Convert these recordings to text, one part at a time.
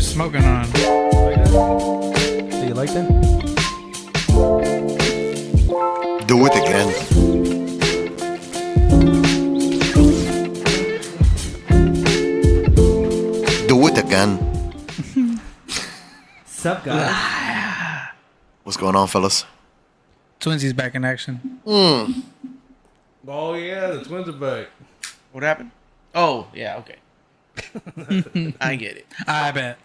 Smoking on. Do you like that? Do it again. Do it again. Sup, guys? What's going on, fellas? Twinsies back in action. Oh yeah, the twins are back. What happened? Oh, yeah, okay. I get it. I bet.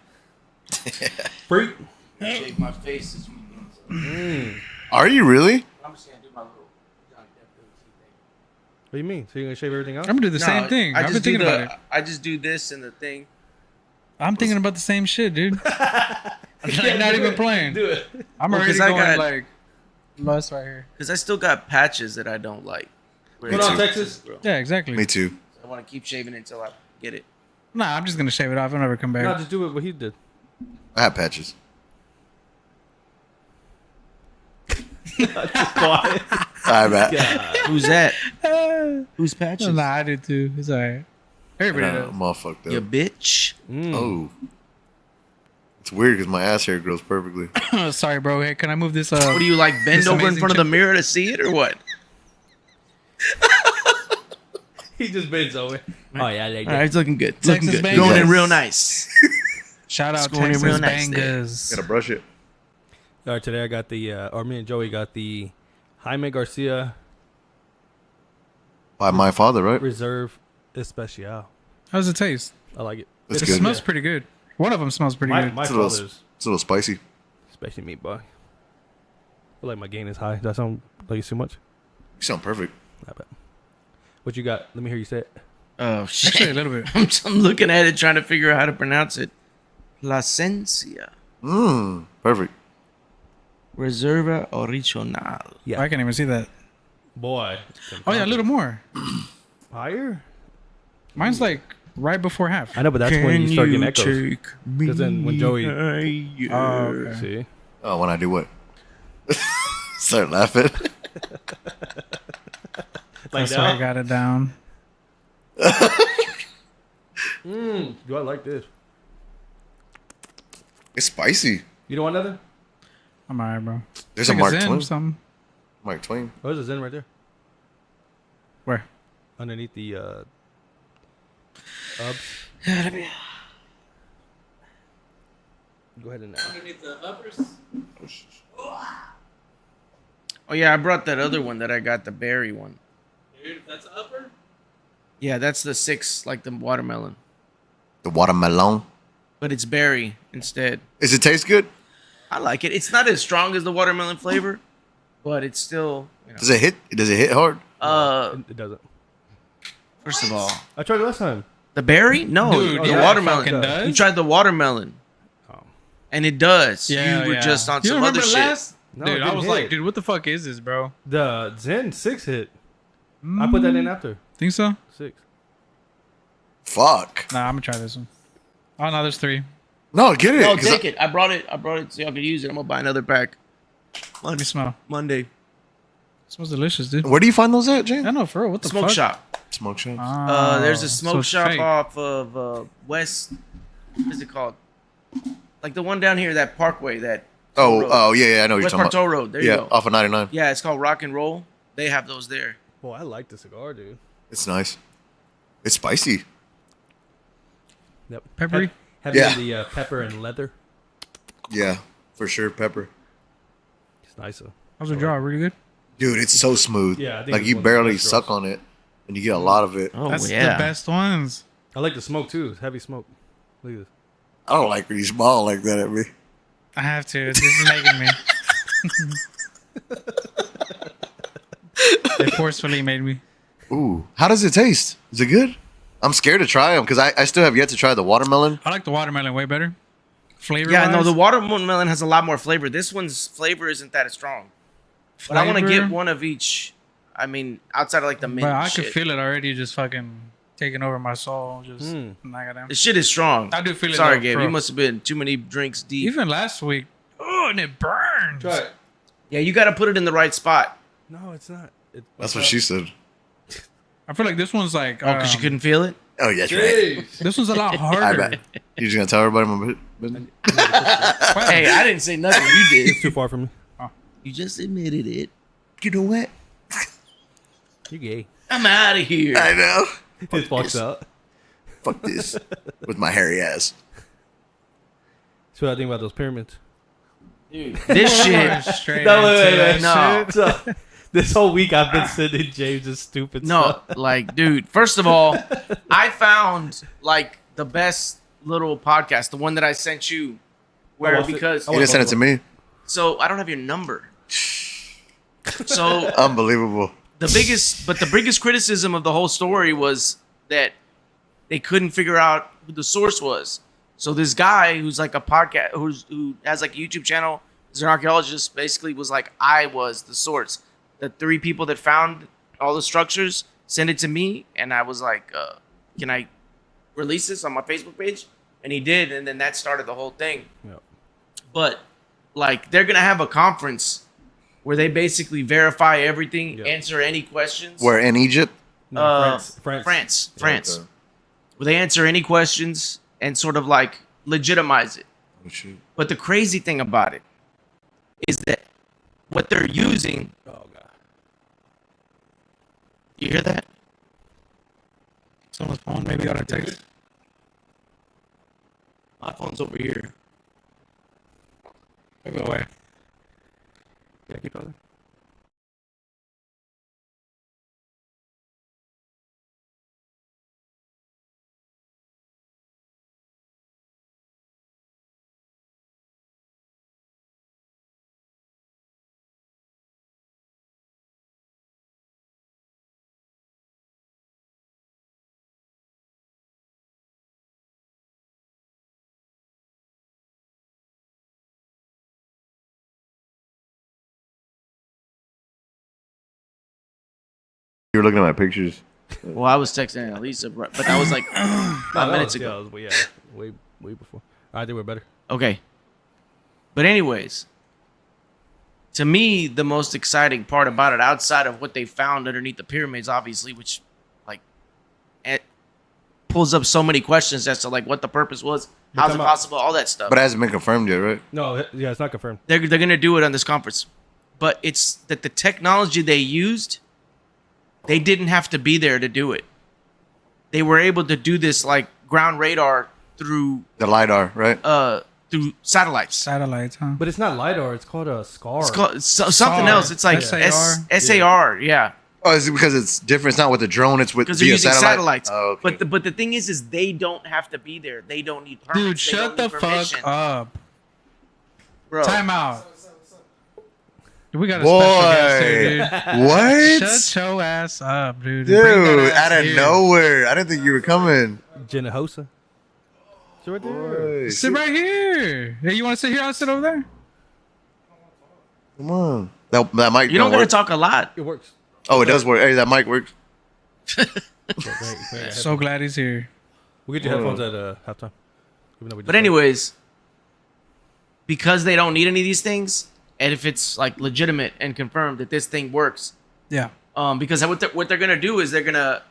Freak. Shave my face this weekend. Are you really? I'm just gonna do my little Johnny Depp goatee thing. What do you mean? So you're gonna shave everything out? I'm gonna do the same thing. I've been thinking about it. I just do this and the thing. I'm thinking about the same shit, dude. I'm not even playing. Do it. I'm Well, already 'cause I going got- like lust right here. Because I still got patches that I don't like. Put on Texas. Yeah, exactly. Me too. I want to keep shaving it until I get it. Nah, I'm just gonna shave it off and never come back. No, just do it what he did. I have patches. Quiet. All right, man. Who's that? Who's patches? Nah, I do too. It's alright. Everybody I'm all fucked up. You bitch. Oh. It's weird because my ass hair grows perfectly. does. Sorry, bro. Hey, can I move this? What do you like? Bend This over in amazing front of the chick- mirror to see it or what? He just bends over. Oh yeah, they All right, it's looking good. It's looking Texas good. Bengals. Going in real nice. Shout out It's going in Texas real nice there. Bengals. Gotta brush it. All right, today I got the, or me and Joey got the Jaime Garcia By my father, right? Reserve Especial. How's it taste? I like it. It's It good. smells pretty good. One of them smells pretty good. My It's a little, father's, it's a little spicy. especially meat boy. I feel like my gain is high. Does that sound like it's too much? You sound perfect. Not bad. What you got? Let me hear you say it. Oh, shit. Actually, a little bit. I'm looking at it trying to figure out how to pronounce it. Placencia. Perfect. Reserva Original. Yeah. I can't even see that. Boy. Oh yeah, a little more. Higher? Mine's like right before half. I know, but that's when you start getting echoes. Because then when Joey... Oh, okay. See? Oh, when I do what? Start laughing. Like That's why I got it down. Do I like this? It's spicy. You don't want another? I'm alright, bro. There's Like a Mark Zen or Twain. something. Mark Twain. Oh, there's a Zen right there. Where? Underneath the ups. Go ahead and... Underneath the uppers. Oh, yeah, I brought that other one that I got, the berry one. Dude, if that's upper. Yeah, that's the 6, like the watermelon. The watermelon. But it's berry instead. Does it taste good? I like it. It's not as strong as the watermelon flavor, but it's still, you know. Does it hit? Does it hit hard? It doesn't. First of all, I tried it last time. the berry? No, Dude, the yeah, it watermelon. fucking does. You tried the watermelon. Oh. And it does. Yeah, you were yeah. just on You some remember other shit. last No, Dude, it I didn't was hit. like, dude, what the fuck is this, bro? The Zen 6 hit. I put that in after Think so? 6. Fuck. Nah, I'm gonna try this one. Oh no, there's 3. No, get it. No, 'cause take it. I brought it so y'all can use it. I'm gonna buy another pack Let me smell. Monday. It smells delicious, dude. Where do you find those at, James? I know, for real. What the Smoke fuck? shop. Smoke shops. There's a Oh, smoke so it's shop fake. off of West. What is it called? Like the one down here, that Parkway, that Toll Road. Yeah, I know what you're West talking Park about. Toll Road. There you Yeah, go. off of 99. Yeah, it's called Rock and Roll. They have those there. Boy, I like the cigar, dude. It's nice. It's spicy. Yep. Peppery? Heavy Yeah. in the pepper and leather. Yeah, for sure. Pepper. It's nicer. How's the draw? Really good? Dude, it's so smooth. Yeah, I think like it's you one of the barely best suck draws. on it, and you get a lot of it. Oh That's yeah. the best ones. I like the smoke too. It's heavy smoke. Look at this. I don't like when you smile like that at me. I have to. This is making me. They forcefully made me. Ooh, how does it taste? Is it good? I'm scared to try them because I still have yet to try the watermelon. I like the watermelon way better. Flavor. Yeah, no, the watermelon has a lot more flavor. This one's flavor isn't that strong. But I want to get one of each. I mean, outside of like the mint But I shit. could feel it already, just fucking taking over my soul. Just Mm. knock it down. This shit is strong. I do feel it. Sorry, though, Gabe. bro. You must have been too many drinks deep. Even last week. Oh, and it burns. Try it. Yeah, you got to put it in the right spot. No, it's not. That's what she said. I feel like this one's like. Oh, because you couldn't feel it? Oh, yes, right. Jeez. This one's a lot I harder. bet. You just gonna tell everybody my business? Hey, I didn't say nothing. You did. It's too far from me. You just admitted it. You know what? You're gay. I'm out of here. I know. Just walks out. Fuck this. With my hairy ass. So I think about those pyramids. Dude, this shit. Straight No, wait, into wait, that no. shit. So, this whole week I've been sending James stupid No, stuff. like, dude, first of all, I found like the best little podcast, the one that I sent you, where watched it. because I You didn't send it to me. so I don't have your number. So Unbelievable. the biggest criticism of the whole story was that they couldn't figure out who the source was. So this guy who's like a podcast, who has like a YouTube channel, is an archaeologist, basically was like, I was the source. The 3 people that found all the structures sent it to me, and I was like, can I release this on my Facebook page? And he did, and then that started the whole thing. Yep. But like, they're gonna have a conference where they basically verify everything, Yep. answer any questions. Where in Egypt? No, France. Okay. Where they answer any questions and sort of like legitimize it. Oh, shoot. But the crazy thing about it is that what they're using. Oh god. You hear that? Someone's phone, maybe on a text. My phone's over here. Go away. Yeah, keep going. You were looking at my pictures. Well, I was texting Lisa, but that was like 5 minutes ago. Yeah, way before. I think we're better. Okay. But anyways, to me, the most exciting part about it, outside of what they found underneath the pyramids, obviously, which like it pulls up so many questions as to like what the purpose was, how's it talking about- possible, all that stuff. But it hasn't been confirmed yet, right? No, yeah, it's not confirmed. They're gonna do it on this conference. But it's that the technology they used, they didn't have to be there to do it. They were able to do this like ground radar through The LiDAR, right? through satellites. Satellites, huh? But it's not LiDAR, it's called a SCAR. It's called something SAR. else. It's like SAR. SAR, yeah. Oh, is it because it's different? It's not with the drone, it's with Because they're via using satellite? satellites. Oh, okay. But the thing is they don't have to be there. They don't need permits. Dude, They shut don't the need permission. fuck up. Bro. Time out. We got a Boy. special guest here, What? dude. Shut your ass up, dude. Bring that Dude, ass out of here. nowhere. I didn't think you were coming. Genohosa. It's right there. Boy. Sit right here. Hey, you want to sit here? I'll sit over there. Come on. That mic You don't gotta work. talk a lot. It works. Oh, it does work. Hey, that mic works. So glad he's here. We'll get your headphones at halftime. Even though we just But anyways, because they don't need any of these things, and if it's like legitimate and confirmed that this thing works, Yeah. because what they're gonna do is they're gonna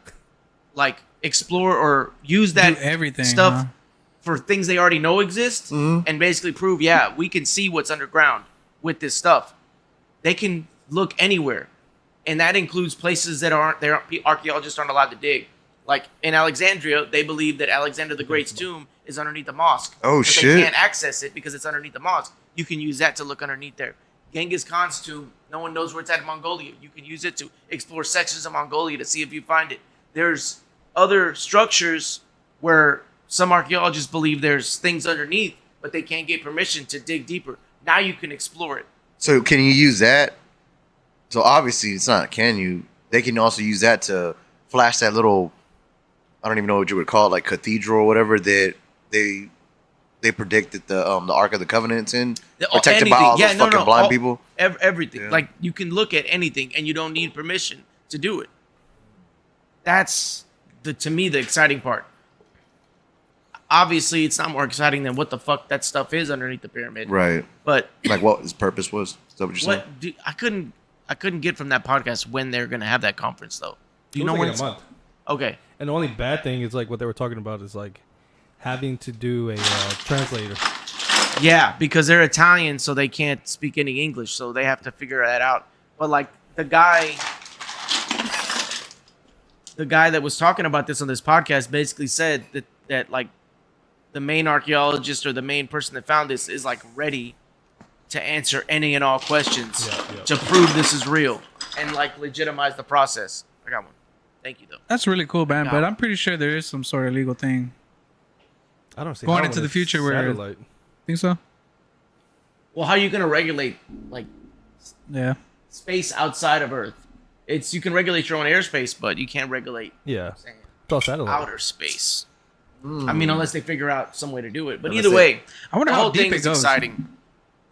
like explore or use that Do everything, stuff huh? for things they already know exist, and basically prove, yeah, we can see what's underground with this stuff. They can look anywhere, and that includes places that archaeologists aren't allowed to dig. Like in Alexandria, they believe that Alexander the Great's tomb is underneath the mosque. Oh, but shit. They can't access it because it's underneath the mosque. You can use that to look underneath there. Genghis Khan's tomb, no one knows where it's at in Mongolia. You can use it to explore sections of Mongolia to see if you find it. There's other structures where some archaeologists believe there's things underneath, but they can't get permission to dig deeper. Now you can explore it. So can you use that? So obviously it's not. Can you? They can also use that to flash that little. I don't even know what you would call it, like cathedral or whatever that they predict that the Ark of the Covenant's in, protected by all those fucking blind people. Everything. Yeah. Like you can look at anything, and you don't need permission to do it. That's to me the exciting part. Obviously, it's not more exciting than what the fuck that stuff is underneath the pyramid. Right. But Like what his purpose was. Is that what you're saying? I couldn't get from that podcast when they're gonna have that conference though. Do you it know was when? like a month. Okay. And the only bad thing is like what they were talking about is like having to do a translator. Yeah, because they're Italian, so they can't speak any English, so they have to figure that out. But like the guy that was talking about this on this podcast basically said that like the main archaeologist or the main person that found this is like ready to answer any and all questions to prove this is real and like legitimize the process. I got one. Thank you though. That's really cool, man. Yeah. But I'm pretty sure there is some sort of legal thing. I don't see Going how into when the it's future where- satellite. Think so? Well, how are you gonna regulate like Yeah. space outside of Earth? You can regulate your own airspace, but you can't regulate Yeah, it's all satellite. outer space. I mean, unless they figure out some way to do it. But Unless either way, I wonder the how whole deep thing it is goes. exciting.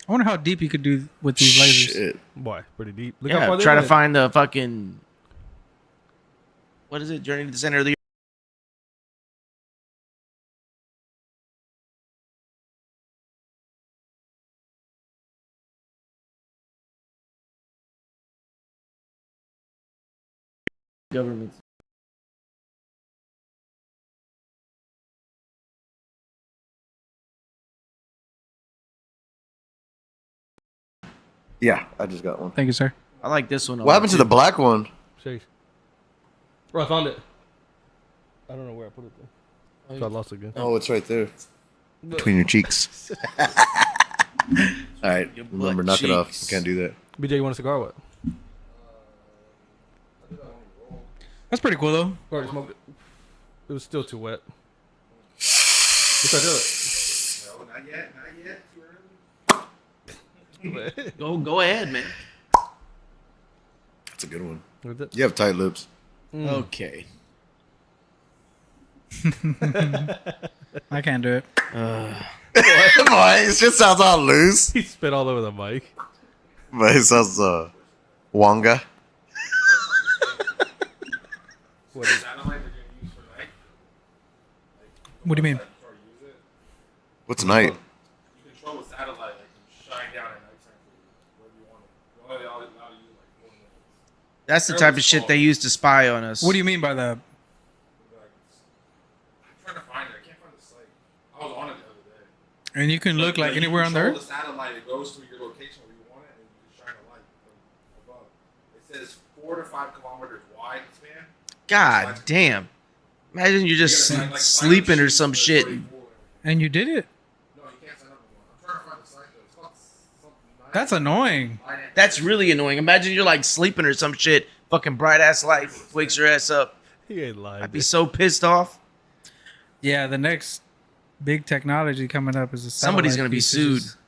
I wonder how deep you could do with these lasers. Shit. Boy, pretty deep. Look how Yeah, far they try to went. find the fucking what is it? Journey to the Center of the Earth. Government. Yeah, I just got one. Thank you, sir. I like this one. a What lot, happened to too. the black one? Sheesh. Bro, I found it. I don't know where I put it though. So I lost it again. Oh, it's right there. Between your cheeks. All right. Your butt Remember, knock it off. cheeks. We can't do that. BJ, you want a cigar or what? That's pretty cool, though. You already smoked it. It was still too wet. Let's try to Not yet. do it. Go ahead, man. That's a good one. With it. You have tight lips. Okay. I can't do it. Boy, it just sounds all loose. He spit all over the mic. But it sounds Wonga. What is What do you mean? What's night? You control the satellite, like you shine down at nighttime for wherever you want it. You're only allowed to use like 4 minutes. That's the type of shit they use to spy on us. What do you mean by that? Like, I'm trying to find it. I can't find the site. I was on it the other day. And you can look like you anywhere on the control earth? The satellite, it goes to your location where you want it, and you just shine a light from above. It says 4 to 5 kilometers wide span. God damn. Imagine you're just You gotta, like, sleeping or find some the shit. 34. And you did it? No, you can't sign up for one. I'm trying to find the site though. It's called something nice. That's annoying. That's really annoying. Imagine you're like sleeping or some shit. Fucking bright ass light wakes your ass up. He ain't lying. I'd be so pissed off. Yeah, the next big technology coming up is the Somebody's satellite gonna be pieces. sued.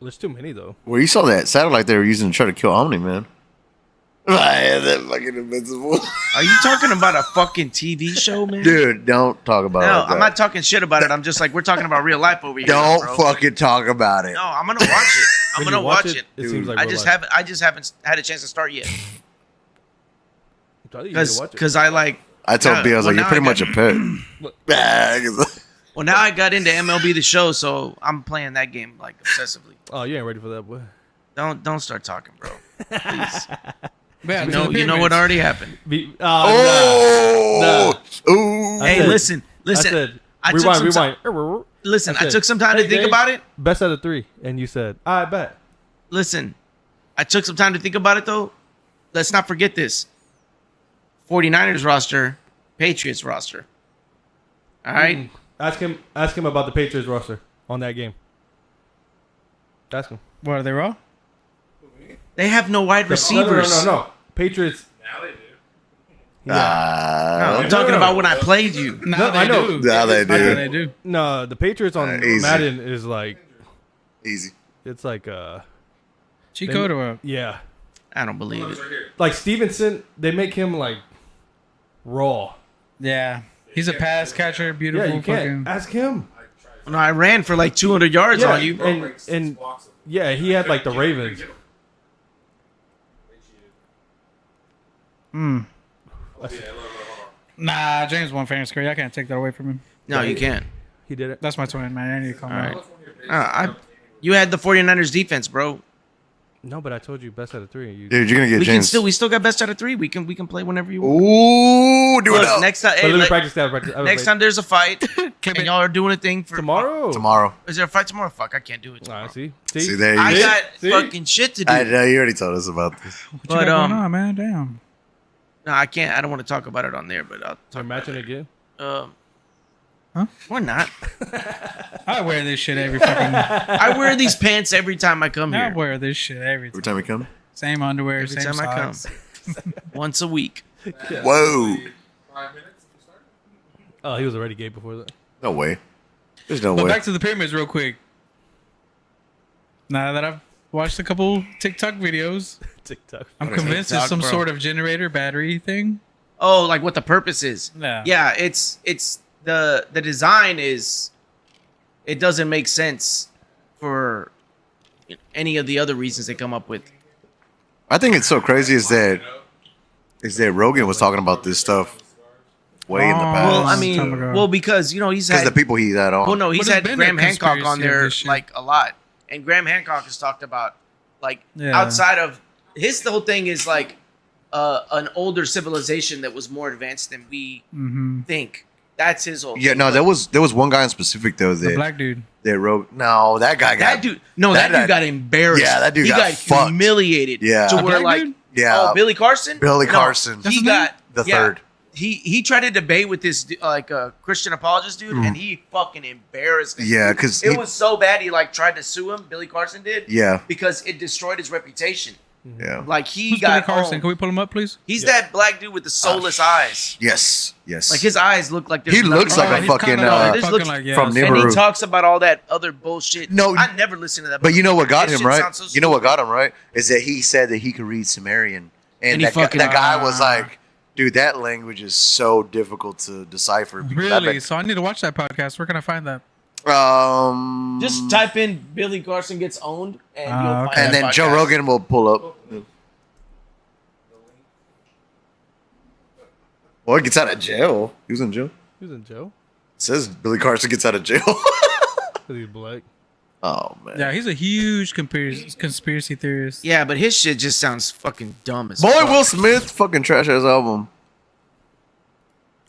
There's too many though. Well, you saw that satellite they were using to try to kill Omni, man. Man, that fucking Invincible. Are you talking about a fucking TV show, man? Dude, don't talk about it. No, like I'm that. not talking shit about it. I'm just like, we're talking about real life over here. Don't bro. fucking talk about it. No, I'm gonna watch it. I'm When gonna you watch it. It seems like I real just life. haven't had a chance to start yet. Charlie, you need to watch it. Because I like. I told Yeah, B, I was well, like, you're now pretty I much a got- pet. Well, now I got into MLB the Show, so I'm playing that game like obsessively. Oh, you ain't ready for that, boy. Don't start talking, bro. Please. Yeah, You know what already happened. Oh, ooh. I Hey, said- listen. I said, I took rewind, some rewind. Listen, I I said, took some time "Hey, to think Dave." about it. Best out of 3, and you said, I bet. Listen, I took some time to think about it, though. Let's not forget this. 49ers roster, Patriots roster. All right? Ask him about the Patriots roster on that game. Ask him. What, are they raw? They have no wide receivers. No. Patriots. Now they do. No, I'm talking about when I played you. No, I know. do. Now they do. Yeah, they do. No, the Patriots on Easy. Madden is like, Easy. it's like, Cheat code or what? yeah. I don't believe it. Right here. Like Stevenson, they make him like raw. Yeah. He's a pass catcher, beautiful Yeah, you can't. fucking. Ask him. No, I ran for like 200 yards Yeah, on you. and- Like 6 and- blocks of them. Yeah, he had like the They Ravens. get 'em. They cheated. Hmm. Oh, yeah, look, hold on. Nah, James won fair and square. I can't take that away from him. No, you can't. He did it. That's my twin, man. I need to call him All out. right. You had the 49ers defense, bro. No, but I told you best out of 3. You, Dude, you're going to get James. We still got best out of 3. We can play whenever you want. Ooh, do it Look, now. next time, but hey, let me like, practice that. Practice. next time there's a fight, and y'all are doing a thing for tomorrow. Tomorrow. Is there a fight tomorrow? Fuck, I can't do it tomorrow. See, See, there you I go. got See? fucking shit to do. I know, you already told us about this. What you But, got going on, man? Damn. No, I can't. I don't want to talk about it on there, but I'll talk We're about matching it. again. Huh? We're not. I wear this shit every fucking. I wear these pants every time I come I here. wear this shit every Every time. time we come. Same underwear, Every same time I come. socks. Once a week. Whoa. 5 minutes to start? Oh, he was already gay before that. No way. There's no But way. back to the pyramids real quick. Now that I've watched a couple TikTok videos, TikTok. I'm What is convinced TikTok, it's some bro? sort of generator battery thing. Oh, like what the purpose is. Yeah. Yeah, it's the design is it doesn't make sense for any of the other reasons they come up with. I think it's so crazy is that Rogan was talking about this stuff way in the Oh, past. Well, I Time mean, ago. well, because he's because had the people he had on. well, no, he's But there's had been Graham a Hancock on conspiracy of there this shit. like a lot, and Graham Hancock has talked about like Yeah. outside of the whole thing is like an older civilization that was more advanced than we Mm-hmm. think. That's his whole. Yeah, thing. no, there was one guy in specific though The that black dude. wrote. No, that guy got That dude, no, that dude got embarrassed. Yeah, that dude he got fucked. humiliated. Yeah. to The where black like, dude? Yeah. oh, Billy Carson. Billy No, Carson. That's he his name? got The yeah, third. He tried to debate with this like a Christian apologist dude, and he fucking embarrassed him. Yeah, because it was so bad he like tried to sue him. Billy Carson did. yeah, because it destroyed his reputation. yeah, Like he Who's Billy got Carson? owned. Can we pull him up, please? He's that black dude with the soulless eyes. yes. Like his eyes look like He looks like a he's fucking, kinda this fucking looks- like, yeah, from so- Nibiru. and he talks about all that other bullshit. No, I never listened to that. But you know what got That him shit right? sounds so You know what stupid. got him right is that he said that he could read Sumerian, And he that, fucking- that guy was like, "Dude, that language is so difficult to decipher." because I Really? So I need to watch that podcast. Where can I find that? Just type in Billy Carson gets owned, and you'll find okay. and that then Joe podcast. Rogan will pull up. Well, he gets out of jail. He was in jail. He was in jail It says Billy Carson gets out of jail. because he's black. Oh man. Yeah, he's a huge conspiracy theorist. Yeah, but his shit just sounds fucking dumb as Boy, fuck. Will Smith fucking trash ass album.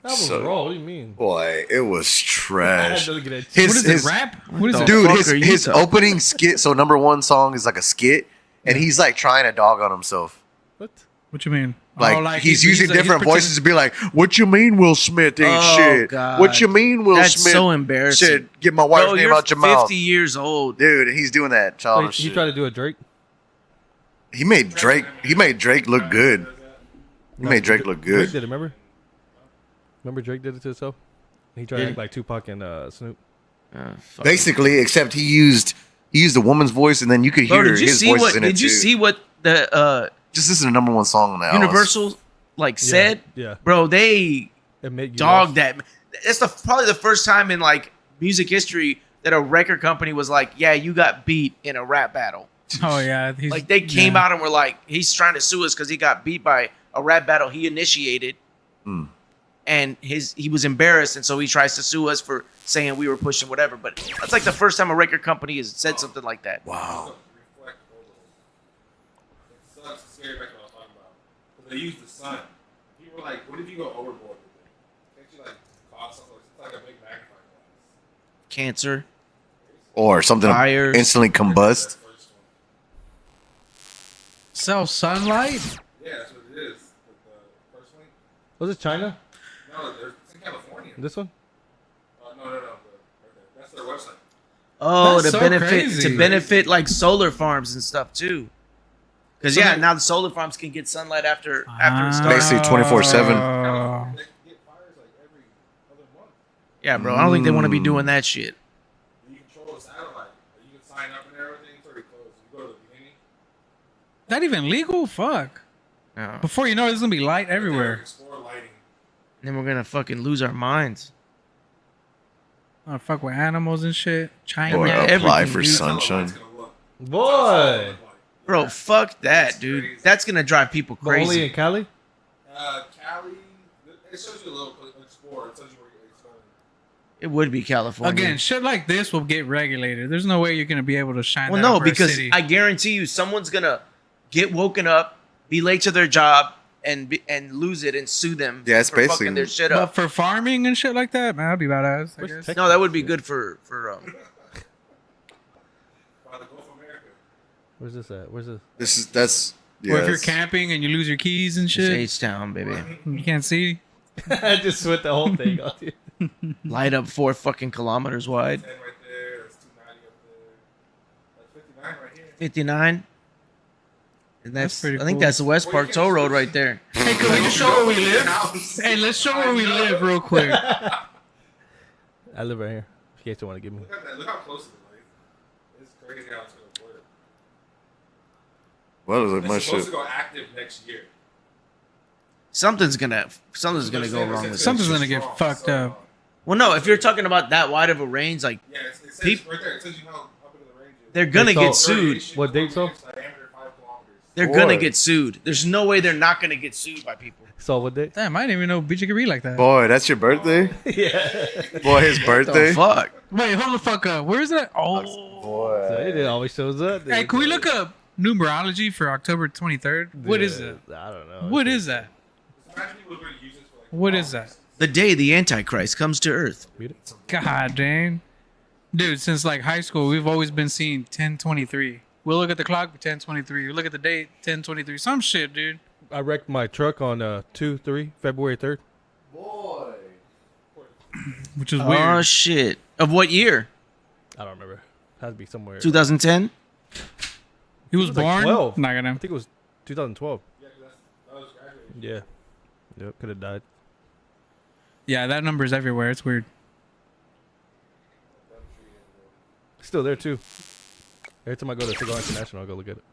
That was So- raw. What do you mean? Boy, it was I had trash. to look at that. His- What is his- it? Rap? What is the it? Dude, fuck his are you his talking- opening skit. So number one song is like a skit, and he's like trying to dog on himself. What? What you mean? Like, he's using he's different pretending- voices to be like, "What you mean, Will Smith ain't Oh, shit? God. What you mean, Will That's Smith? so embarrassing. Shit, get my wife's Bro, name you're out your 50 mouth, years old. dude." And he's doing that Wait, childish he shit. tried to do a Drake. He made Drake. He made Drake look good. He made Drake look Drake good. did it. Remember? Remember Drake did it to himself. He tried to act like Tupac and Snoop. Fuck. Basically, except he used a woman's voice, and then you could hear Bro, did you his see voices what? in it Did you too. see what the Just listen to number one song on that. Universal, like said, Yeah. bro, they It made you dog lost. that. That's probably the first time in like music history that a record company was like, yeah, you got beat in a rap battle. Oh yeah, Like they came out and were like, he's trying to sue us because he got beat by a rap battle he initiated, and he was embarrassed, and so he tries to sue us for saying we were pushing whatever. But that's like the first time a record company has said something like that. Wow. Reflect photos. It sucks. It's scary back to what I was talking about. Because they use the sun. People were like, what if you go overboard with it? Can't you like cause something? It's like a big magnifying glass. Cancer. Or something Fires. instantly combust. self sunlight. Yeah, that's what it is. The first link. Was it China? No, it's in California. This one? No. That's their website. Oh, That's to so benefit crazy. like solar farms and stuff too. Because So they- now the solar farms can get sunlight after it starts. Basically 24/7. Oh. They get fires like every other month. Yeah, bro. I don't think they want to be doing that shit. You control the satellite. You can sign up and everything. It's already closed. You go to the beginning. That even legal? Fuck. Yeah. Before you know it, there's gonna be light everywhere. Explore lighting. Then we're gonna fucking lose our minds. Oh, fuck with animals and shit. China. Or Yeah, apply everything, for dude. sunshine. Boy. Bro, fuck that, dude. That's gonna drive people But only crazy. in Cali? Cali. It shows you a little explore. It tells you where it's going. It would be California. Again, shit like this will get regulated. There's no way you're gonna be able to shine. Well, that no, up for a because city. I guarantee you, someone's gonna get woken up, be late to their job, and lose it and sue them. Yeah, it's for basically- fucking their shit But up. for farming and shit like that, man, that'd be badass. I Where's guess. Texas? No, that would be good for By the Gulf of America. Where's this at? Where's this? That's yeah. Or if you're that's- camping and you lose your keys and shit, H-Town, baby. you can't see. I just went the whole thing on you. Light up 4 fucking kilometers wide. 10 right there. That's 290 up there. That's 59 right here. 59. And That's pretty I think cool. that's the West Park Toll Road right there. Hey, can we just show where we live? Hey, let's show where we live real quick. I live right here. In case you want to give me. Look at that. Look how close it is. Like, it's crazy how it's going to work. Well, like It's my supposed shit. to go active next year. Something's gonna go wrong with Something's it. gonna get fucked up. Well, no, if you're talking about that wide of a range, like Yeah, it says Peop- right there. It tells you how big the range is. they're gonna It's get all- sued. Radiation, What date, so? Diameter 5 kilometers. They're Boy. gonna get sued. There's no way they're not gonna get sued by people. So what day? Damn, I didn't even know BJ could read like that. Boy, that's your birthday? Yeah. Boy, his The birthday? fuck? Wait, hold the fuck up. Where is that? Oh. Boy. So it always shows up. Hey, can we look up numerology for October 23rd? What is it? I don't know. What is that? Imagine people are going to use this for like. What is that? The day the Antichrist comes to Earth. God dang. Dude, since like high school, we've always been seeing 1023. We'll look at the clock, 1023. We look at the date, 1023. Some shit, dude. I wrecked my truck on February 3rd. Boy. Which is Oh weird. shit! Of what year? I don't remember. Had to be somewhere. 2010. He was It was like born. 12. Not I gonna. think it was 2012. Yeah, 'cause that was graduating. Yeah. Yep. Could have died. Yeah, that number is everywhere. It's weird. Still there too. Every time I go to Cigar International, I'll go look at it.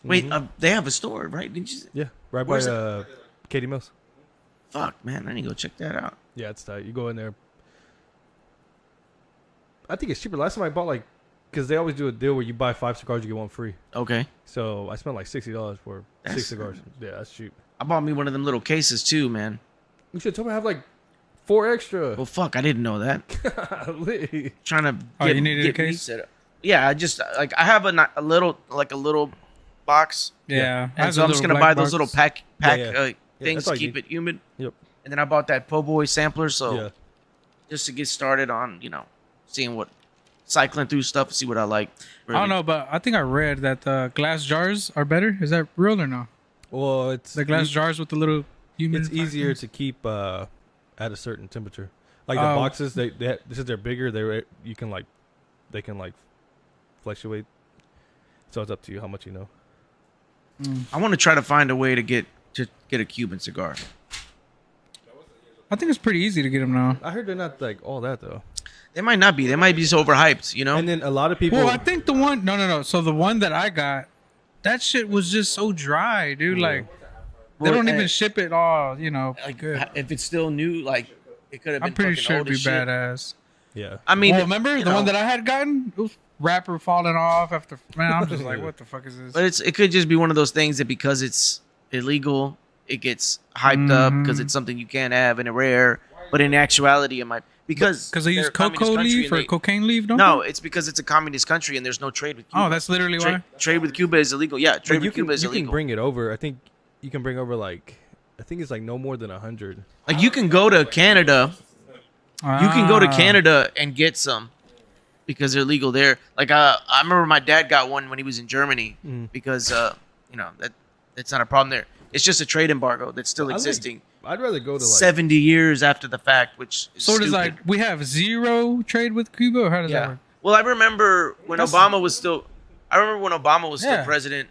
Wait, they have a store, right? Didn't you? Yeah. Right by Where's it? Katie Mills. Fuck, man, I need to go check that out. Yeah, it's tight. You go in there. I think it's cheaper. Last time I bought because they always do a deal where you buy 5 cigars, you get 1 free. Okay, So I spent like $60 for That's- 6 cigars. Yeah, that's cheap. I bought me one of them little cases too, man. You should tell me I have like 4 extra. Well, fuck, I didn't know that. Golly. Trying to Oh, get, you needed a get me case? set up. Yeah, I just I have a little box, Yeah. I and have so a I'm just little gonna black buy those box. little pack Yeah. things that's to all you keep need. it humid. Yep. And then I bought that po' boy sampler, so Yeah. just to get started on seeing what cycling through stuff, see what I like. I don't know, but I think I read that the glass jars are better. Is that real or no? Well, it's The glass jars with the little humid. It's easier to keep at a certain temperature. Like the Oh. boxes, they since they're bigger, they can fluctuate. So it's up to you how much you know. I want to try to find a way to get a Cuban cigar. I think it's pretty easy to get them now. I heard they're not like all that though. They might not be. They might be just overhyped. And then a lot of people. Well, I think the one. No. So the one that I got, that shit was just so dry, dude. Yeah. Like they Well, don't even eh, ship it all, you know. like Good. if it's still new, like it could have been I'm pretty fucking sure old it'd be as shit. badass. Yeah. I mean, Well, remember you the one know, that I had gotten? It was wrapper falling off after. Man, I'm just like, what the fuck is this? but it could just be one of those things that because it's illegal, it gets hyped up because Mhm. it's something you can't have and rare. But in actuality, it might because Because they they're use a communist cocoa country leaf and or they- cocaine leaf, don't No, they? it's because it's a communist country and there's no trade with Cuba. Oh, that's literally why. Trade with Cuba is illegal. Yeah, trade But you with Cuba is you can illegal. bring it over. I think you can bring over like I think it's like no more than 100. Like you can go to Canada. You can go to Ah. Canada and get some because they're legal there. Like I remember my dad got one when he was in Germany Mm. because you know that's not a problem there. It's just a trade embargo that's still I like- existing I'd rather go to like 70 years after the fact, which is So it is stupid. like we have zero trade with Cuba, or how does that Yeah. work? Well, I remember when That's- Obama was still. I remember when Obama was still Yeah. president.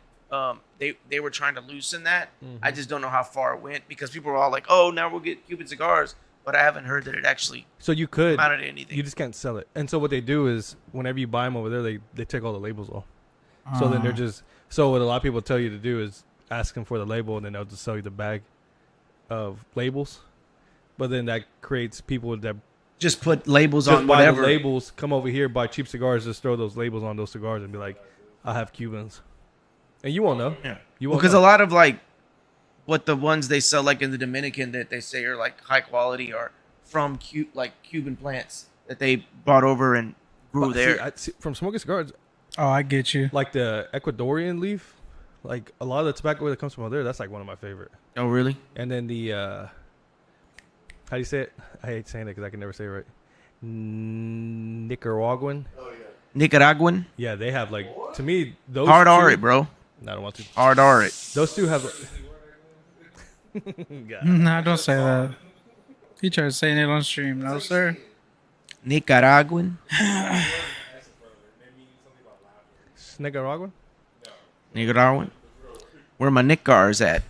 They were trying to loosen that. Mhm. I just don't know how far it went because people were all like, "Oh, now we'll get Cuban cigars," but I haven't heard that it actually so you could amounted to anything. you just can't sell it. And so what they do is whenever you buy them over there, they take all the labels off. So then they're just so what a lot of people tell you to do is ask them for the label and then they'll just sell you the bag of labels. But then that creates people that just put labels just on buy whatever. the labels, come over here, buy cheap cigars, just throw those labels on those cigars and be like, I have Cubans. And you won't know. Yeah. You won't Because know. a lot of like what the ones they sell like in the Dominican that they say are like high quality are from Cuban plants that they brought over and grew But there. from smoking cigars, Oh, I get you. like the Ecuadorian leaf, like a lot of the tobacco that comes from over there, that's like one of my favorite. Oh, really? And then the how do you say it? I hate saying it because I can never say it right. Nicaraguan. Nicaraguan? Yeah, they have like to me those Hard two, R it, bro. No, I don't want to. Hard R it. Those two have. God. Nah, don't say that. He tried saying it on stream. No, sir. Nicaraguan? Nicaraguan. Nicaraguan? Where my Nicars at?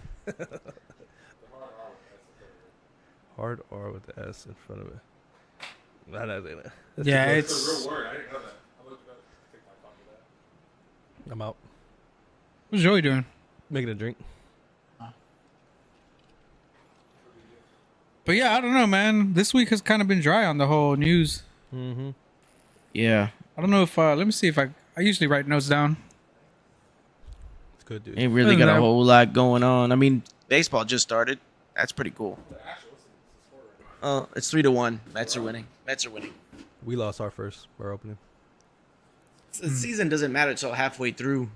Hard R with the S in front of it. Nah, that's it. That's Yeah, too It's a it's. real word. I didn't know that. I looked it up. TikTok talked about that. close. I'm out. What's Joey doing? Making a drink. But yeah, I don't know, man. This week has kind of been dry on the whole news. Mm-hmm. Yeah. I don't know if. Let me see if I usually write notes down. It's good, dude. Ain't really got a That- whole lot going on. I mean, baseball just started. That's pretty cool. It's 3-1. Mets are winning. Mets are winning. We lost our opening. The season doesn't matter until halfway through,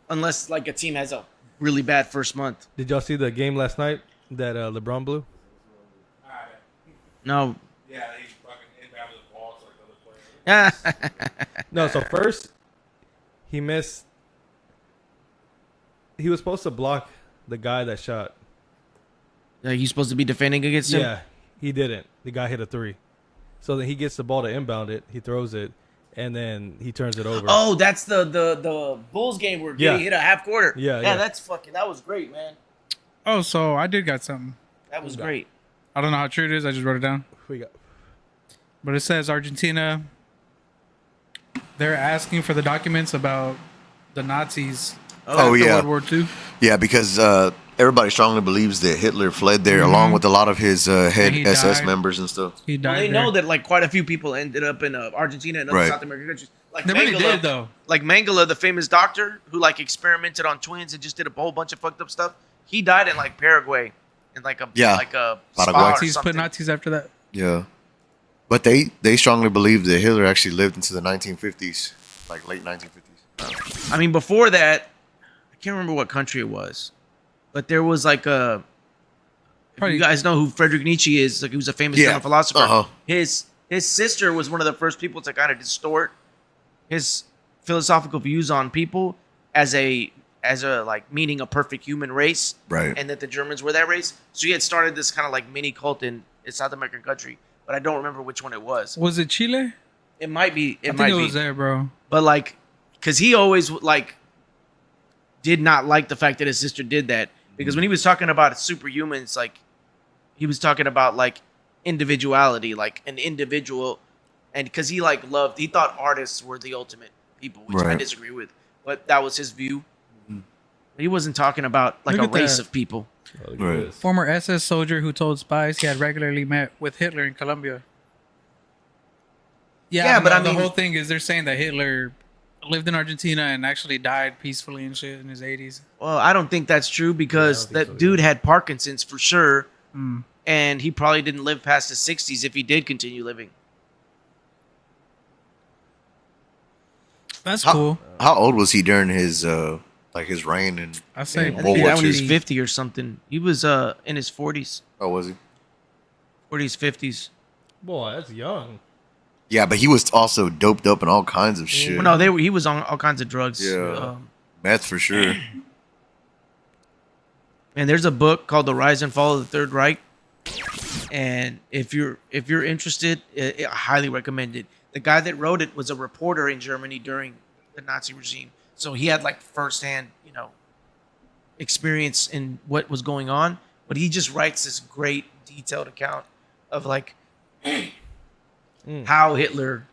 unless like a team has a really bad first month. Did y'all see the game last night that LeBron blew? No. Yeah, he fucking inbounded the ball to like the other player. No, so first he missed. He was supposed to block the guy that shot. He's supposed to be defending against him. Yeah, he didn't. The guy hit a 3. So then he gets the ball to inbound it. He throws it, and then he turns it over. Oh, that's the Bulls game where Yeah. he hit a half quarter. Yeah, yeah. yeah. That's fucking. That was great, man. Oh, so I did got something. That was great. I don't know how true it is. I just wrote it down. We got. But it says Argentina. They're asking for the documents about the Nazis. Oh, after yeah. World War II. Yeah, because everybody strongly believes that Hitler fled there along with a lot of his head he SS died. members and stuff. He Well, died. they there. know that like quite a few people ended up in Argentina and other Right. South American countries. Like They really Mengele, did though. Like Mengele, the famous doctor who like experimented on twins and just did a whole bunch of fucked up stuff. He died in like Paraguay, in like a Yeah. spa Paraguay. or Nazis put something. Nazis after that. Yeah. But they strongly believe that Hitler actually lived into the 1950s, like late 1950s. I mean, before that, I can't remember what country it was, but there was like a. If Probably- you guys know who Friedrich Nietzsche is, like he was a famous Yeah. German philosopher. Uh-huh. His sister was one of the first people to kind of distort his philosophical views on people as a like meaning a perfect human race, Right. and that the Germans were that race. So he had started this kind of like mini cult in a South American country, but I don't remember which one it was. Was it Chile? It might be. It I might think it be. was there, bro. But like, because he always like did not like the fact that his sister did that. Because when he was talking about superhumans, like he was talking about like individuality, like an individual, and because he like he thought artists were the ultimate people, which I Right. disagree with. But that was his view. He wasn't talking about like Look a at race that. of people. Oh, look at Right. this. Former SS soldier who told spies he had regularly met with Hitler in Colombia. Yeah, but the, I the mean- whole thing is they're saying that Hitler lived in Argentina and actually died peacefully and shit in his 80s. Well, I don't think that's true because Yeah, I don't that think so dude had Parkinson's for sure, Mm. and he probably didn't live past his 60s if he did continue living. That's How, cool. how old was he during his like his reign? And I say I World think he War died when he was II. 50 or something. He was in his 40s, oh, was he? 50s. Boy, that's young. Yeah, but he was also doped up and all kinds of shit. Well, no, he was on all kinds of drugs. Yeah. Meth for sure. And there's a book called The Rise and Fall of the Third Reich. And if you're interested, I highly recommend it. The guy that wrote it was a reporter in Germany during the Nazi regime, so he had like firsthand, experience in what was going on. But he just writes this great detailed account of like how Hitler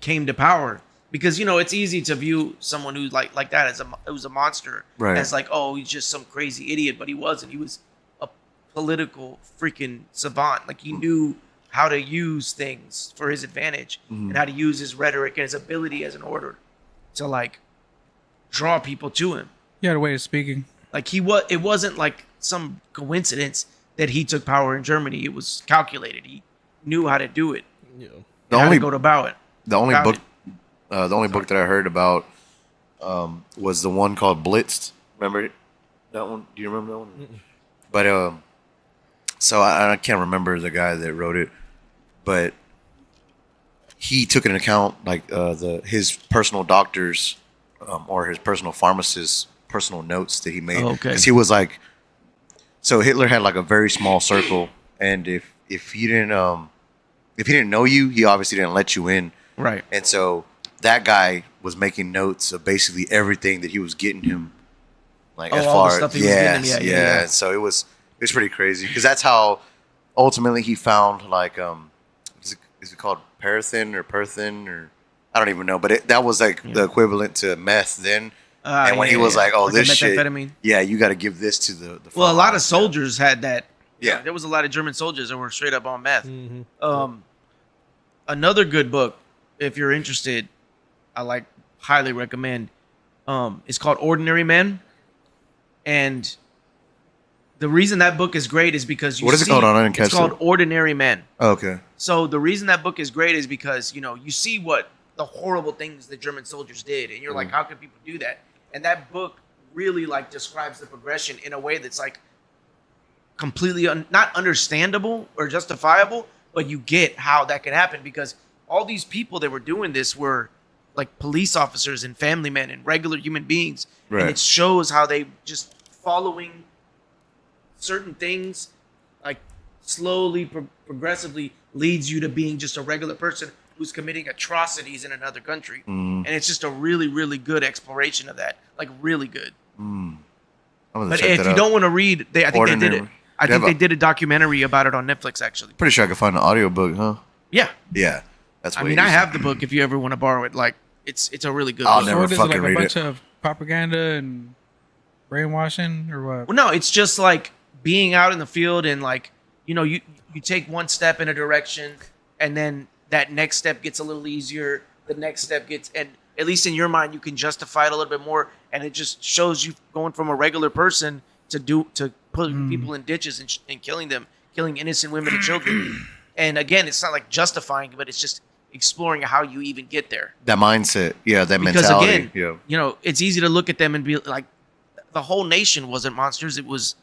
came to power. Because it's easy to view someone who's like that as who's a monster, Right. as like, oh, he's just some crazy idiot. But he wasn't. He was a political freaking savant. Like he knew how to use things for his advantage and how to use his rhetoric and his ability as an orator to like draw people to him. he had a way of speaking. Like it wasn't like some coincidence that he took power in Germany. It was calculated. He knew how to do it. Yeah. The How only to go about it. the only about book it. the only book that I heard about was the one called Blitzed. Remember that one? Do you remember that one? But so I can't remember the guy that wrote it, but he took into account like his personal doctors or his personal pharmacist's personal notes that he made. Oh, okay. 'Cause he was like, so Hitler had like a very small circle, and if he didn't know you, he obviously didn't let you in. Right. And so that guy was making notes of basically everything that he was getting him, like Oh, as all far the stuff as he was getting him. Yeah. And so it was pretty crazy because that's how ultimately he found like is it called paraffin or perthin or I don't even know, but that was like the equivalent to meth then. And when he was like, "Oh, Like this the shit, methamphetamine. yeah, you got to give this to the." Well, a front lot line." of soldiers had that. Yeah. There was a lot of German soldiers that were straight up on meth. Mm-hmm. Another good book, if you're interested, I highly recommend. It's called Ordinary Men, and the reason that book is great is because What is it called? I didn't catch It's called it. Ordinary Men. Oh, okay. So the reason that book is great is because you see what the horrible things the German soldiers did, and you're like, how can people do that? And that book really describes the progression in a way that's completely not understandable or justifiable, but you get how that can happen because all these people that were doing this were like police officers and family men and regular human beings, Right. and it shows how they just following certain things slowly progressively leads you to being just a regular person who's committing atrocities in another country. And it's just a really, really good exploration of that. Really good. I'm gonna But check if that you out. don't want to read, I think they did Ordinary. it. I They think have they did a documentary about it on Netflix, actually. Pretty sure I could find an audiobook, huh? Yeah. Yeah, that's. I way mean, I easier. have the book if you ever want to borrow it. It's a really good I'll book. never So what is it, fucking like a read bunch it. of propaganda and brainwashing or what? Well, no, it's just being out in the field and you take one step in a direction and then that next step gets a little easier. The next step gets, and at least in your mind, you can justify it a little bit more. And it just shows you going from a regular person to putting people in ditches and killing them, killing innocent women and children. And again, it's not justifying, but it's just exploring how you even get there. That mindset, yeah, that Because mentality, again, yeah. it's easy to look at them and be like, the whole nation wasn't monsters. It was,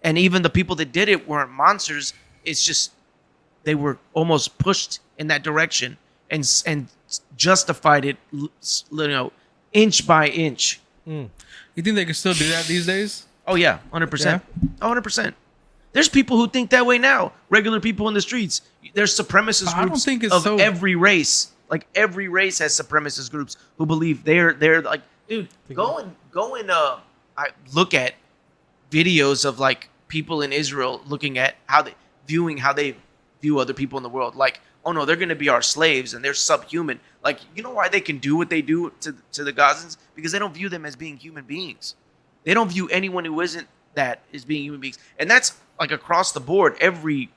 and even the people that did it weren't monsters. It's just they were almost pushed in that direction and justified it, inch by inch. You think they can still do that these days? Oh yeah, 100%, 100%. There's people who think that way now. Regular people in the streets. There's supremacist I don't groups think it's of so- every race. Every race has supremacist groups who believe they're dude. Go and I look at videos of people in Israel looking at how they view other people in the world. oh no, they're going to be our slaves and they're subhuman. Like, you know why they can do what they do to the Gazans? Because they don't view them as being human beings. They don't view anyone who isn't that as being human beings. And that's like across the board. Every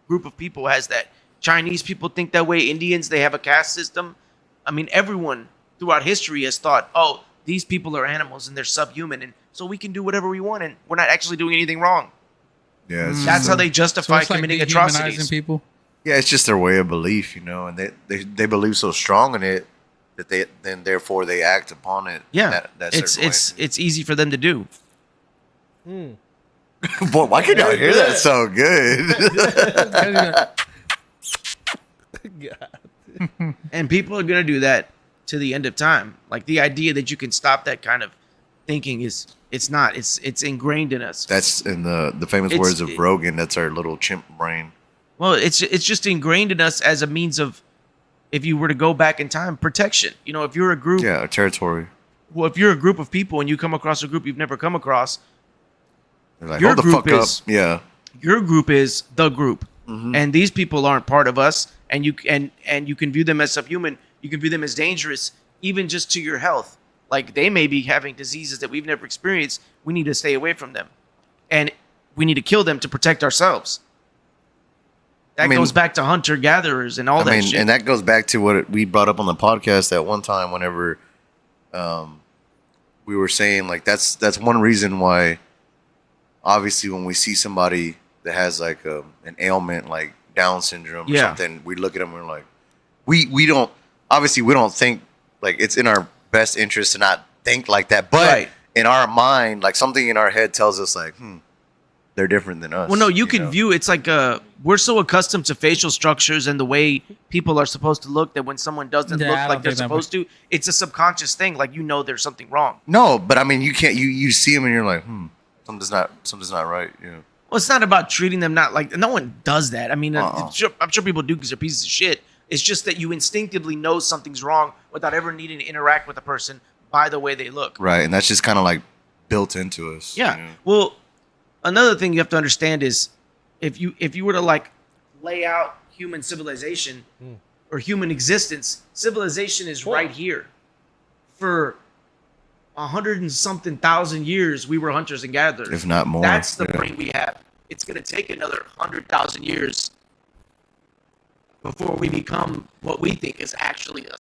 group of people has that. Chinese people think that way. Indians, they have a caste system. I mean, everyone throughout history has thought, oh, these people are animals and they're subhuman. And so we can do whatever we want and we're not actually doing anything wrong. Yeah, it's That's just how they justify it's like committing dehumanizing atrocities. people. yeah, it's just their way of belief, you know, and they believe so strong in it that therefore they act upon it. Yeah, that it's certain it's easy for them to do. way. Boy, why can y'all hear that so good? And people are going to do that to the end of time. Like the idea that you can stop that kind of thinking it's ingrained in us. That's in the famous It's- words of Rogan. That's our little chimp brain. Well, it's just ingrained in us as a means of, if you were to go back in time, protection. You know, if you're a group, Yeah, our territory. well, if you're a group of people and you come across a group you've never come across, They're like, Your hold the group fuck is- up. Yeah. your group is the group, Mm-hmm. and these people aren't part of us, and you can view them as subhuman. You can view them as dangerous, even just to your health. Like they may be having diseases that we've never experienced. We need to stay away from them, and we need to kill them to protect ourselves. That I mean- goes back to hunter gatherers and all that shit. And that goes back to what we brought up on the podcast at one time. Whenever we were saying like that's one reason why. Obviously, when we see somebody that has like an ailment like Down syndrome or Yeah. something, we look at them and we're like, we don't obviously we don't think like it's in our best interest to not think like that, but Right. in our mind, like something in our head tells us like, they're different than us. Well, no, you can know? view it's like we're so accustomed to facial structures and the way people are supposed to look that when someone doesn't Yeah, look I like don't they're think that supposed to, it's a subconscious thing. Like there's something wrong. No, but I mean, you can't. You see them and you're like, something's not right. Yeah. Well, it's not about treating them not like no one does that. I mean, Uh-uh. I'm sure people do because they're pieces of shit. It's just that you instinctively know something's wrong without ever needing to interact with a person by the way they look. Right, and that's just kind of like built into us. Yeah. you know? Well, another thing you have to understand is if you were to like lay out human civilization or human existence, civilization is right here. For 100 and something thousand years, we were hunters and gatherers. If not more. That's the yeah. brain we have. It's going to take another 100,000 years before we become what we think is actually us.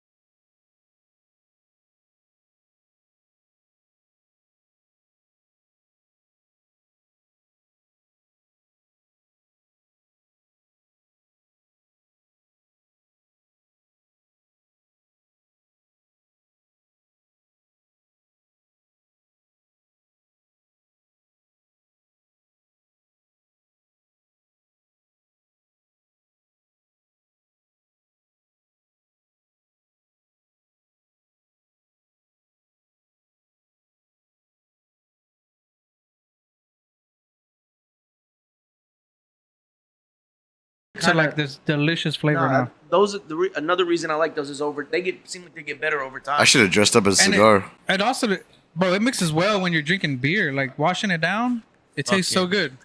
So like this delicious flavor now. Those are another reason I like those is seem like they get better over time. I should have dressed up as a And cigar. it also, bro, it mixes well when you're drinking beer. Like washing it down, it tastes so good.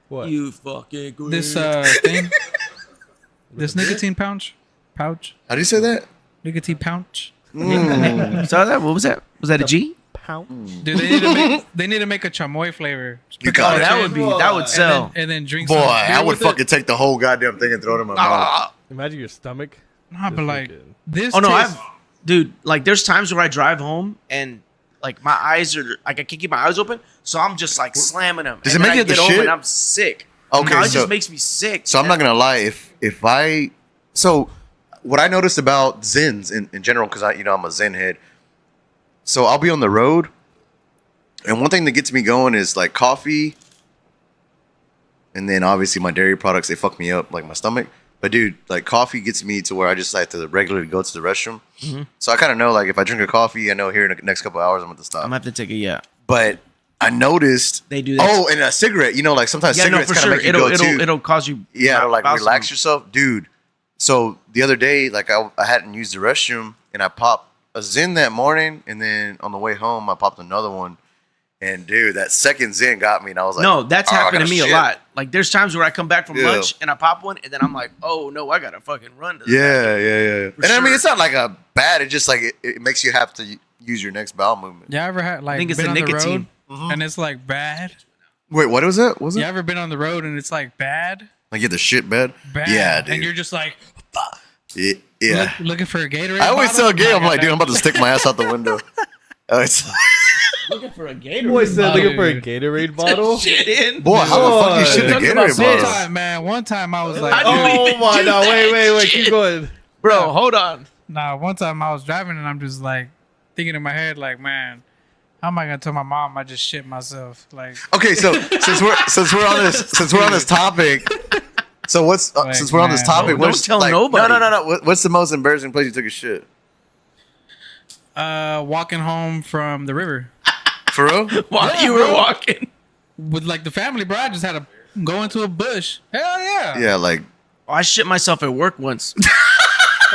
What? You fucking good. This thing, this nicotine pouch. How do you say that? Nicotine pouch. So what was that? Was that a G? Pound. Dude, they need to make a chamoy flavor. You Oh, got that it. would sell. And then drink Boy, some beer I would with it. fucking take the whole goddamn thing and throw it in my mouth. Ah. Imagine your stomach. Nah, but Just like fucking- this. Oh no, tastes- dude, like there's times where I drive home and like my eyes are like I can't keep my eyes open, so I'm just like slamming them. Does and it then make you I have the get home shit? and I'm sick. Okay, No, it so- just makes me sick. So I'm not gonna lie. So what I noticed about Zens in general, because I'm a Zen head. So I'll be on the road, and one thing that gets me going is like coffee, and then obviously my dairy products, they fuck me up, like my stomach. But dude, like coffee gets me to where I just like to regularly go to the restroom. Mm-hmm. So I kind of know like if I drink a coffee, I know here in the next couple of hours I'm going to stop. I'm gonna have to take a yeah. But I noticed They do that. Oh, and a cigarette. Like sometimes Yeah, no, cigarettes for kind of sure. make you go too. It'll cause you. Yeah, to like bowel relax syndrome. yourself, dude. So the other day, like I hadn't used the restroom, and I popped a Zen that morning, and then on the way home, I popped another one, And dude, that second Zen got me, and I was like, No, that's "Oh, I happened to gotta me shit." a lot. Like there's times where I come back from Yeah. lunch and I pop one, and then I'm like, oh no, I gotta fucking run to the Yeah. For And I mean, sure. it's not like a bad. It's just like it makes you have to use your next bowel movement. You ever had like I think it's been the on the nicotine. road and it's like bad? Wait, what was that? Was it You ever been on the road and it's like bad? like you had the shit bed? Bad. Yeah, dude. And you're just like Yeah. looking for a Gatorade. I always bottle? tell Gabe, I'm I like, dude, I'm got about to stick my ass out the window. It's looking for a Gatorade. Boy said looking for a Dude. Gatorade bottle. Shit in. boy, how the fuck you shit in the Talking about Gatorade One bottle? time, man. One time I was like, I didn't Oh even my do no! that Wait! shit. Keep going. Bro, hold on. nah. One time I was driving and I'm just like thinking in my head, like, man, how am I gonna tell my mom I just shit myself? Like, Okay, so since we're on this topic, so what's Like, since we're on this man, topic, don't what's tell like, nobody. No. What's the most embarrassing place you took a shit? walking home from the river For real? While Yeah, you were bro. walking. with like the family, bro. I just had to go into a bush. Hell yeah. Yeah, like Oh, I shit myself at work once.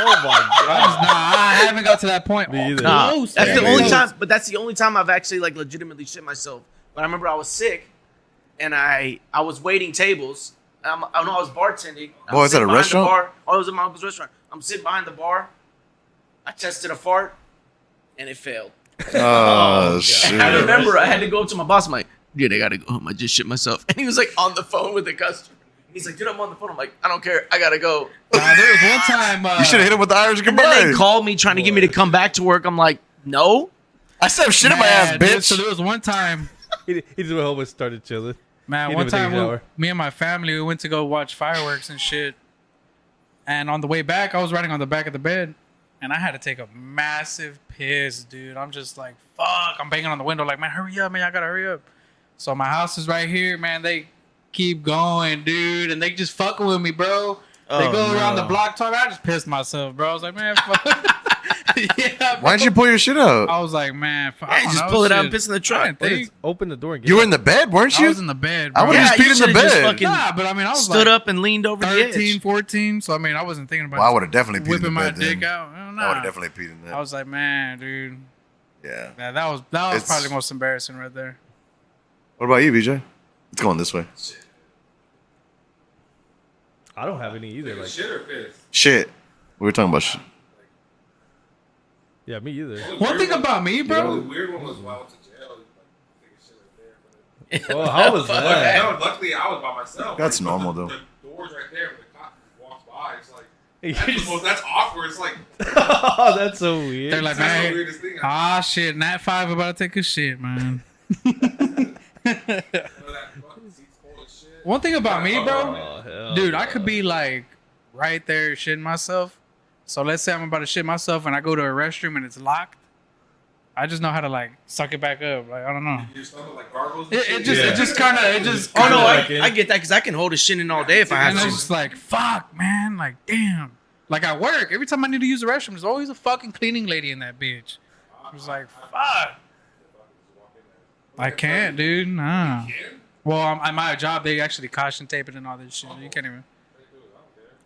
Oh my god! I haven't got to that point. Me either. Nah, Close, that's man. the only Close. time. But that's the only time I've actually like legitimately shit myself. But I remember I was sick, and I was waiting tables. I know I was bartending. I Boy, was is that a sitting behind the restaurant? bar. Oh, it was in my uncle's restaurant. I'm sitting behind the bar. I tested a fart, and it failed. oh shit. I remember I had to go up to my boss. I'm like, dude, I gotta go home. I just shit myself. And he was like on the phone with the customer. He's like, dude, I'm on the phone. I'm like, I don't care. I gotta go. Nah, there was one time. You should have hit him with the Irish And then goodbye. they called me trying to get me to come back to work. I'm like, no. I said I'm shit in my ass, dude, bitch. So there was one time, He just went home and started chilling. man. He One didn't even time, take a shower. me and my family, we went to go watch fireworks and shit. And on the way back, I was riding on the back of the bed, and I had to take a massive piss, dude. I'm just like, fuck. I'm banging on the window, like, man, hurry up, man. I gotta hurry up. So my house is right here, man. They keep going, dude, and they just fucking with me, bro. They Oh, go around no. the block talking. I just pissed myself, bro. I was like, man, fuck. Yeah, bro. Why didn't you pull your shit out? I was like, man, fuck. Yeah, just pull it out and piss in the truck. I didn't think. Open the door and get You were out. in the bed, weren't I you? was in the bed, I bro. would've Yeah, just peed you in the should've just bed. fucking Nah, but I mean, I was stood like up and leaned over the 13, edge. 14, so I mean, I wasn't thinking about Well, I would have definitely peed in the whipping my bed dick then. out. Hell I nah. would have definitely peed in that. I was like, man, dude, Yeah. that was It's- probably the most embarrassing right there. What about you, BJ? It's going this way. I don't have any either. Like, Shit or piss? Shit. We were talking about shit. yeah, me either. One thing about me, The only bro. weird one was when I went to jail. Like, take a shit right there. Oh, how was But that? no, luckily I was by myself. That's Like, normal, the, though. The door's right there, but the cop walks by. It's like You that's, the just- most, that's awkward. It's like Oh, that's so weird. They're like, that's the man, weirdest thing. ah, shit, Nat 5 about to take a shit, man. I know that fucking seat's full of shit. One thing about me, bro, Oh, hell dude, I no. could be like right there shitting myself. So let's say I'm about to shit myself and I go to a restroom and it's locked. I just know how to like suck it back up. Like, I don't know. Your stomach like gargles. And It shit. just, Yeah. it just kind of, it just. Oh no, Back in. I get that because I can hold a shit in all day if I have And I was to. just like, fuck, man. Like, damn. Like, at work, every time I need to use the restroom, there's always a fucking cleaning lady in that bitch. I was like, fuck. I can't, dude. Nah. Well, at my job, they actually caution tape it and all this shit. You can't even.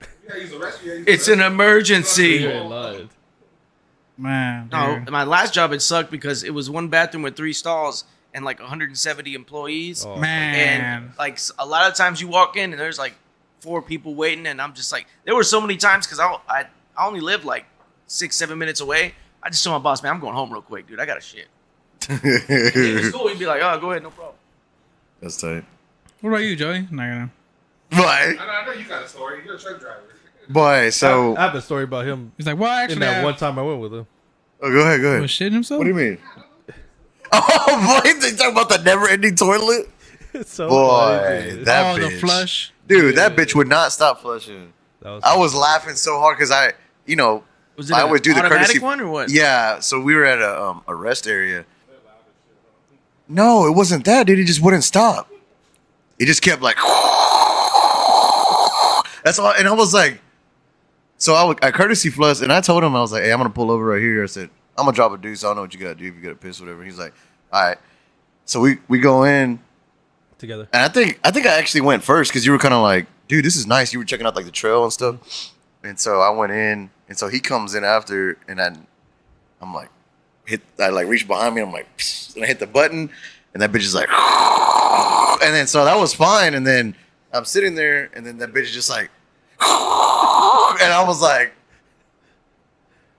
You gotta use the restroom. You gotta use It's the an emergency. You ain't lying. Man. No, dude. my last job it sucked because it was one bathroom with 3 stalls and like 170 employees. Oh, Man. And like a lot of times you walk in and there's like 4 people waiting, and I'm just like, there were so many times because I only live like 6-7 minutes away. I just told my boss, man, I'm going home real quick, dude. I got to shit. It was cool. He'd be like, oh, go ahead, no problem. That's tight. What about you, Joey? Not gonna. Boy, I know you got a story. You're a truck driver. boy. So, I have a story about him He's like, well, in actually, that I one time I went with him. oh, go ahead, go was ahead. shitting himself. What do you mean? Oh boy, they talking about the never-ending toilet. So Boy, funny, dude. that Oh, bitch. the flush. Dude, that bitch would not stop flushing. That was I was laughing so hard because Was it I an always do the automatic courtesy one or what? Yeah, so we were at a rest area. No, it wasn't that, dude. He just wouldn't stop. He just kept like. That's all, and I was like, so I courtesy flush, and I told him I was like, hey, I'm gonna pull over right here. I said, I'm gonna drop a deuce. I don't know what you gotta do if you gotta piss, whatever. He's like, all right. So we go in, together. and I think I actually went first because you were kind of like, dude, this is nice. You were checking out like the trail and stuff, and so I went in, and so he comes in after, and I'm like, I like reach behind me, and I'm like, psst, and I hit the button, and that bitch is like, and then so that was fine, and then I'm sitting there, and then that bitch is just like, and I was like,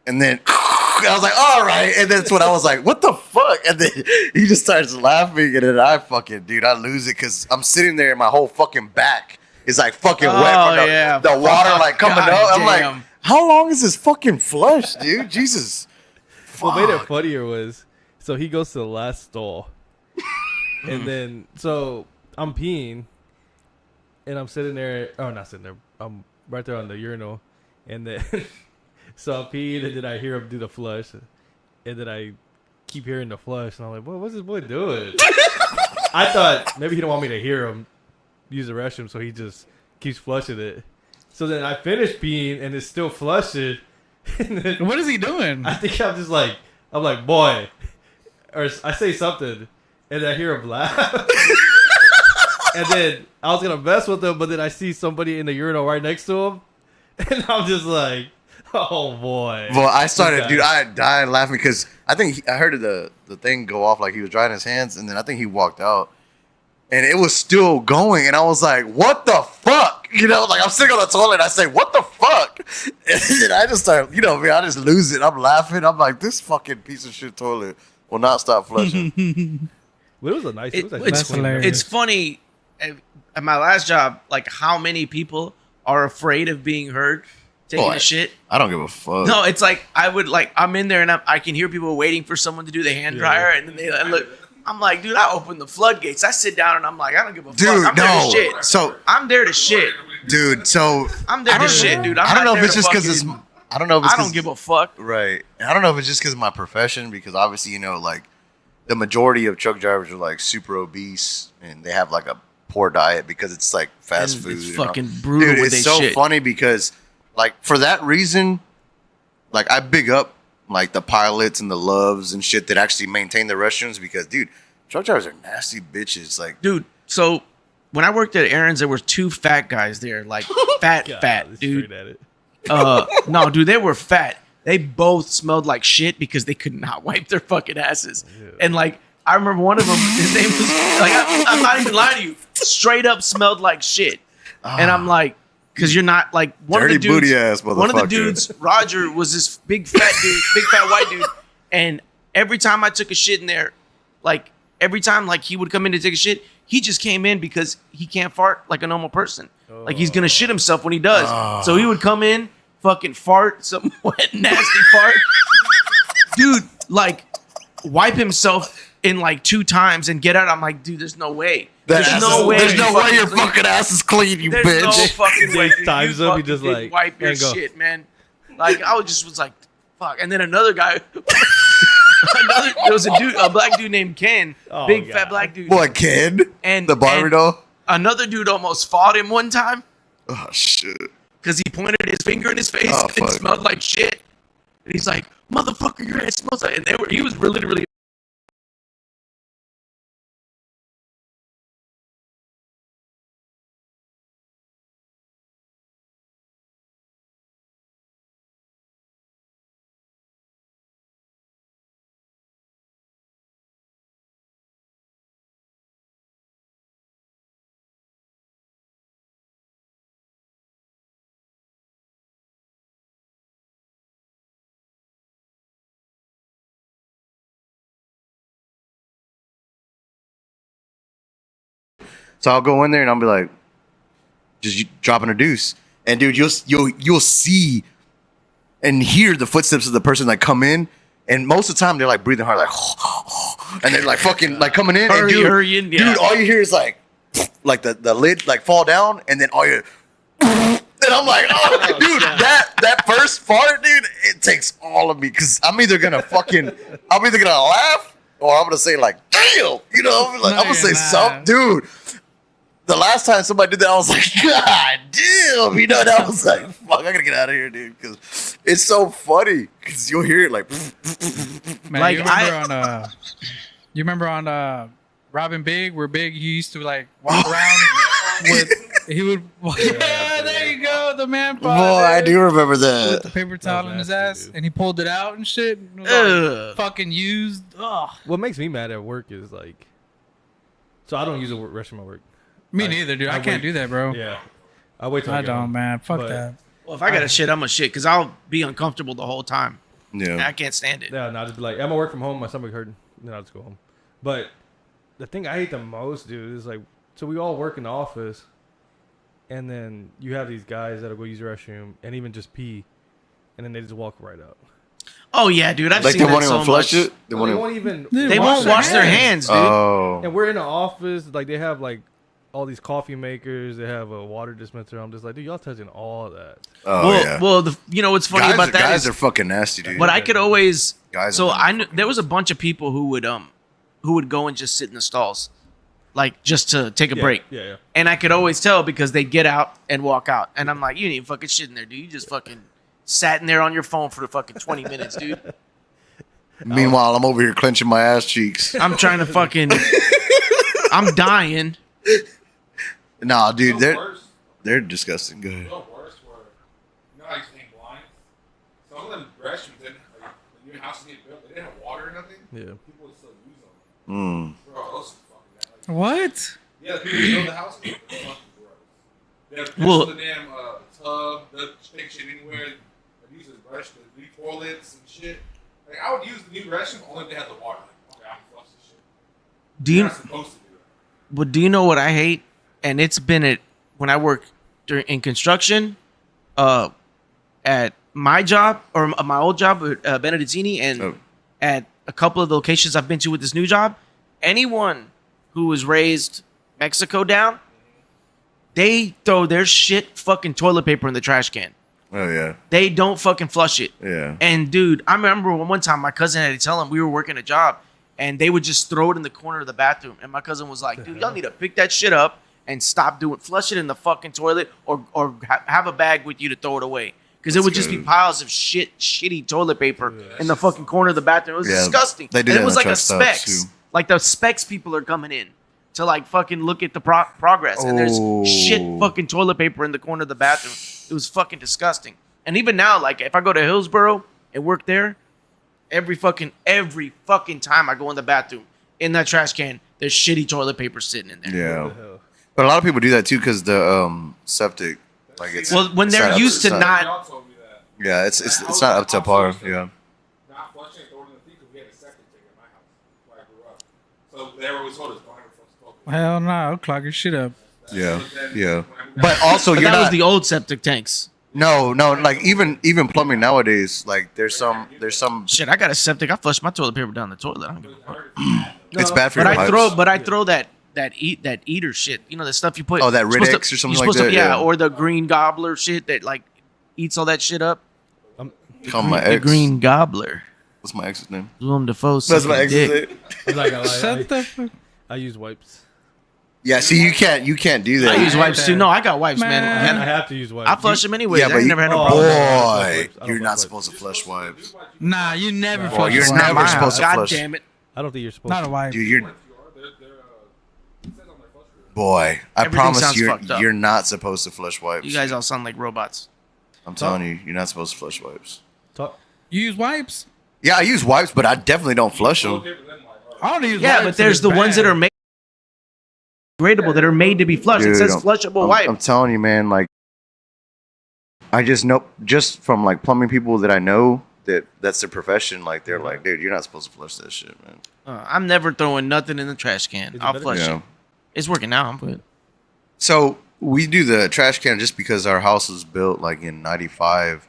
and then I was like, all right, and that's when I was like, what the fuck? And then he just starts laughing, and then I lose it because I'm sitting there, and my whole fucking back is like fucking wet from the water like coming God up. I'm damn. like, how long is this fucking flush, dude? Jesus. What made it Fuck. funnier was, so he goes to the last stall, and then so I'm peeing, and I'm sitting there. Oh, not sitting there. I'm right there on the urinal, and then so I'm peeing, and then I hear him do the flush, and then I keep hearing the flush, and I'm like, what's this boy doing? I thought maybe he don't want me to hear him use the restroom, so he just keeps flushing it. So then I finish peeing, and it's still flushing. And then What is he doing? I think I'm like, boy, or I say something, and I hear him laugh. And then I was gonna mess with him, but then I see somebody in the urinal right next to him, and I'm just like, oh boy. Well, I started, dude. I died laughing because I think I heard the thing go off like he was drying his hands, and then I think he walked out, and it was still going, and I was like, "What the fuck?" You know, like I'm sitting on the toilet, and I say, "What the fuck?" And then I just start, I just lose it. I'm laughing. I'm like, "This fucking piece of shit toilet will not stop flushing." Well, it was a nice. It- was a it's nice hilarious. it's funny at my last job, like how many people are afraid of being heard taking Boy. a shit. I don't give a fuck. No, it's like I'm in there and I can hear people waiting for someone to do the hand dryer, and then they look. I'm like, dude, I open the floodgates. I sit down and I'm like, I don't give a fuck. Dude, I'm there no. to shit. So, I'm there to shit. dude, so I'm there to shit, dude. I'm I don't not know if there it's to just because it's. fucking- I don't know if it's. I don't give a fuck. Right. And I don't know if it's just because of my profession, because obviously, like the majority of truck drivers are like super obese and they have like a poor diet because it's like fast And food. it's and all. fucking brutal Dude, with it's they so shit. funny because like for that reason, like I big up like the pilots and the loves and shit that actually maintain the restrooms because dude, truck drivers are nasty bitches. Like Dude, so when I worked at Aaron's, there were two fat guys there, like fat, God, fat, dude. straight at it. No, dude, they were fat. They both smelled like shit because they could not wipe their fucking asses. Yeah. And like, I remember one of them, his name was like, I'm not even lying to you, straight up smelled like shit. And I'm like, because you're not like one dirty of the dudes. booty ass motherfucker. One of the dudes, Roger, was this big fat dude, big fat white dude. And every time I took a shit in there, like every time like he would come in to take a shit, he just came in because he can't fart like a normal person. Like he's gonna shit himself when he does. So he would come in, fucking fart, some wet, nasty fart. Dude, like wipe himself in like 2 times and get out. I'm like, dude, there's no way. There's no way. There's no way fucking your clean. fucking ass is clean, you There's bitch. no fucking way. Six Dude. times You up, he fucking just didn't like, wipe your and go. shit, man. Like I was like, fuck. And then another guy, there was a black dude named Ken, Oh, big God. fat black dude. Boy, kid. And The barber and doll. Another dude almost fought him one time Oh shit. because he pointed his finger in his face Oh, and it fuck. smelled like shit. And he's like, "Motherfucker, your ass smells like." And he was really. So I'll go in there and I'll be like, just dropping a deuce, and dude, you'll see and hear the footsteps of the person like come in, and most of the time they're like breathing hard, like, and they're like fucking like coming in, and dude, Hurry in, yeah. dude, all you hear is like the lid like fall down, and then all you. And I'm like, oh, dude, that first fart, dude, it takes all of me because I'm either gonna laugh or I'm gonna say like, damn, I'm No, gonna say you're something, not. dude. The last time somebody did that, I was like, God damn, that was like, fuck, I gotta get out of here, dude, because it's so funny because you'll hear it like, Man, Like, you remember on Robin Big, where Big he used to like walk around with he would yeah, there you go, the man boy, I do remember with the that. paper towel in his nasty, ass, dude. and he pulled it out and shit. And it was, Ugh. like, fucking used. Ugh. What makes me mad at work is like So I don't use the restroom at work. Me neither, dude. I can't do that, bro. Yeah. I wait till I get home. don't, man. Fuck But- that. Well, if I got to shit, I'm gonna shit because I'll be uncomfortable the whole time. Yeah. I can't stand it. Yeah, no, I'll just be like, I'm gonna work from home. My stomach hurting. Then I'll just go home. But the thing I hate the most, dude, is like, so we all work in the office, and then you have these guys that'll go use the restroom and even just pee, and then they just walk right out. Oh yeah, dude. I've Like seen they that won't so even flush much. it. They They won't. won't even. They won't wash their hands, dude. Oh. And we're in the office, like they have like all these coffee makers. They have a water dispenser. I'm just like, dude, y'all touching all that. Oh well, yeah. well, you know what's funny guys about are, that guys is, are fucking nasty, dude. but I could always. Guys So are I knew fucking there was a bunch of people who would go and just sit in the stalls, like just to take a break. Yeah. And I could always tell because they get out and walk out, and I'm like, you ain't even fucking shit in there, dude. You just fucking sat in there on your phone for the fucking 20 minutes, dude. Meanwhile, I'm over here clenching my ass cheeks. I'm trying to fucking. I'm dying. Nah, dude, The worst, they're disgusting. Go ahead. the worst were, you know how you hang blinds? Some of them restrooms didn't, like, when your house was getting built, they didn't have water or nothing. Yeah. People would still use them. Bro, those are fucking bad. Like, What? yeah, the people who build the house, they're fucking gross. They have Well- the damn tub, they'll take shit anywhere. They use the brush, the new toilets and shit. Like, I would use the new restroom only if they had the water. Like, okay, I'm flush this shit. Do You're you? not supposed to do that. But do you know what I hate? And it's been at when I work in construction, at my job or my old job at Benedettini, and Oh. at a couple of the locations I've been to with this new job. Anyone who was raised Mexico down, they throw their shit fucking toilet paper in the trash can. Oh yeah, They don't fucking flush it. yeah. And dude, I remember one time my cousin had to tell him we were working a job, and they would just throw it in the corner of the bathroom. And my cousin was like, "Dude, y'all need to pick that shit up and stop doing flush it in the fucking toilet, or have a bag with you to throw it away, because it would just be good. piles of shitty toilet paper in the fucking corner of the bathroom. It was Yeah, disgusting. they do And that it was in like a truck stops, specs, too. like the specs people are coming in to like fucking look at the progress, and there's Oh. shit fucking toilet paper in the corner of the bathroom. It was fucking disgusting. And even now, like if I go to Hillsboro and work there, every fucking time I go in the bathroom, in that trash can, there's shitty toilet paper sitting in there. Yeah. But a lot of people do that too because the septic, like it's Well, when it's they're not up- used it's to not- not, Y'all told me that. Yeah, it's not up to par. Yeah. Not flushing, throwing in the thing because we had a septic tank at my house where I grew up. So they always told us don't ever flush the toilet. Hell no. I'll clog your shit up. Yeah, But then yeah. when I moved But out- also, but you're that was not. the old septic tanks. No, like even plumbing nowadays, like there's some. Shit, I got a septic. I flush my toilet paper down the toilet. I don't give a fuck. It's bad for But your I pipes. throw that eater shit. You know the stuff you put. Oh, that you're supposed Riddex or something you're like supposed that? Yeah, Yeah. or the green gobbler shit that like eats all that shit up. Call my The ex. green gobbler. What's my ex's name? Willem Dafoe. That's my sucking ex's dick. name. I'm not gonna lie. Shut the fuck. I use wipes. Yeah, see, you can't do that. I use hate wipes that. too. No, I got wipes, man. Man. I have to use wipes. I flush them anyways. Yeah, I but ain't you- never had no Oh, problem. I don't Boy, flush wipes. you're not flush supposed to flush wipes. Nah, you never Boy, flush you're your Not never my supposed house. to God flush. damn it. I don't think you're supposed Not a to. wipe. Dude, you're they're, it says on their flush rate. boy. I Everything promise sounds you're fucked up. you're not supposed to flush wipes. You guys all sound like robots. I'm telling you, you're not supposed to flush wipes. Talk. You use wipes? Yeah, I use wipes, but I definitely don't flush them. Toilet paper, then like, oh, I don't use Yeah, wipes. but there's the ones that are made gradable, that are made to be flushed. It Dude, says flushable wipe. I'm telling you, man. Like, I just know, just from like plumbing people that I know that's their profession. Like, they're like, dude, you're not supposed to flush that shit, man. I'm never throwing nothing in the trash can. Is it I'll better? flush Yeah. it. It's working now. I'm good. So we do the trash can just because our house was built like in '95.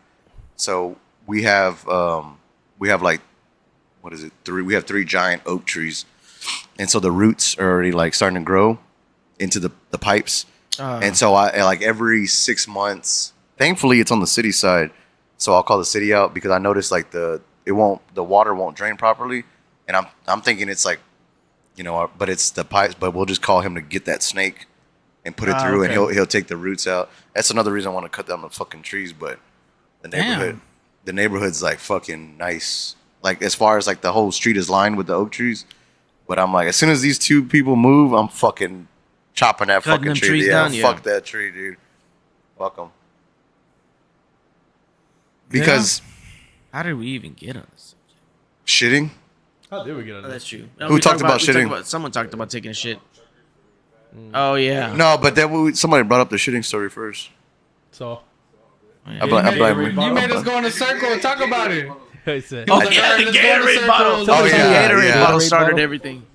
So we have like, what is it? We have three giant oak trees, and so the roots are already like starting to grow into the pipes. And so I like every 6 months. Thankfully, it's on the city side, so I'll call the city out because I noticed like the water won't drain properly, and I'm thinking it's like, but it's the pipes. But we'll just call him to get that snake and put it through, and okay. he'll take the roots out. That's another reason I want to cut down the fucking trees. But Damn. the neighborhood's like fucking nice. Like as far as like the whole street is lined with the oak trees, but I'm like, as soon as these two people move, I'm fucking chopping that Cutting fucking them tree. trees Yeah, down, yeah. fuck that tree, dude. Fuck them. Because How did we even get on this? shitting. How did we get on Oh, this? that's true. Who talked about shitting? Someone talked about taking a shit. Oh yeah. No, but then somebody brought up the shitting story first. So I blame You made us go in a circle and talk about it. he said, Oh, Oh, yeah, the let's go in a Gatorade circle. bottle. Oh, yeah, Gatorade yeah. bottle Gatorade started bottle? everything.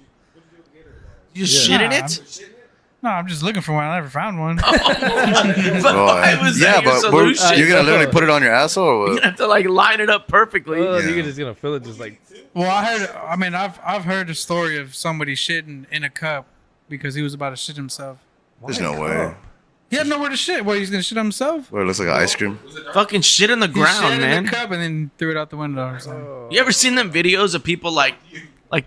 You Yeah. shit in Nah, it? No, I'm just looking for one. I never found one. But why was that your solution? you're gonna literally put it on your asshole or You what? have to like line it up perfectly. oh, Yeah. you're just gonna fill it just like. Well, I've heard a story of somebody shitting in a cup because he was about to shit himself. There's no way. He had nowhere to shit. What, he's gonna shit himself? Well, it looks like ice cream. Fucking shit in the He ground, shit man. in the cup and then threw it out the window or something. You ever seen them videos of people like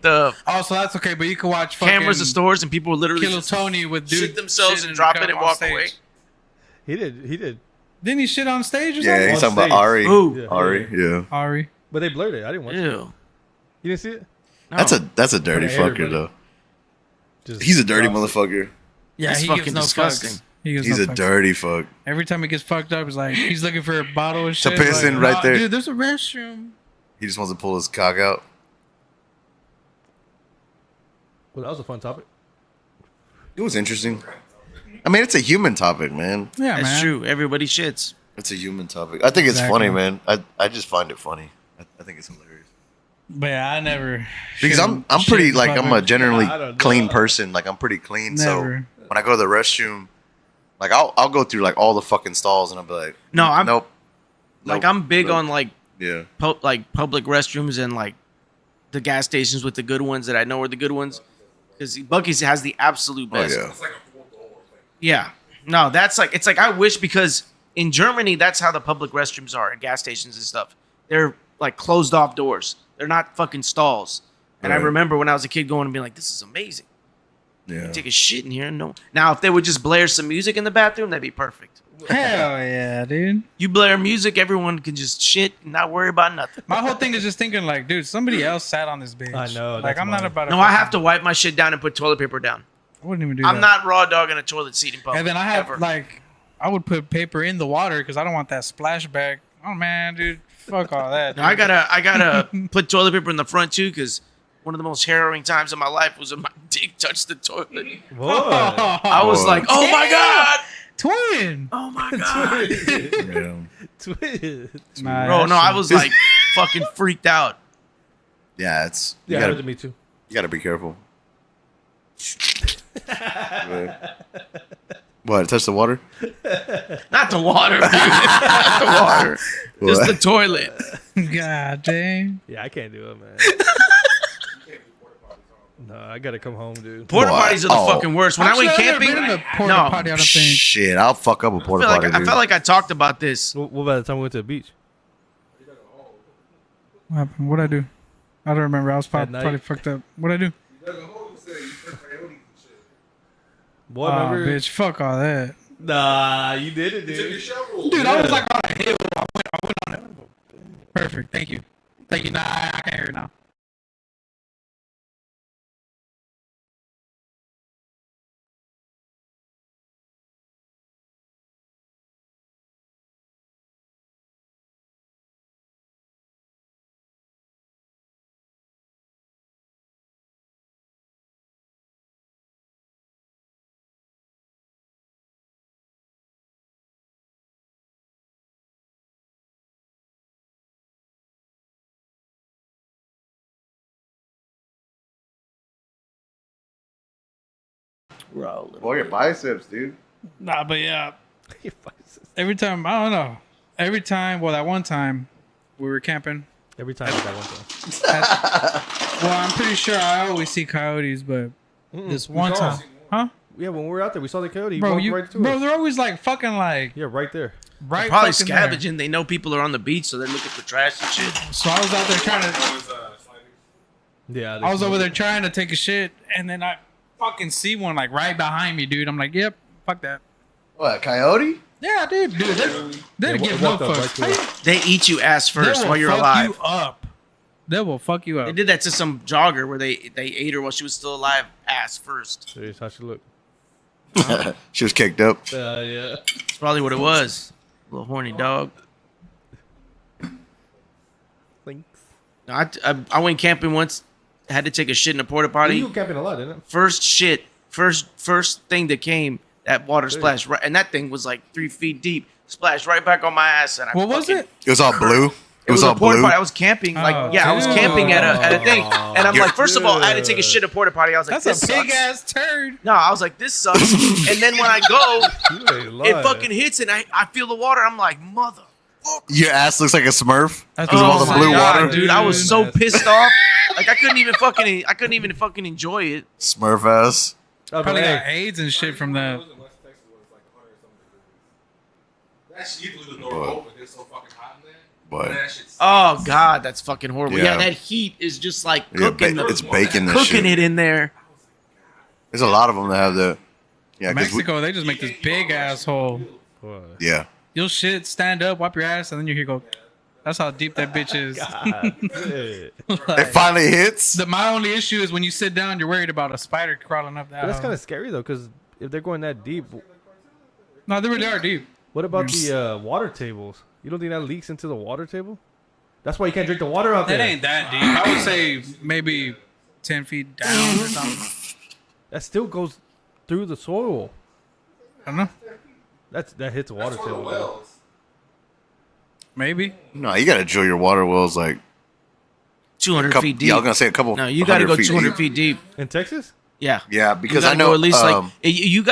the Oh, so that's okay, but you can watch fucking cameras of stores and people literally Kilo just Tony with dude shit themselves shitting and in drop the it cup and on walk stage. away? He did. Didn't he shit on stage or Yeah, something? he's On talking about stage. Ari. Who? Yeah. Ari, yeah. Ari. But they blurred it. I didn't watch it. Ew. You didn't see it? No. That's a dirty But fucker everybody- though. Just He's a dirty dropped it. motherfucker. Yeah, That's he fucking gives no disgusting. fucks. He gives He's no a fucks. dirty fuck. Every time he gets fucked up, he's like he's looking for a bottle of shit. piss like, in right "Nah, there." Dude, there's a restroom. He just wants to pull his cock out. Well, that was a fun topic. It was interesting. I mean, it's a human topic, man. Yeah, That's man. true. Everybody shits. It's a human topic. I think it's Exactly. funny, man. I just find it funny. I think it's hilarious. But yeah, I never. Because shit- I'm shit pretty in like I'm a public. generally I don't know. clean person. Like I'm pretty clean. So Never. when I go to the restroom, like I'll go through like all the fucking stalls and I'll be like, No, I'm nope. like Nope. I'm big Nope. on like Yeah. public restrooms and like the gas stations with the good ones that I know are the good ones. Because Buc-ee's has the absolute Oh best. yeah. It's like a full door thing. Yeah. No, that's like it's like I wish because in Germany that's how the public restrooms are at gas stations and stuff. They're like closed off doors. They're not fucking stalls. And I Right. remember when I was a kid going and being like, "This is amazing. Yeah. Take a shit in here." No. Now if they would just blare some music in the bathroom, that'd be perfect. Hell yeah, dude. You blare music, everyone can just shit and not worry about nothing. My whole thing is just thinking like, dude, somebody else sat on this bitch. I know, Like that's I'm not mine. about. No, I have to wipe my shit down and put toilet paper down. I wouldn't even do I'm that. not raw dogging a toilet seat in public. And then I have ever. like, I would put paper in the water because I don't want that splashback. Oh man, dude, fuck all that. No, I dude. gotta put toilet paper in the front too because one of the most harrowing times of my life was when my dick touched the toilet. What? I was Oh. like, "Oh my Damn. god! twin. Oh my god!" Yeah. Twist. Nah, Bro, that no, I shit- was like fucking freaked out. Yeah, it's Yeah, you happened to gotta me too. you gotta be careful. Yeah. What? Touch the water? Not the water, dude. Not the water. Just What? the toilet. God dang. Yeah, I can't do it, man. No, I gotta come home, dude. Porta What? potties are the Oh. fucty worst. When I went Actually, I've never camping, been in a porta no, potty, I don't think. Shit, I'll fuck up a porta potty, I dude. felt like I talked about this. What about the time we went to the beach? What happened? What'd I do? I don't remember. I was At probably, night? probably fucked up. What'd I do? You dug a hole, you said you took coyotes and shit. Boy, Oh, remember? bitch, fuck all that. Nah, you did it, You took your dude. shovel. Dude, I was like on a hill. I went on it. Perfect. Thank you. Thank you. Nah, I can't hear it now. Boy, your biceps, dude. Nah, but yeah. Every time, I don't know. Every time, well, that one time we were camping. Every time that one time. Well, I'm pretty sure I always see coyotes, but this one saw time, huh? Yeah, when we were out there, we saw the coyote. Bro, Walked you, right to bro, us. they're always like fucking like Yeah, right there. right. Probably fucking there. scavenging. They know people are on the beach, so they're looking for trash and shit. So I was out there trying to. That was, sliding. Yeah, I was over there trying to take a shit, and then I fucking see one like right behind me, dude. I'm like, yep, fuck that. What, coyote? Yeah, dude, they Yeah, give walked no up fucks. right to us. They eat you ass They first will while you're fuck alive. you up. They will fuck you up. They did that to some jogger where they ate her while she was still alive, ass first. Here's how she looked. She was kicked up. Yeah. That's probably what it was. Little horny dog. Thanks. No, I went camping once. Had to take a shit in a porta You potty. were camping a lot, didn't it? First shit First thing that came, that water splashed right, and that thing was like 3 feet deep. Splashed right back on my ass, and What was it? It was all blue. It was all a porta blue. potty. I was camping, I was dude. camping at a thing, and I'm You're- like, first of all, I had to take a shit at porta potty. I was like, That's this a big sucks. ass turd. No, I was like, this sucks. And then when I go, You ain't lying. it fucking hits, and I feel the water. I'm like, mother. Your ass looks like a Smurf. That's Because of all the my blue God, water. dude. I was so That's- pissed off. Like I couldn't even fucking enjoy it. Smurf ass. Oh, Probably hey, got AIDS and shit from I that. was in West Texas where it's like 100 something degrees. That shit, you leave the door open. It's so fucking hot in there. But That shit Oh stinks. god, that's fucking horrible. Yeah, Yeah. that heat is just like yeah, cooking, it's baking this cooking shit. it in there. There's a lot of them that have the. Yeah, 'cause Mexico, they just make this big asshole. boy. yeah. You'll shit, stand up, wipe your ass, and then you hear go. That's how deep that bitch is. God, shit. It finally hits. My only issue is when you sit down, you're worried about a spider crawling up that. But that's hole. kind of scary though, because if they're going that deep, No, they really are deep. what about the water tables? You don't think that leaks into the water table? That's why you can't drink the water out That there. ain't that deep. I would say maybe 10 feet down or something. That still goes through the soil. I don't know. That hits the water That's for the table. though. wells. Maybe. No, you gotta drill your water wells like 200 couple, feet deep. yeah, I was gonna say a couple. No, you got to 100 go 200 deep. feet deep. In Texas? Yeah. Yeah, You because gotta I know go at least you you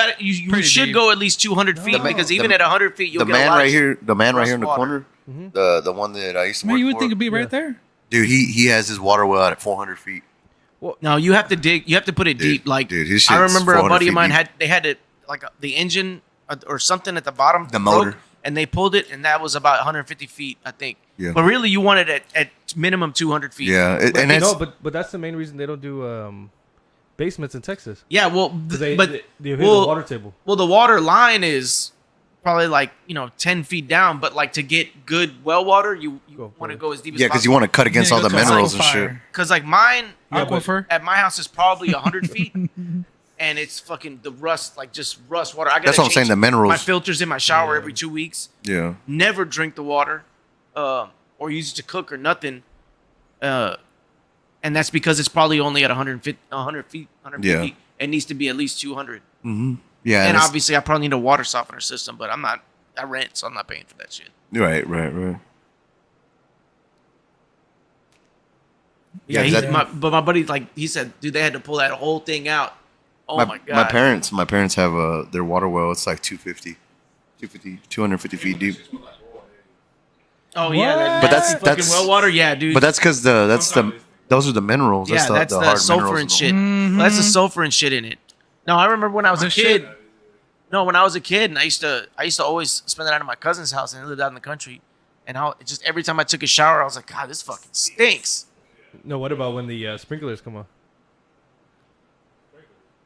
Pretty should deep. go at least 200 feet The- because the- even at 100 feet you'll the get a man lot right of here, the man right rust here in the water. corner, Mm-hmm. the one that I used to Man, work you would for, think it'd be Yeah. right there. dude, he has his water well out at 400 feet. No, you have to dig. You have to put it Dude, deep. Like dude, his I shit's remember a 400 buddy of feet mine deep. had it like the engine or something at the bottom. The broke, motor. and they pulled it, and that was about 150 feet, I think. Yeah. But really, you want it at minimum 200 feet. Yeah, and No, it's but that's the main reason they don't do basements in Texas. Yeah. Well, 'Cause they hit well, the water table. well, the water line is probably like 10 feet down. But like to get good well water, you Go want to for it. go as deep yeah, as because you possible. want to cut against Yeah, all go the to a minerals and aquifer. shit. Because like mine Aquifer. at my house is probably 100 feet, and it's fucking the rust, like just rust water. I gotta That's what I'm saying, change the minerals. My filters in my shower every 2 weeks. Yeah, Never drink the water, or use it to cook or nothing. And that's because it's probably only at 100 feet. Yeah. It needs to be at least 200. mm-hmm. Yeah, And it's- obviously, I probably need a water softener system, but I'm not. I rent, so I'm not paying for that shit. right. Yeah, Yeah, that- but my buddy, like he said, dude, they had to pull that whole thing out. Oh my god. My parents have their water well. It's like 250 feet deep. Oh yeah, that But that's- fucking that's- well water. Yeah, dude. But that's because those are the minerals. yeah, that's the hard sulfur minerals and all. shit. Well, that's the sulfur and shit in it. No, I remember when I was a The kid. shit. No, when I was a kid, and I used to always spend the night at my cousin's house, and he lived out in the country. And just every time I took a shower, I was like, God, this fucking stinks. No, what about when the sprinklers come on?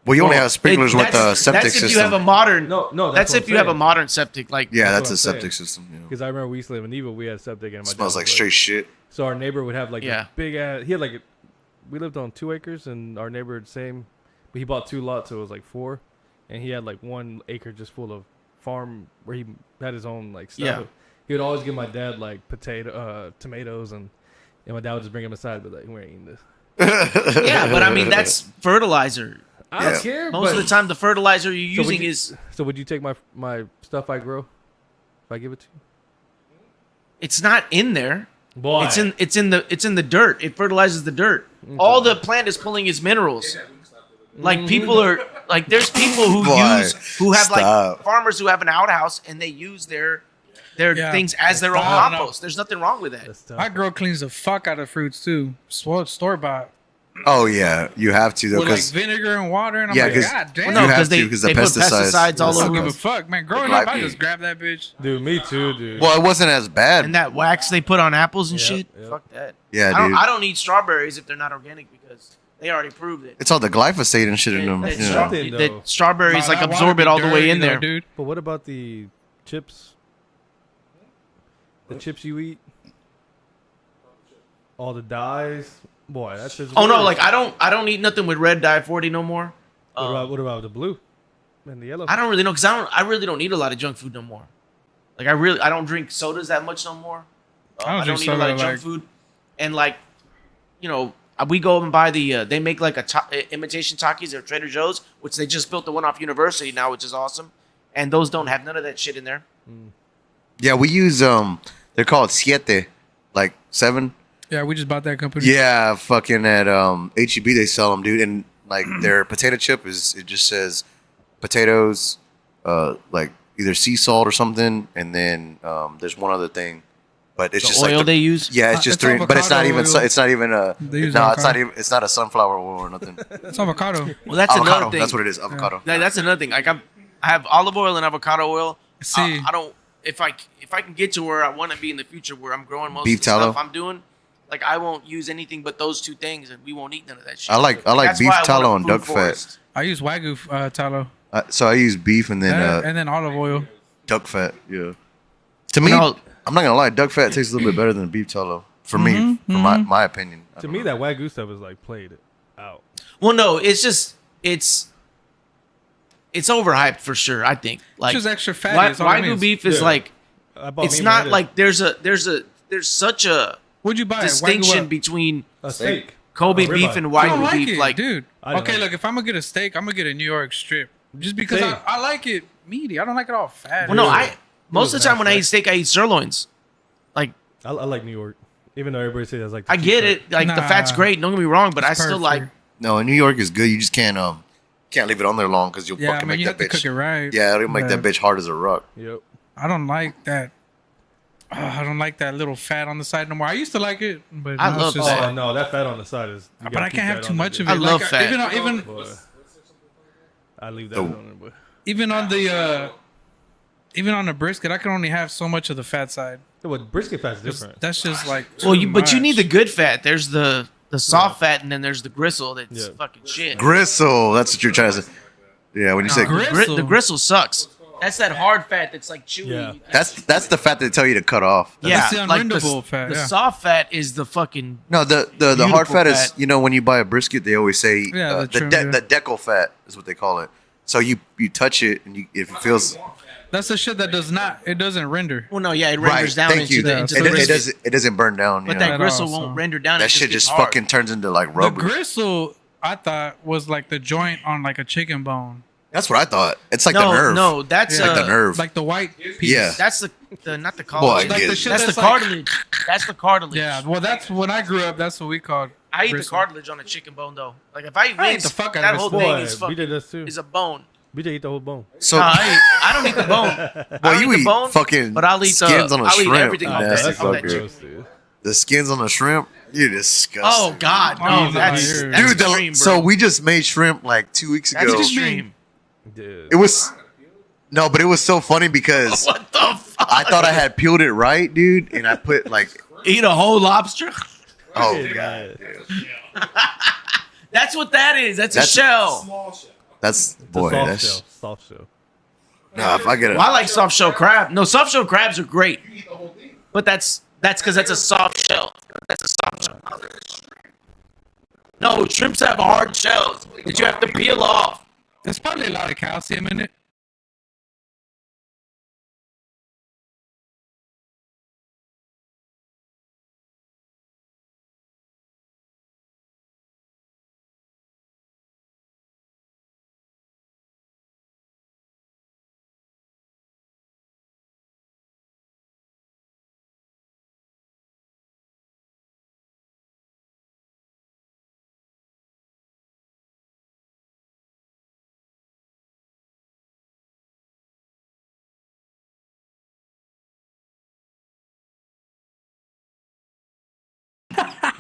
Well, you only Well, have sprinklers with the that's- septic That's if system. you have a modern. No, That's what if I'm you have a saying. modern septic. Like Yeah, That's that's a what I'm septic saying. system. Yeah. Because I remember we used to live in Evo, we had septic, and my Smells dad like was straight shit. So our neighbor would have like Yeah. a big ass. He had like we lived on 2 acres, and our neighbor the same, but he bought 2 lots, so it was like 4, and he had like 1 acre just full of farm where he had his own like stuff. Yeah. He would always give my dad like tomatoes, and my dad would just bring him aside, but like, we're eating this. yeah, but I mean that's fertilizer. I Yeah. don't care. Most of but- the time, the fertilizer you're So would using you- is So would you take my stuff I grow if I give it to you? it's not in there. Boy. It's in the dirt. It fertilizes the dirt. All the plant is pulling is minerals. Like people are like there's people who Boy, who have like stop. farmers who have an outhouse and they use their Yeah. things as their own I don't know. compost. There's nothing wrong with that. That's tough. My girl cleans the fuck out of fruits too. Store bought. Oh yeah, you have to though, With like because vinegar and water, and I'm Yeah, like, 'cause- God damn. You No, have because to, they 'cause the put pesticides- pesticides all the I don't over. give a them. fuck, man. Growing up, I glyphosate. just grabbed that bitch. Dude, me too, dude. well, it wasn't as bad. And that wax they put on apples and Yep, shit. yep. Fuck that. Yeah, I don't, dude. I don't eat strawberries if they're not organic because they already proved it. It's all the glyphosate and shit in them. That's you know. something, though. That strawberries Nah, like that absorb water it be all the way dirty in though, there. dude. But what about the chips? The chips you eat? All the dyes? Boy, that's just Oh no, worse. like I don't eat nothing with red dye 40 no more. What about the blue and the yellow? I don't really know because I really don't eat a lot of junk food no more. Like I don't drink sodas that much no more. I don't I drink don't eat a lot of soda, junk like- food, and like, you know, We go and buy the. They make like imitation Takis at Trader Joe's, which they just built the one off University now, which is awesome. And those don't have none of that shit in there. Yeah, we use they're called siete, like 7. Yeah, we just bought that company. Yeah, fucking at HEB they sell them, dude. And like their potato chip it just says potatoes, like either sea salt or something, and then there's one other thing, but it's The just oil like they use. yeah, it's just It's 3, but it's not avocado even oil. it's not even a They use no, it's not avocado. even it's not a sunflower oil or nothing. It's avocado. Well, that's Avocado, another thing. that's what it is, avocado. That's another thing. Like I have olive oil and avocado oil. See. I don't. If I can get to where I want to be in the future, where I'm growing most Beef of the stuff tallow? I'm doing, like I won't use anything but those 2 things, and we won't eat none of that shit. I like That's beef why I want tallow a and food duck fat. forest. I use Wagyu tallow. So I use beef and then and then olive oil. duck fat. Yeah. To me, No. I'm not gonna lie, duck fat tastes a little bit better than beef tallow for me, for my opinion. I To don't me, know. that Wagyu stuff is like played out. Well, no, it's just it's overhyped for sure. I think like Just extra fatty. Why, that's all it Wagyu means. beef is Yeah. like I bought it's me not mine. like there's such a What'd you buy? distinction Wagyu what? between a steak. Kobe A beef ribeye. and I don't Wagyu like beef. it, Like dude. I don't Okay, like look, if I'm gonna get a steak, I'm gonna get a New York strip. Just because Same. I like it meaty. I don't like it all fat. well, no, Yeah. most of the time when I eat steak, I eat sirloins. Like I like New York, even though everybody says that's like. I get it, like the Nah. fat's great. Don't get me wrong, but I It's still like. perfect. No, New York is good. You just can't leave it on there long because you'll Yeah, I fucking mean, make you have that to bitch. cook it right. Yeah, it'll make that but bitch hard as a rock. Yep. I don't like that. I don't like that little fat on the side no more. I used to like it, but I now love it's just, fat. Oh no, that fat on the side is. you But gotta I keep can't have that too on much there, of it. I love like, fat. Even I leave that The- on there, but even on the brisket, I can only have so much of the fat side. yeah, but brisket fat's different. That's just like Well, too but you much. need the good fat. There's the soft fat, and then there's the gristle. That's Yeah. fucking shit. Gristle. That's what you're trying to say. Yeah, when you say Gristle. The gristle sucks. That's that hard fat that's like chewy. Yeah. that's the fat they tell you to cut off. Yeah, That's the like unrindable fat, The yeah. soft fat is the fucking. No, the hard Beautiful fat is fat. when you buy a brisket, they always say Yeah, the trim, the decal fat is what they call it. So you touch it and if it feels That's the shit that doesn't render. Well, no, yeah, it right. renders down Thank into you. the into it, the it brisket. doesn't burn down. But you that know? At gristle all, won't so- render down. That it shit gets just hard. fucking turns into like The rubber. gristle, I thought, was like the joint on like a chicken bone. That's what I thought. It's like no, the nerve. no, that's Yeah. like the nerve. Like the white piece. Yeah. That's the not the Boy, cartilage. Like yeah. the shit That's the like- cartilage. That's the cartilage. Yeah, well, that's when I grew up. That's what we called. I eat the gristle. cartilage on a chicken bone though. Like if I eat I eat wings, the fuck out that of whole this thing Boy, is we fucking did this too. is a bone. BJ eat the whole bone. So No, I don't eat the bone. I well, don't you eat eat the bone, fucking but I'll eat skins on a I'll eat shrimp. everything off Nasty that, off that fucker. chicken. Gross, dude. the skins on the shrimp, you're disgusting. Oh God, Oh, no, no, that's you're- that's dude. extreme, bro. So we just made shrimp like 2 weeks That's ago. extreme. Dude. It was no, but it was so funny because What the fuck? I thought I had peeled it right, dude, and I put like, Eat a whole lobster? oh Yeah. god, That's what that is. That's a That's- shell. Small shell. that's It's a boy, soft that's shell. Soft shell. no. If I get Well, I a like soft shell crab. No, soft shell crabs are great, You eat the whole thing. but that's because that's a soft shell. That's a soft shell. No, shrimps have hard shells that you have to peel off. There's probably a lot of calcium in it.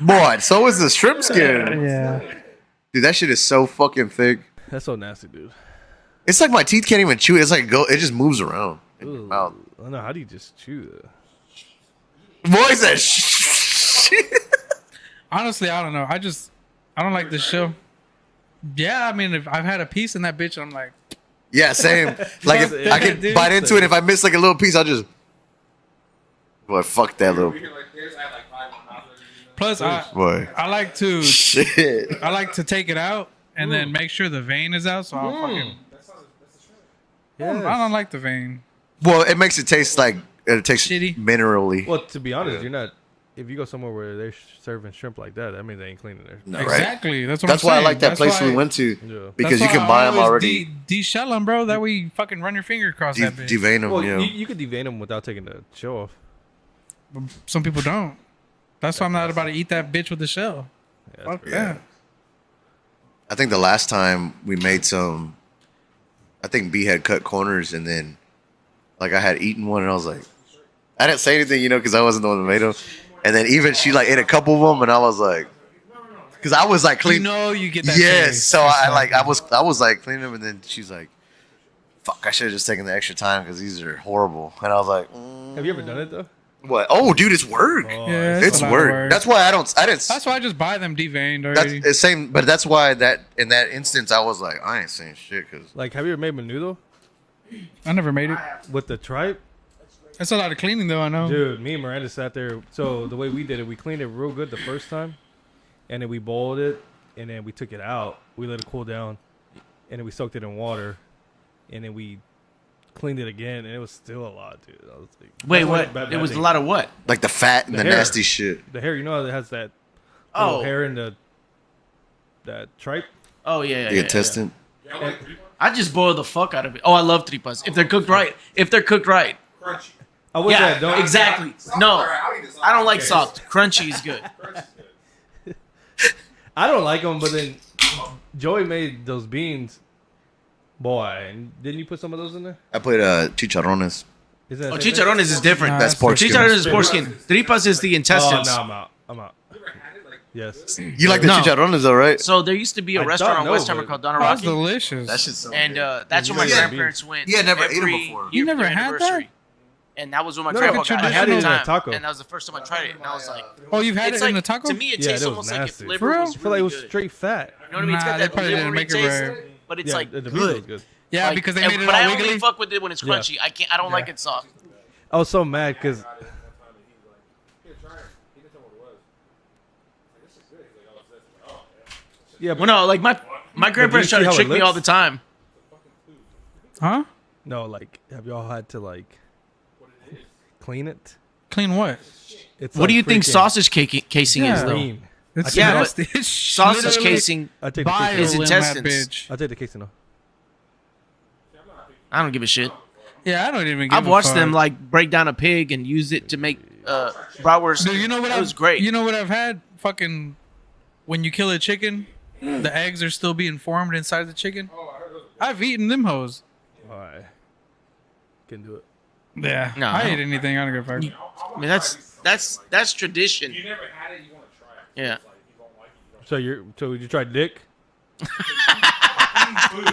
boy. So is the shrimp skin, Yeah. dude. That shit is so fucking thick. That's so nasty, dude. It's like my teeth can't even chew it. It's like it just moves around in your Ooh. mouth. I don't know. How do you just chew that? Boy, that shit. Honestly, I don't know. I don't like this show. Yeah, I mean, if I've had a piece in that bitch, I'm like, Yeah, same. Like if I can Dude. bite into it, if I miss like a little piece, I'll just. Boy, fuck that little. We hear like this. I had like 5 more mouth. plus Boy, I like to shit. take it out and then make sure the vein is out. So I'll fucking. That's a shrimp. Yes. I don't like the vein. Well, it makes it taste like it tastes Shitty. minerally. Well, to be honest, you're not if you go somewhere where they're serving shrimp like that, that means they ain't cleaning there. No, right? Exactly. That's what That's I'm why I saying. like that That's place why- we went to Yeah. because that's you why can I buy them always already. De-shell them, bro. That way you fucking run your finger across that bitch. Devein them, Well, you know. you could devein them without taking the shell off. But some people don't. That's why I'm not about to eat that bitch with the shell. Yeah, Fuck that's that. I think the last time we made some, I think B had cut corners, and then like I had eaten one, and I was like, I didn't say anything, you know, because I wasn't the one that made them. And then even she like ate a couple of them, and I was like, because I was like You clean. know you get that. Yes, taste. so I was like cleaning them, and then she's like, "Fuck, I should have just taken the extra time because these are horrible." And I was like, Have you ever done it though? "What? Oh, dude, it's work. Oh, Yeah, It's a lot of work. That's why I didn't. That's why I just buy them deveined That's already. the same, but that's why that in that instance I was like, I ain't saying shit because Like, have you ever made menudo I never made it. with the tripe? That's a lot of cleaning though. I know. Dude, me and Miranda sat there. So the way we did it, we cleaned it real good the first time, and then we boiled it, and then we took it out. We let it cool down, and then we soaked it in water, and then we cleaned it again, and it was still a lot, dude. I was like, Wait, that's why what? it's bad It was a thing. lot of what? like the fat and The the, hair. nasty shit. The hair, you know, how it has that Oh. little hair in that tripe. Oh yeah, yeah, The yeah. intestine. Yeah, I like three I just boil the fuck out of it. Oh, I love tripas if they're cooked right. If they're cooked right. crunchy. I would Yeah, say don't. exactly. Soft, No, alright, I'll eat the soft. I don't like Okay. soft. Crunchy is good. Crunchy's good. I don't like them, but then Joey made those beans. Boy, and didn't you put some of those in there? I put chicharrones. Is that Oh, the same thing? chicharrones is different. Nah, That's pork skin. Chicharrones is pork skin. Tripas is the Oh, intestines. no, I'm out. I'm out. You ever had it? Like, Yes. You like the No. chicharrones though, right? So there used to be a I restaurant don't on know, Westheimer but- called Oh, that's Donaraki, delicious. That shit's so and good. that's where my Yeah. grandparents went. Yeah, never ate 'em every before. year You for never their had that? anniversary. And that was when my No, grandpa like a got it traditional- every I had it in a time. taco. And that was the first time I tried it, and I was like, Oh, you've had it's it like in a taco? to me it Yeah, tastes that was almost like if nasty. liver For real? was I feel like really it was good. straight fat. You know what I mean? It's Nah, got they that probably didn't livery make it taste, right. but it's Yeah, like the beans good. was good. Yeah, Like, because they and- made it but all I only wiggly. fuck with it when it's Yeah. crunchy. I don't like it soft. I was so mad because tried it one time and he's like, here, try it. He didn't tell me what it was. Like, this is good. He's like, oh, it's this. Oh, yeah. yeah, Well, no, like my grandparents see try to how it trick me all looks? the time. Huh? no, like, have y'all had to like clean it? Clean what? It's What do like you think freaking sausage casing is Yeah. though? green. It's Yeah, but nasty. It's Sausage literally casing. I take the bile casing. Is in off. that intestines. bitch. I take the casing off. I don't give a shit. Yeah, I don't even. Give I've a watched fuck. them like break down a pig and use it to make bratwurst. Dude, you know what? It was great. You know what I've had? Fucking, when you kill a chicken, the eggs are still being formed inside the chicken. I've eaten them hoes. All right, can do it. Yeah, No, I I eat don't- anything. I don't give a fuck. I mean that's tradition. If you never had it, you want to try it. Yeah. Like, you don't like it. So you tried dick?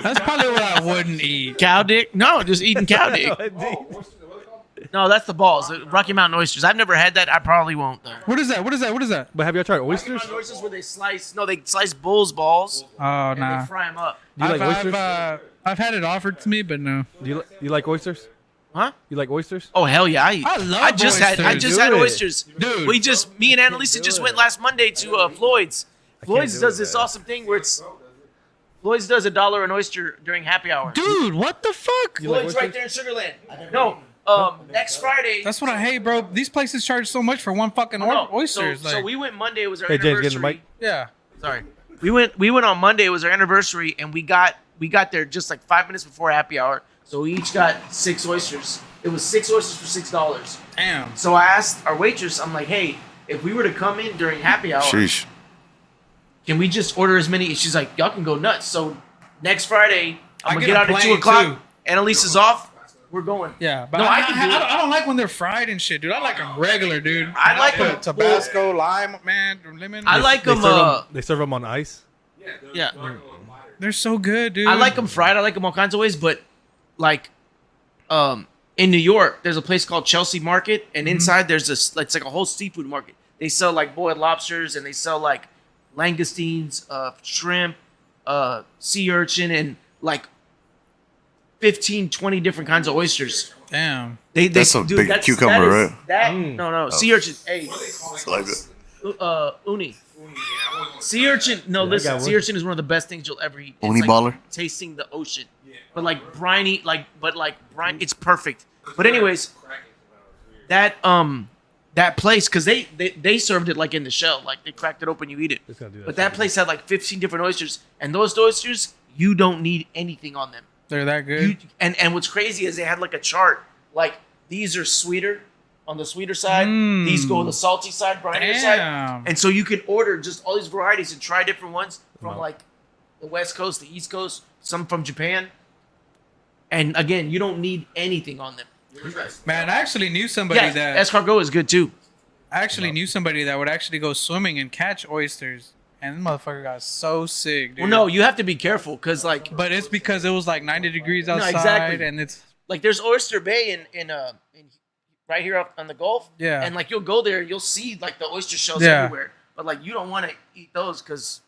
That's probably what I wouldn't eat. Cow dick? No, just eating cow dick. Oh, oysters, what are they called? No, that's the balls. The Rocky Mountain oysters. I've never had that. I probably won't though. What is that? What is that? What is that? But have y'all tried oysters? Oysters where they slice. No, they slice bull's balls Oh and nah. they fry them up. Do you like oysters? I've had it offered to me, but no. Do you like oysters? Huh? You like oysters? Oh hell yeah! I love just had oysters. Do it. oysters, Dude. Me and Annalisa just went last Monday to Floyd's. Floyd's do does it, this man. awesome thing where it's Floyd's does $1 an oyster during happy hour. Dude, what the fuck? You like Floyd's right oysters? there in Sugarland. No, next Friday. That's what I hate, bro. These places charge so much for one fucking No, oysters. So like, we went Monday. It was our Hey, James, anniversary. get in the mic. yeah. Sorry. We went on Monday. It was our anniversary, and we got there just like 5 minutes before happy hour. So we each got 6 oysters. It was 6 oysters for $6. Damn. So I asked our waitress, I'm like, hey, if we were to come in during happy hour, Sheesh. can we just order as many? She's like, y'all can go nuts. So next Friday, I'm I gonna get get a out at 2 plane, o'clock. too. Annalisa's off. We're going. Yeah, but No, I, I can do it. I don't like when they're fried and shit, dude. I like them regular, dude. I like Put them Tabasco, lime, man, lemon. I like They them. serve, they serve them on ice. Yeah. They're so good, dude. I like them fried. I like them all kinds of ways. But like, in New York, there's a place called Chelsea Market, and inside there's it's like a whole seafood market. They sell like boiled lobsters, and they sell like langoustines, shrimp, sea urchin, and like 15, 20 different kinds of oysters. Damn. That's a big cucumber, that is- right? That Mm. no sea urchin. Hey, It's like uni. Sea urchin. No, Yeah, I listen. got Sea one. urchin is one of the best things you'll ever eat. It's Uni like baller? tasting the ocean, but like briny, like brine. It's perfect. But anyways, that that place, because they served it like in the shell, like they cracked it open, you eat it. It's gonna do that But that shit. place had like 15 different oysters, and those oysters, you don't need anything on them. They're that good. And what's crazy is they had like a chart, like these are sweeter on the sweeter side, Mm. these go on the salty side, brinier side, Damn. and so you can order just all these varieties and try different ones from Wow. like the West Coast, the East Coast, some from Japan. And again, you don't need anything on them. Man, I actually knew somebody Yeah, that escargot is good too. I actually knew somebody that would actually go swimming and catch oysters, and this motherfucker got so sick, dude. Well, no, you have to be careful because like But it's because it was like 90 degrees outside, exactly. and it's there's Oyster Bay in right here up on the Gulf. Yeah. And like you'll go there, you'll see like the oyster shells Yeah. everywhere. But like you don't want to eat those because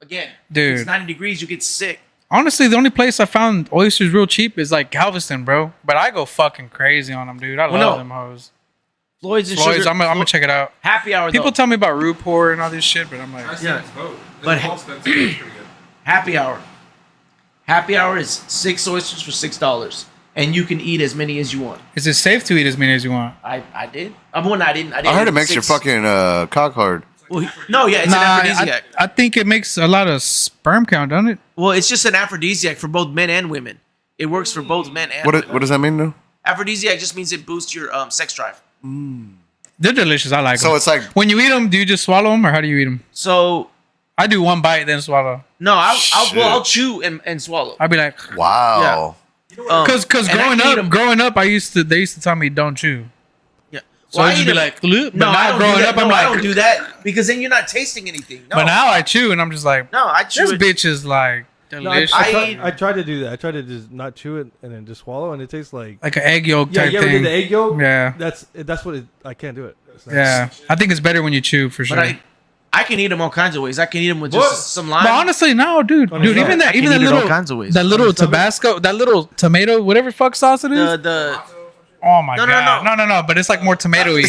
again, Dude. it's 90 degrees, you get sick. honestly the only place I found oysters real cheap is like Galveston, bro. But I go fucking crazy on them, dude. I love no. them hoes. Floyd's and Floyd's, sugar. I'm gonna check it out. Happy hour. People Though. tell me about root pour and all this shit, but I'm I like, see Yeah. it's both. But It's all expensive. It's pretty good. Happy hour. Happy hour is 6 oysters for $6, and you can eat as many as you want. is it safe to eat as many as you want? I did. One I didn't. I heard it makes your 6. fucking cock hard. Well, no, yeah, it's an aphrodisiac. I think it makes a lot of sperm count, doesn't it? Well, it's just an aphrodisiac for both men and women. It works for both men and women. What does that mean, though? Aphrodisiac just means it boosts your sex drive. They're delicious. I like them. So it's like When you eat them, do you just swallow them or how do you eat them? So I do one bite then swallow. no, Shit. I'll chew and swallow. I'd be like, wow. because and I can eat 'em. growing up, they used to tell me don't chew. Yeah. So Well, I'd I just eat be 'em. like, "Loop," but No, I now don't growing do that. up, No, I'm I like, don't do that because then you're not tasting anything. No, but now I chew and I'm just like, no, I chew this it. bitch is like No, I, delicious, I tried to do that. I tried to just not chew it and then just swallow, and it tastes like like an egg yolk yeah. type You ever thing. did the egg yolk? Yeah. That's what it. I can't do it. It's not- Yeah, I think it's better when you chew for sure. But I can eat them all kinds of ways. I can eat them with What? just some lime. But honestly, no, dude, On his dude, even stomach. that, I even can that eat it all little, kinds of ways. that little On his stomach? Tabasco, that little tomato, whatever fuck sauce it is. the Oh my No, no, god, no, but it's like more tomatoey.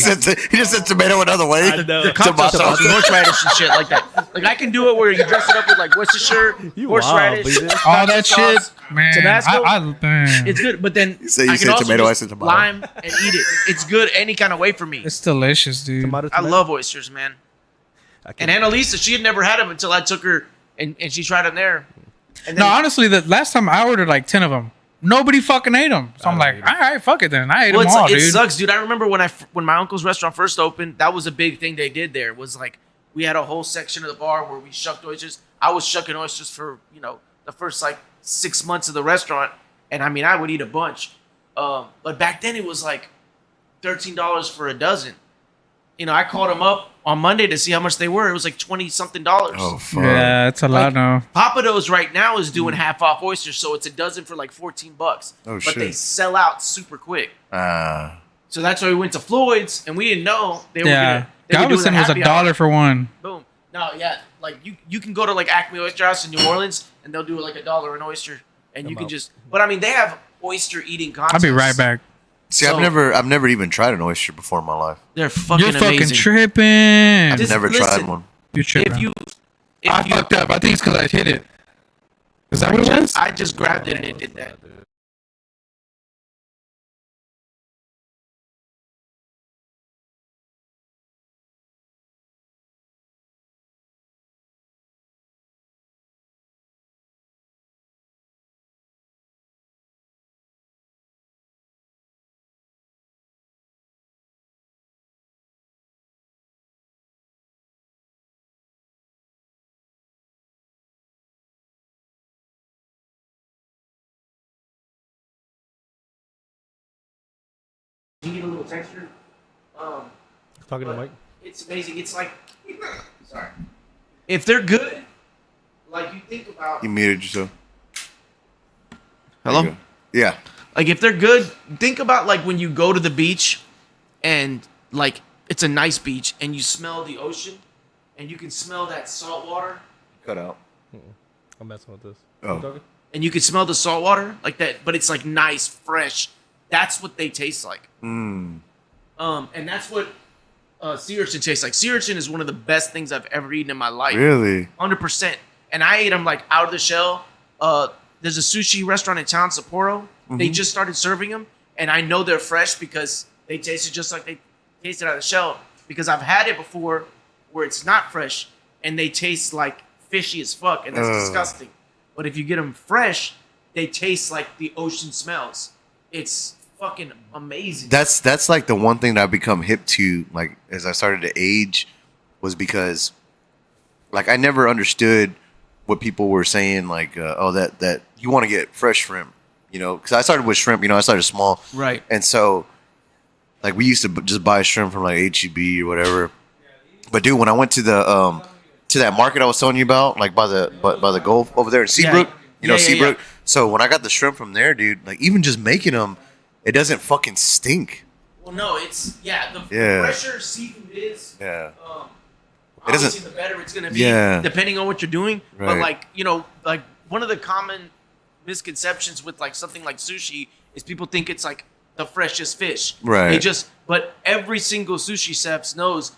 He just said tomato another way. cocktail sauce, horseradish and shit like that. Like I can do it where you dress it up with like Worcestershire, You horseradish, wild, BJ. All that cocktail shit, sauce, man. Tabasco. Man. It's good, but then You say I can also tomato, just I said tomato. lime and eat it. It's good any kind of way for me. It's delicious, dude. Tomato, I tomato? love oysters, man. I And can't- Annalisa, she had never had them until I took her and she tried them there. And No, then, honestly, the last time I ordered like 10 of them, nobody fucking ate them. So I'm don't like, eat 'em. all right, fuck it then. I ate well, them it's all, like, it dude. sucks, dude. I remember when my uncle's restaurant first opened, that was a big thing they did there. Was like we had a whole section of the bar where we shucked oysters. I was shucking oysters for the first like 6 months of the restaurant, and I mean I would eat a bunch. But back then it was like $13 for a dozen. I called them up on Monday to see how much they were. It was like $20-something. Oh fuck. Yeah, it's a lot now. Papados right now is doing half off oysters, so it's a dozen for like $14. Oh, but shit. they sell out super quick. Ah. So that's why we went to Floyd's, and we didn't know they were Yeah, gonna. They were doing Galveston the was happy $1 hour. for one. Boom. No, yeah, like you can go to like Acme Oyster House in New Orleans, and they'll do like $1 an oyster, and you can out. just. But I mean, they have oyster eating I'll contests. be right back. See, So- I've never even tried an oyster before in my life. They're fucking You're fucking amazing. tripping. I've Just never tried listen. one. You're tripping. If you, I fucked up. I think it's because I hit it. Is that what it was? I just grabbed it and it did that. You get a little texture. Talking to But Mike. It's amazing. It's like, sorry. If they're good, like you think about. You muted yourself. Hello? There you go. Yeah. Like if they're good, think about like when you go to the beach and like it's a nice beach and you smell the ocean and you can smell that salt water Cut out. I'm messing with this. Oh. You talking? and you can smell the salt water like that, but it's like nice, fresh. That's what they taste like. Mm. And that's what sea urchin tastes like. Sea urchin is one of the best things I've ever eaten in my life. Really? 100%. And I ate them like out of the shell. There's a sushi restaurant in town, Sapporo. They just started serving them, and I know they're fresh because they tasted just like they taste it out of the shell because I've had it before where it's not fresh and they taste like fishy as fuck, and that's disgusting. But if you get them fresh, they taste like the ocean smells. It's fucking amazing. That's like the one thing that I've become hip to, like as I started to age, was because like I never understood what people were saying, like that you want to get fresh shrimp, you know, because I started with shrimp, you know, I started small, Right. and so like we used to just buy shrimp from like HEB or whatever. But dude, when I went to the to that market I was telling you about, like by the Gulf over there in Seabrook, you know, Seabrook. Yeah. So when I got the shrimp from there, dude, like even just making them, it doesn't fucking stink. Well, no, it's the fresher seafood is. Yeah. It doesn't. The better it's gonna be, depending on what you're doing. Right. But like like one of the common misconceptions with like something like sushi is people think it's like the freshest fish. Right. But every single sushi chef knows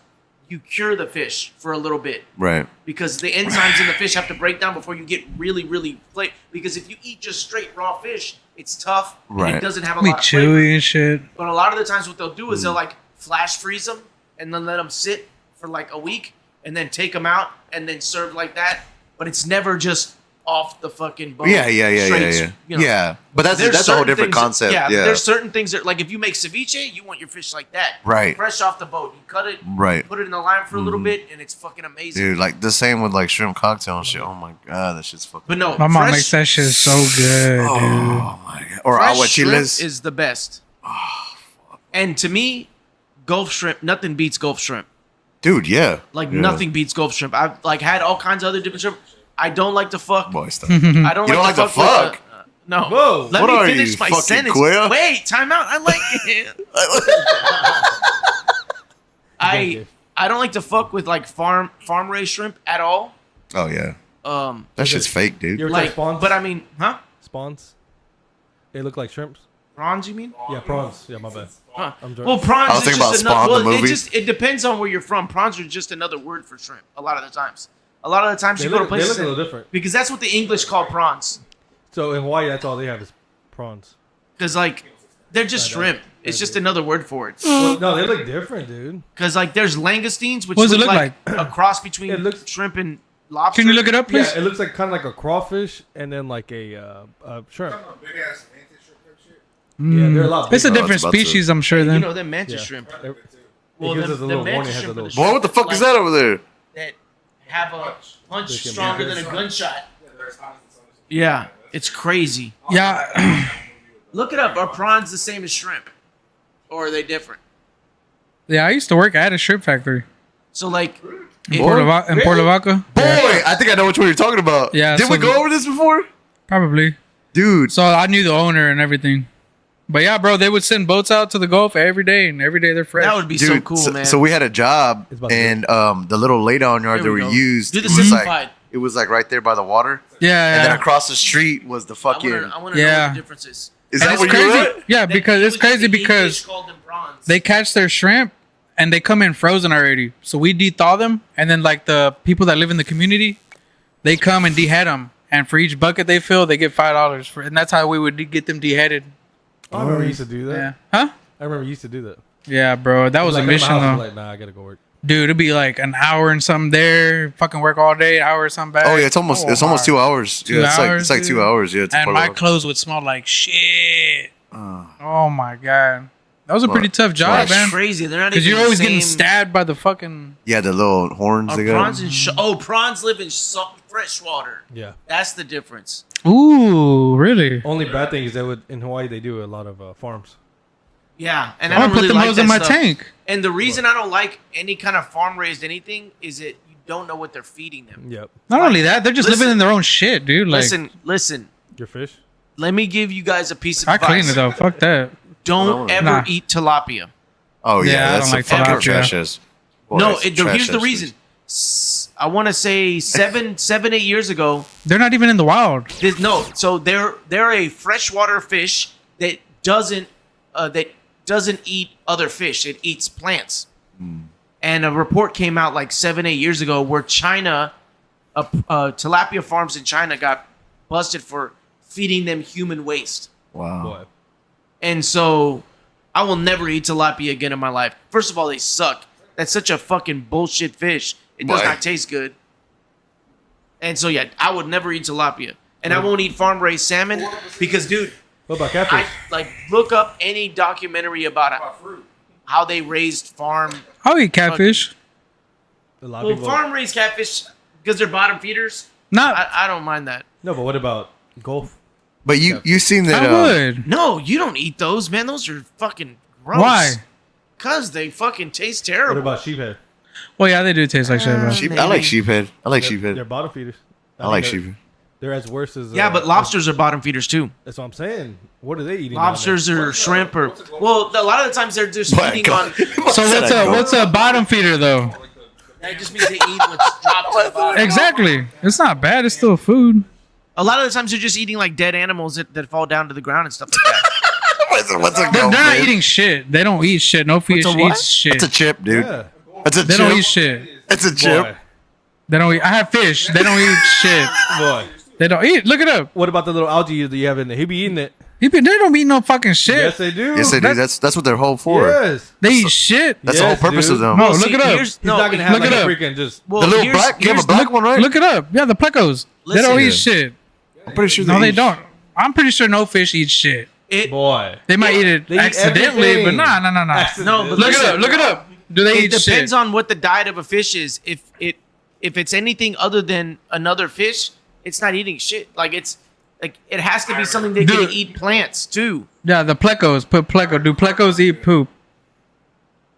you cure the fish for a little bit. Right. Because the enzymes in the fish have to break down before you get really, really flavor. Because if you eat just straight raw fish, it's tough. Right. And it doesn't have a lot of chewy flavor. And shit. But a lot of the times what they'll do is they'll like flash freeze them and then let them sit for like a week and then take them out and then serve like that. But it's never just off the fucking bone. Yeah. You know. Yeah. But that's a whole different concept. There's certain things that, like, if you make ceviche, you want your fish like that. Right. Fresh off the boat. You cut it. Right. Put it in the lime for a little bit, and it's fucking amazing. Dude, like the same with like shrimp cocktail and shit. Oh my god, that shit's fucking. But no, my mom makes that shit so good, dude. Oh my god. Or fresh agua shrimp chiles is the best. And to me, Gulf shrimp, nothing beats Gulf shrimp. Dude, yeah. Like nothing beats Gulf shrimp. I've like had all kinds of other different shrimp. I don't like to fuck. Boy, stop. I don't You like to fuck. With, no. Whoa. Let What me are finish you, my fucking sentence. quail? Wait, time out. I like it. I don't like to fuck with like farm raised shrimp at all. Oh yeah. That shit's fake, dude. You ever Like, tried spawns? but I mean, huh? Spawns? They look like shrimps? Prawns, you mean? Yeah, prawns. Yeah, my bad. Huh. I'm drunk. Well, prawns. I was is thinking just about Spawn, the movie. It depends on where you're from. Prawns are just another word for shrimp. A lot of the times. You go to places they look a little different. because that's what the English call prawns. So in Hawaii, that's all they have is prawns. Because like they're just shrimp. It's just another word for it. Well, no, they look different, dude. Because like there's langoustines, which What does it look look like a cross between It looks- shrimp and lobster. Can you look it up, please? Yeah, it looks like kind of like a crawfish and then like a shrimp. Big ass mantis shrimp type shit. Yeah, they're a lot It's a bigger. I was different about to- species, I'm sure. You Then know them mantis Yeah. shrimp. It Well, gives them- us a them little mantis warning. It has a shrimp are little. the Boy, what the fuck is like- that over there? That have a punch They can stronger be- than a gunshot. Yeah, they're as hot as the sun. Yeah, it's crazy. yeah, Look it up. Are prawns the same as shrimp, or are they different? yeah. I used to work at a shrimp factory So like, in Port Lavaca. Boy, I think I know which one you're talking about. Yeah, Did so we go over this before? Probably. Dude. So I knew the owner and everything. But yeah, bro, they would send boats out to the Gulf every day, and every day they're fresh. that would be so cool, man. So we had a job, It's about to and the little lay down yard There that we we go. used, Do the it was like simplified. it was like right there by the water, yeah, and then yeah. across the street was the fucking. I want to know Yeah. what the difference is. Is And that it's where you were crazy. at? Yeah, because it's crazy because called them prawns. they catch their shrimp and they come in frozen already. So we de-thaw them, and then like the people that live in the community, they come and dehead them. And for each bucket they fill, they get $5 for, and that's how we would get them deheaded. I remember you used to do that. Yeah, huh? I remember you used to do that. Yeah, bro, that was Like, a at my mission house, I'm though. like, nah, I gotta go work. Dude, it'd be like an hour and something there, fucking work all day, hour or something back. Oh yeah, it's almost hard. 2 hours. 2 Yeah, hours, it's like 2 dude. hours. Yeah, to And Port my Lavaca. clothes would smell like shit. Oh my god, that was a pretty tough job, That's man. crazy. They're not Because even you're always the getting same- stabbed by the fucking. Yeah, the little horns Are they got. prawns and prawns live in fresh water. Yeah. That's the difference. Ooh, really? Only bad thing is that in Hawaii they do a lot of farms. Yeah, and I I'm don't gonna really put like those that in my stuff. tank. And the reason I don't like any kind of farm raised anything is that you don't know what they're feeding them. Yep. Not only that, they're just Listen. living in their own shit, dude. Like, Listen. Your fish? Let me give you guys a piece of I advice. clean it though. Fuck that. Don't ever Nah. eat tilapia. Oh yeah, Yeah, I that's don't like a fucking tilapia. trash ass. Boy, No, that's a here's trash the ass reason. fish. I want to say 8 years ago. They're not even in the wild. So they're a freshwater fish that doesn't eat other fish. It eats plants. And a report came out like 7-8 years ago where China, tilapia farms in China got busted for feeding them human waste. Wow. Boy. And so I will never eat tilapia again in my life. First of all, they suck. That's such a fucking bullshit fish. It does Why? not taste good. And so, yeah, I would never eat tilapia. And I won't eat farm-raised salmon because, dude, What about catfish? look up any documentary about it, how they raised farm. I'll eat catfish. A lot of Well, people. farm-raised catfish, because they're bottom feeders, Not. I don't mind that. No, but what about Gulf? But you seen that? I would. No, you don't eat those, man. Those are fucking gross. Why? Because they fucking taste What terrible. about sheephead? Well, yeah, they do taste like shit, bro. Sheep, I Maybe. like sheephead. I like They're sheephead. bottom feeders. I like think sheephead. They're as worse as. Yeah, but lobsters are bottom feeders too. That's what I'm saying. What are they eating? down there? Lobsters or shrimp or well, a lot of the times they're just What? feeding on. So what's a bottom feeder though? That just means they eat what's dropped to the bottom. Exactly. It's not bad. It's still food. A lot of the times they're just eating like dead animals that fall down to the ground and stuff like that. What's a They're goldfish? not eating shit. They don't eat shit. No fish a what? eats shit. It's a chip, dude. Yeah. It's a They chip. don't eat shit. It's a chip. Boy. They don't eat. I have fish. They don't eat shit. Boy. They don't eat. Look it up. What about the little algae that you have in there? He be eating it. They don't eat no fucking shit. Yes, they do. Yes, they do. That's- That's what they're whole for. Yes. They eat shit. That's the whole Yes, purpose dude. of them. No, See, look it up. here's- He's not gonna have look like it a up. freaking just. Well, The little here's- black, you have a here's- black one, right? Look it up. Yeah, the plecos. They don't Listen. eat shit. I'm pretty sure. No, they eat- don't. I'm pretty sure no fish eat shit. It, Boy. They might eat it They eat accidentally, but everything. nah. No, but Look it listen. up. Look it up. Do they it eat depends shit? on what the diet of a fish is. If it's anything other than another fish, it's not eating shit. Like it has to be something they can Dude. eat plants too. Yeah, the plecos. Put pleco. Do plecos eat poop?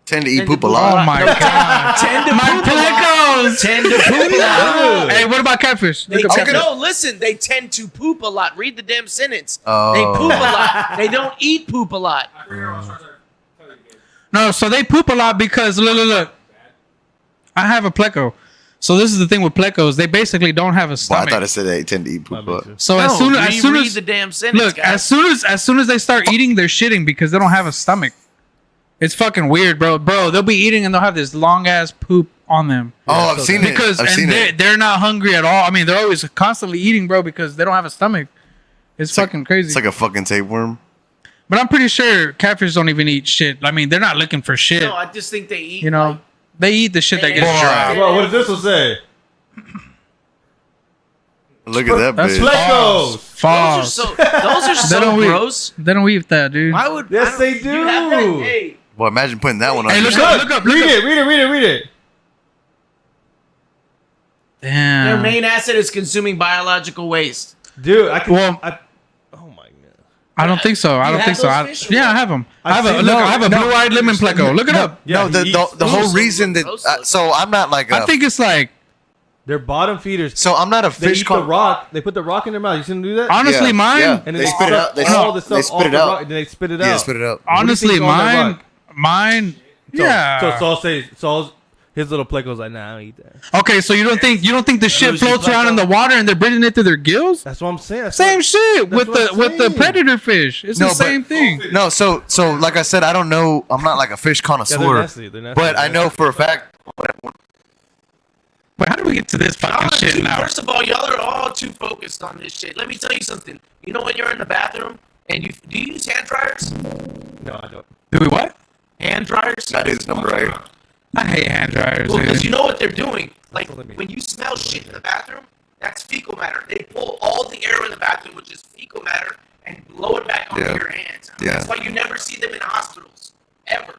Tend to eat Tend to poop a poop a lot. Oh my god. Tend to My poop a lot. plecos. Tend to poop a lot. Hey, what about catfish? They, Look up catfish. no, listen. They tend to poop a lot. Read the damn sentence. Oh. They poop a lot. They don't eat poop a lot. No, so they poop a lot because look. I have a pleco. So this is the thing with plecos. They basically don't have a Well, I stomach. thought it said they tend to eat poop. Me But too. So No, as soon read as the damn sentence, look, guys. as soon as they start eating, they're shitting because they don't have a stomach. It's fucking weird, bro. Bro, they'll be eating and they'll have this long ass poop on them. oh, I've seen it. Because I've seen it. they're not hungry at all. I mean, they're always constantly eating, bro, because they don't have a stomach. It's fucking crazy. It's like a fucking tapeworm. But I'm pretty sure catfish don't even eat shit. I mean, they're not looking for shit. No, I just think they eat. You know, like, they eat the shit that gets Boy. dry. Well, what does this one say? Look at that That's bitch. Plecos. False. those are They so don't eat- gross. They don't eat that, dude. Why would? Yes, I don't- they you have that? do. Hey, Boy, imagine putting that one on. Hey, your look shit. up, look up, look Read up. it. Read it. their Damn. main asset is consuming biological waste. Dude, I can. Well- Oh my god. I don't think so. I You don't have think so. those I, fish or yeah, what? I have them. I've I have a seen- look. no, I have a no. blue-eyed lemon pleco. Look it up. Yeah, No, he the eats- whole Ooh, reason that gross. so I'm not like I think it's like They're bottom feeders. so I'm not a They fish. eat the rock. They put the rock in their mouth. You seen them do that? honestly Yeah, mine. yeah. And then They spit it suck out. They all suck- the they stuff spit off it the out. rock, and then they spit it out. Yeah, spit it out. Honestly, think's on that mine. rock? Mine. Yeah. So Saul says Saul's his little pleco's like, nah, I don't eat that. Okay, so you don't think the shit Bougie floats around in the pleco. water and they're breathing it through their gills? That's what I'm saying. That's Same what- shit with what the I'm with the saying. predator fish. It's No, the but- same thing. No, so like I said, I don't know. I'm not like a fish Yeah, they're connoisseur, nasty. They're nasty. but I know for a fact. Wait, how do we get to this fucking shit Dude, now? first of all, y'all are all too focused on this shit. Let me tell you something. You know when you're in the bathroom and do you use hand dryers? No, I don't. Do we what? Hand dryers? That is number right. I hate hand dryers, Well, because dude. you know what they're doing. Like What do you mean? when you smell shit in the bathroom, that's fecal matter. They pull all the air in the bathroom, which is fecal matter, and blow it back onto Yeah. your hands. Yeah. That's why you never see them in hospitals ever.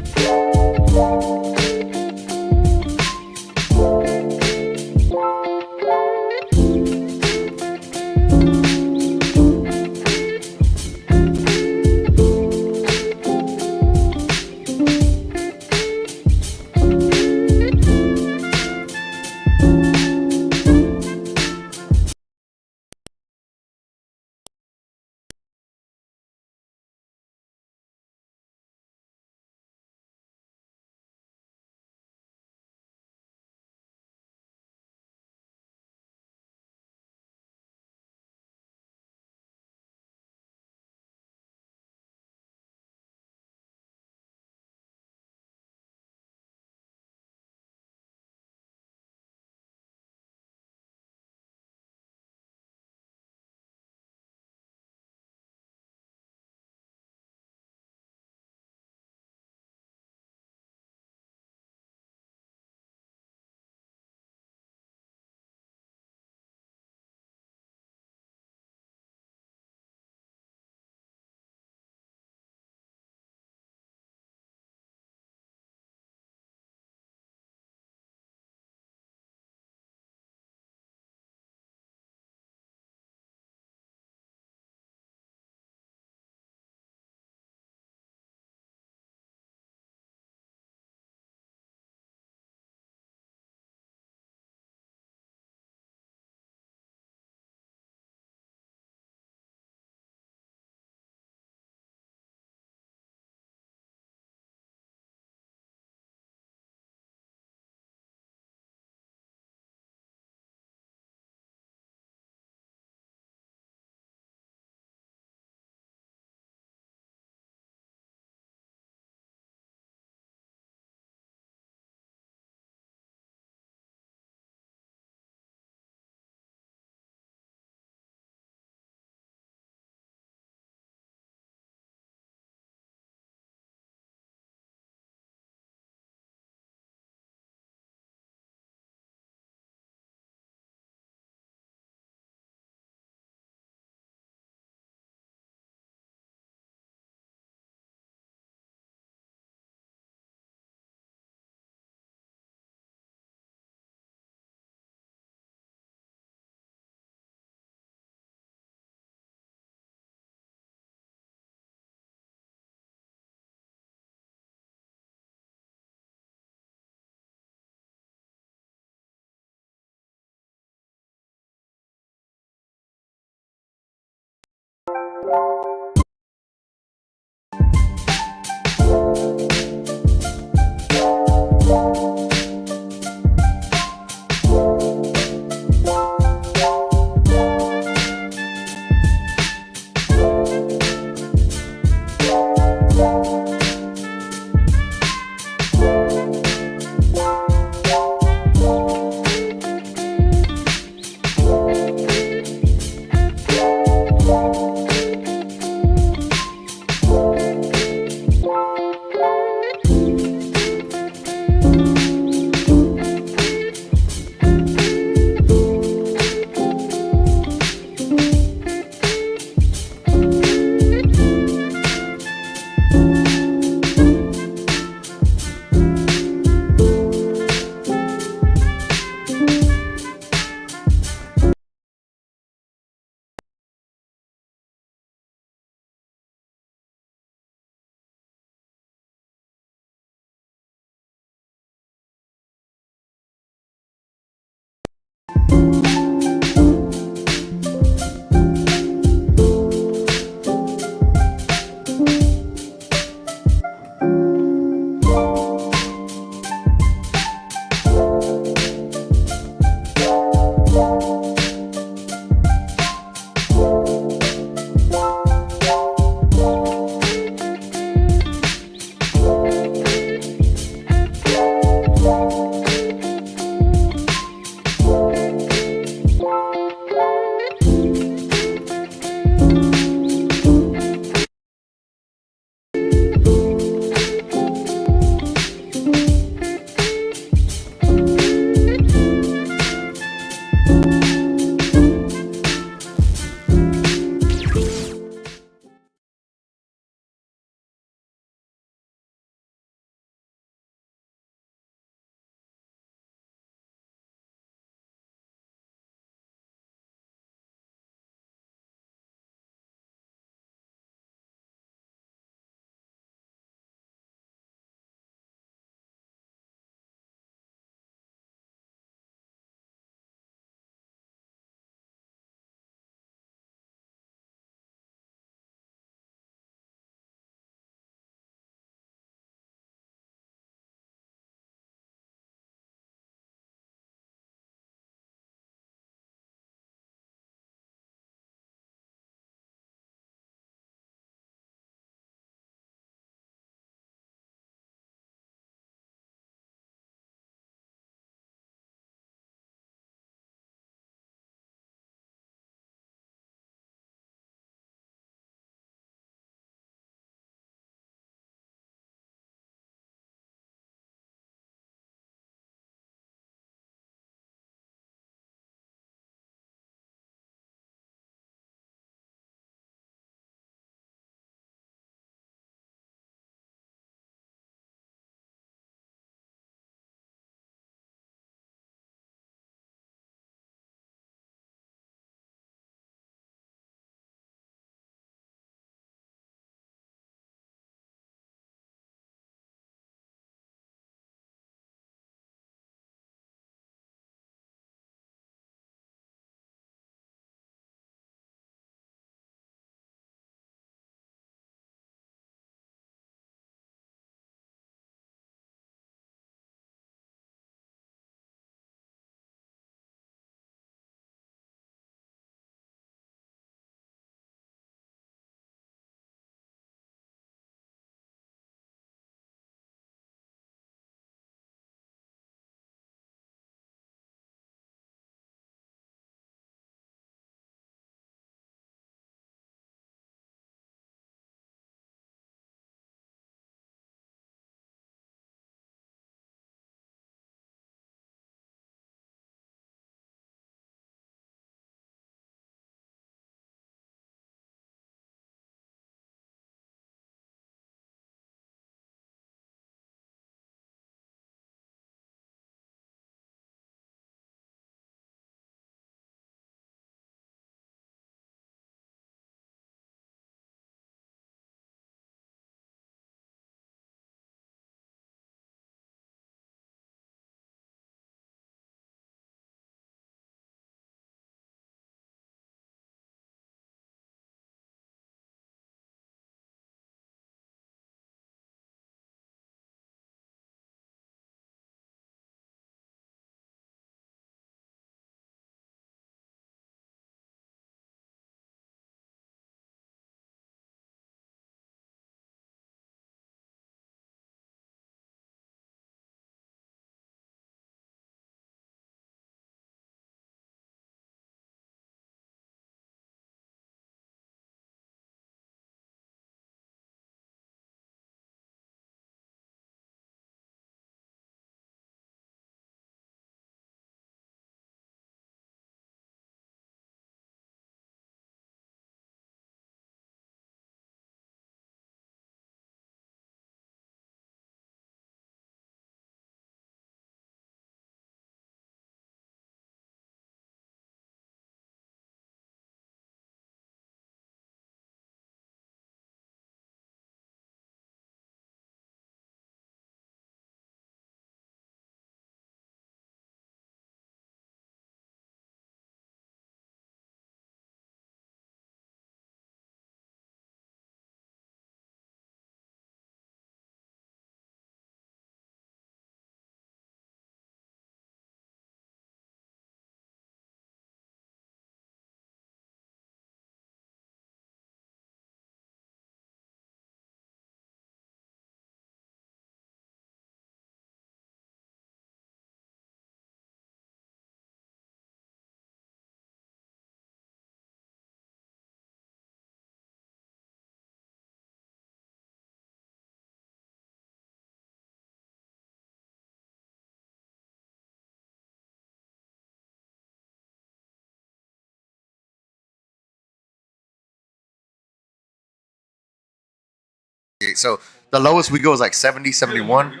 So the lowest we go is like 70, 71.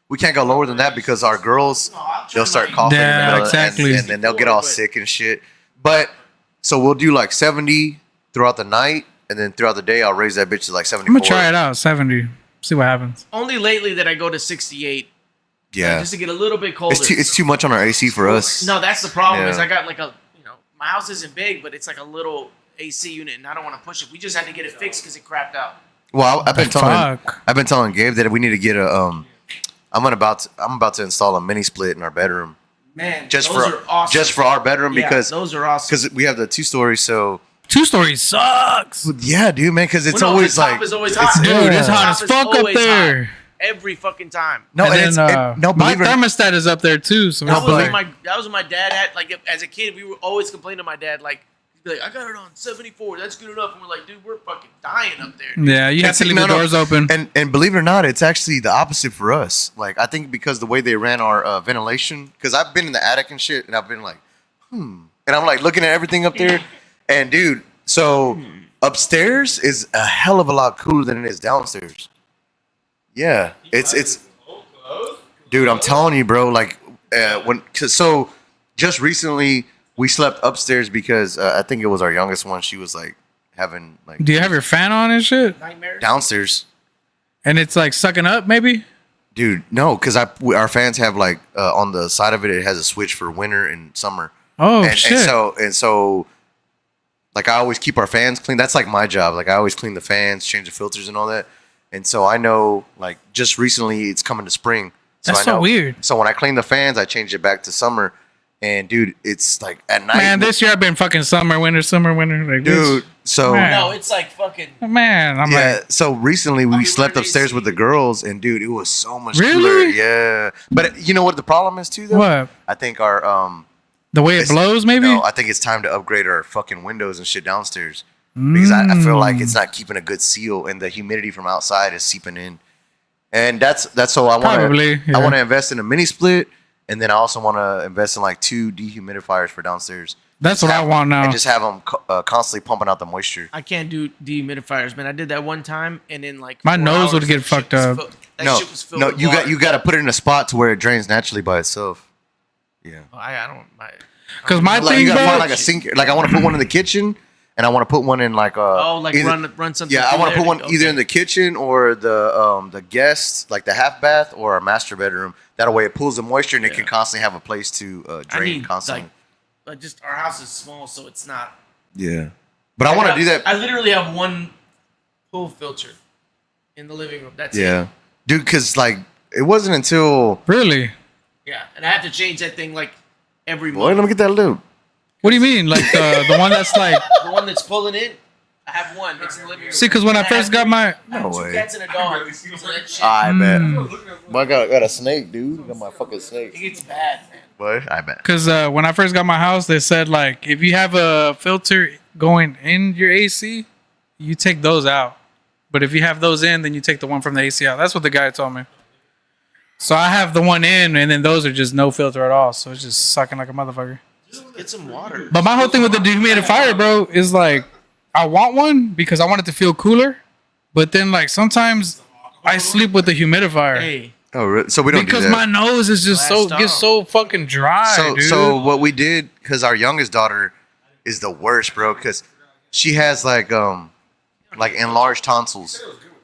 We can't go lower than that because our girls, they'll start coughing in the Yeah, middle exactly. and then they'll get all sick and shit. But so we'll do like 70 throughout the night, and then throughout the day I'll raise that bitch to like 74. I'm gonna try it out. 70. See what happens. Only lately that I go to 68. Yeah, Just to get a little bit colder. it's too much on our AC for us. No, that's the problem. Yeah. Is I got like a, my house isn't big, but it's like a little AC unit, and I don't want to push it. We just had to get it fixed because it crapped out. Well, I've been Fuck. telling Gabe that we need to get a I'm about to install a mini split in our bedroom. Man, Just those for are awesome. just for our bedroom Yeah, because those are awesome. we have the 2-story. So 2-story sucks. yeah, dude, man, because it's Well, no, always the top like is always hot. Dude, it's The hot top as is fuck up always there. hot. Every fucking time. no, And and then, no, my believe it or not, thermostat is up there too. So That it's was like, what my dad had. Like as a kid, we were always complaining to my dad, like he'd be like, "I got it on 74. That's good enough." And we're like, "Dude, we're fucking dying up there." Dude. yeah, you have to leave the doors open. And believe it or not, it's actually the opposite for us. Like I think because the way they ran our ventilation, because I've been in the attic and shit, and I've been like, and I'm like looking at everything up there, and dude, so upstairs is a hell of a lot cooler than it is downstairs. Yeah, it's dude, I'm telling you, bro. Like so just recently we slept upstairs because I think it was our youngest one. She was like having like Do you have your fan on and shit? Nightmares. downstairs. And it's like sucking up, maybe? Dude, no, because our fans have like on the side of it, it has a switch for winter and summer. Oh, and, shit. and so, like I always keep our fans clean. That's like my job. Like I always clean the fans, change the filters, and all that. And so I know, like just recently, it's coming to spring. So That's I so know, weird. So when I clean the fans, I change it back to summer. And dude, it's like at night. Man, this year I've been fucking summer, winter. Like dude. So Man. No, it's like fucking. Man, I'm yeah. like, So recently we you slept running upstairs AC? with the girls, and dude, it was so much Really? cooler. Yeah. But you know what the problem is too, though? what? I think our The way it It's- blows, maybe? No, I think it's time to upgrade our fucking windows and shit downstairs because I feel like it's not keeping a good seal, and the humidity from outside is seeping in. And that's so I want Probably, to yeah. I want to invest in a mini split, and then I also want to invest in like 2 dehumidifiers for downstairs. That's what I want now. And just have them constantly pumping out the moisture. I can't do dehumidifiers, man. I did that one time, and then like My 4 nose would hours, get that shit fucked was up. That no, shit was filled no, with you water. got to put it in a spot to where it drains naturally by itself. Yeah. I don't. Because my Like thing, you gotta bro, find like a sink. Like I want to put one in the kitchen, and I want to put one in like run something. Yeah, I through want to there put one to- either okay. in the kitchen or the guest, like the half bath or our master bedroom. That way, it pulls the moisture and it can constantly have a place to I drain need constantly. like, just our house is small, so it's not. Yeah, but I want to do that. I literally have one pool filter in the living room. That's Yeah, it. dude, because like it wasn't until really? Yeah, and I have to change that thing like every boy, let month. me get that loop. What do you mean? Like the one that's like, The one that's pulling in, I have one. It's in the living room. see, because when I first got my, I have No 2 way. cats and a dog. So that shit, I bet. Mm. Well, I got a snake, dude. I got my fucking it snake. gets bad, man. Boy, I bet. because when I first got my house, they said like if you have a filter going in your AC, you take those out. But if you have those in, then you take the one from the AC out. That's what the guy told me. So I have the one in, and then those are just no filter at all. So it's just sucking like a motherfucker. Get some water. But my whole thing with the dehumidifier, bro, is like I want one because I want it to feel cooler. But then like sometimes I sleep with the humidifier Hey, Oh, really? So we don't because do that. my nose is just Blast gets off. so fucking dry, dude. So what we did, because our youngest daughter is the worst, bro, because she has like enlarged tonsils.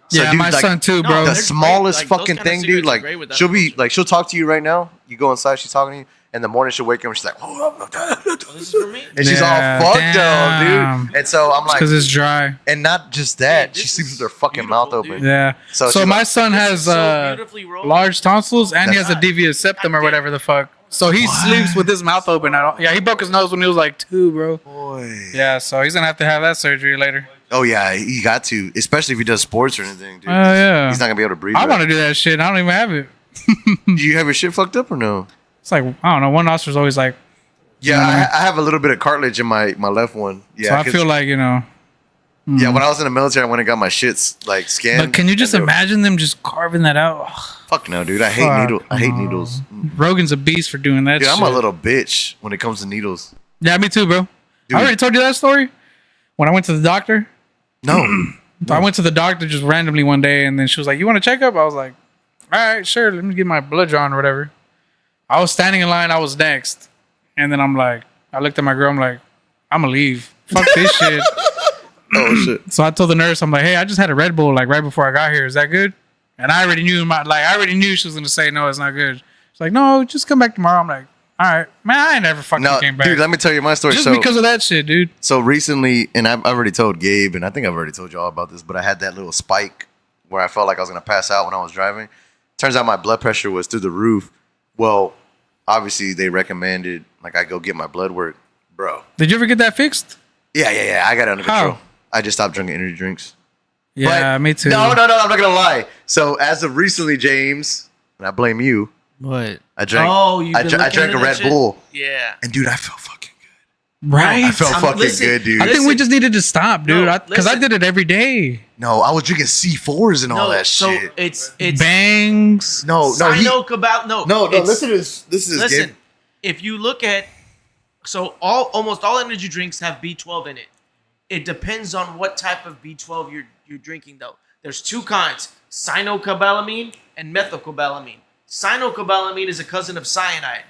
So, yeah, dude, my like, son too, No, bro. the they're smallest great. Like, those fucking kind of thing, dude. cigarettes are Like great with that she'll be filter. like she'll talk to you right now. You go inside, she's talking to you. In the morning, she'll wake up and she's like, this is for me. and she's Yeah, all fucked damn. up, dude. And so I'm like, Because it's dry. and not just that, Hey, she this sleeps is with her fucking mouth beautiful, open. dude. Yeah. So So she my like- son This has is so beautifully rolled. large tonsils and he has a That's- devious septum or whatever the fuck. So he sleeps with his mouth open at all. Yeah, he broke his nose when he was like 2, bro. Boy. Yeah, so he's gonna have to have that surgery later. Oh yeah, he got to, especially if he does sports or anything, dude. Oh yeah. He's not gonna be able to breathe. I right. want to do that shit. I don't even have it. Do you have your shit fucked up or no? It's like I don't know. One nostril's always like. Yeah, I have a little bit of cartilage in my left one. Yeah, So I 'cause- feel like yeah. When I was in the military, I went and got my shits like scanned. But can you just and they were- imagine them just carving that out? Ugh, Fuck no, dude. I hate Fuck needles. I hate no. needles. Rogan's a beast for doing that. Dude, shit. I'm a little bitch when it comes to needles. Yeah, me too, bro. Dude. I already told you that story when I went to the doctor. No. So I went to the doctor just randomly one day, and then she was like, "You want to check up?" I was like, "All right, sure. Let me get my blood drawn or whatever." I was standing in line. I was next, and then I'm like, I looked at my girl. I'm like, I'm gonna leave. Fuck this shit. Oh shit. So I told the nurse, I'm like, "Hey, I just had a Red Bull like right before I got here. Is that good?" And I already knew I already knew she was gonna say no, it's not good. She's like, "No, just come back tomorrow." I'm like, "All right, man. I ain't never fucking No, came back, dude. Let me tell you my story. just So, because of that shit, dude." so recently, and I've already told Gabe, and I think I've already told y'all about this, but I had that little spike where I felt like I was gonna pass out when I was driving. Turns out my blood pressure was through the roof. Well, obviously they recommended like I go get my blood work, bro. Did you ever get that fixed? Yeah. I got it under How? control. I just stopped drinking energy drinks. Yeah, But- me too. No, I'm not gonna lie. So as of recently, James, and I blame you, What? I drank. Oh, you've I been drank looking a into that Red shit? Bull, Yeah. and dude, I felt fucking good. Right? I felt fucking listen, good, dude. I think we Listen. just needed to stop, dude. No, Because I listen. did it every day. No, I was drinking C4s and all that so shit. it's Bangs. No, Sinocabal. No, it's- Listen to this. This is Listen, Gabe. if you look at almost all energy drinks have B12 in it. It depends on what type of B12 you're drinking though. There's two kinds: cyanocobalamin and methylcobalamin. Cyanocobalamin is a cousin of cyanide.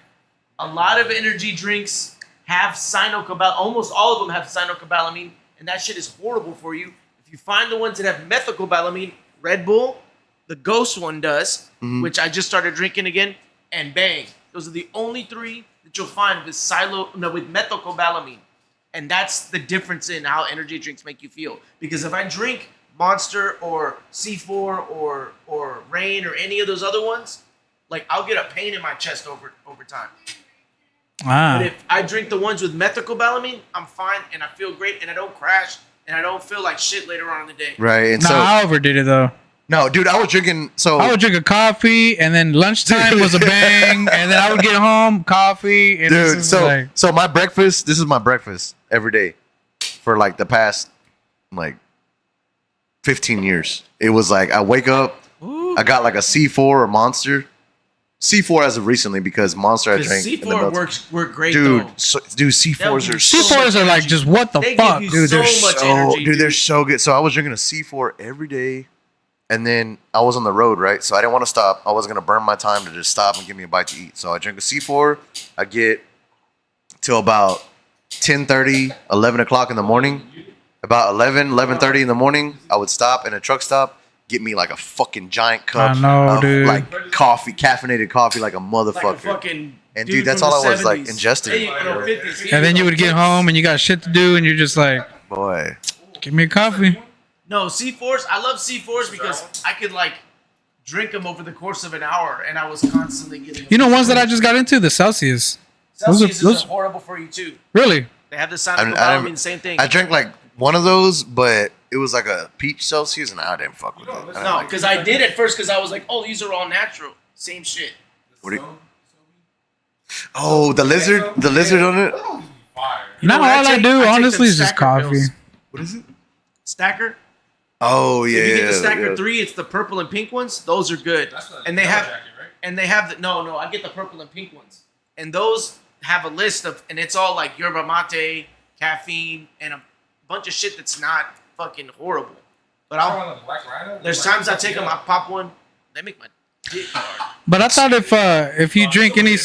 A lot of energy drinks have cyanocobalamin. Almost all of them have cyanocobalamin, and that shit is horrible for you. If you find the ones that have methylcobalamin, Red Bull, the Ghost one does, which I just started drinking again, and Bang. Those are the only three that you'll find with with methylcobalamin. And that's the difference in how energy drinks make you feel. Because if I drink Monster or C4 or Rain or any of those other ones, like I'll get a pain in my chest over time. Ah. But if I drink the ones with methylcobalamin, I'm fine and I feel great and I don't crash and I don't feel like shit later on in the day. Right, and Nah, so I overdid it though. no, dude, I was drinking. So I would drink a coffee, and then lunchtime was a bang, and then I would get home, coffee, and it's dude, just so like, so my breakfast. This is my breakfast every day for like the past like 15 years. It was like I wake up, I got like a C4 or Monster. C4 as of recently because Monster I Because drank. in the C4 military. work great Dude, though. dude, C4s are So C4s are like, just what the They fuck, give you dude? so They're much so, energy, dude, they're dude. so good. So I was drinking a C4 every day, and then I was on the road, right? So I didn't want to stop. I wasn't gonna burn my time to just stop and give me a bite to eat. So I drink a C4. I get till about 10:30, 11 o'clock in the morning. About 11:30 in the morning, I would stop in a truck stop, get me like a fucking giant cup I know, of dude. like coffee, caffeinated coffee, like a motherfucker. Like a fucking And dude dude, that's from all the I was like 70s. ingesting. Hey, 50s. And then you would get home, and you got shit to do, and you're just like, Boy, give me a coffee. No, C4s. I love C4s because I could like drink them over the course of an hour, and I was constantly getting. You know, ones that I just got into, the Celsius. Celsius those are horrible for you too. Really? They have the I cyanocobalamin, same thing. I drank like one of those, but it was like a peach Celsius, and I didn't fuck with it. I didn't No, like it. because I did at first because I was like, oh, these are all natural, same shit. What do you- Oh, the lizard on it. Fire. Now what I all I take? do, I take honestly, them is just Stacker coffee. pills. What is it? Stacker. Oh yeah, If you get the yeah, Stacker yeah. 3, it's the purple and pink ones. Those are good, That's the and they yellow have jacket, right? and they have the no. I get the purple and pink ones, and those have a list of, and it's all like yerba mate, caffeine, and a bunch of shit that's not fucking horrible. But Try I'll one of the Black Rhino? there's Like, times I take them, I pop one, they make my dick hard. But I thought if you drink any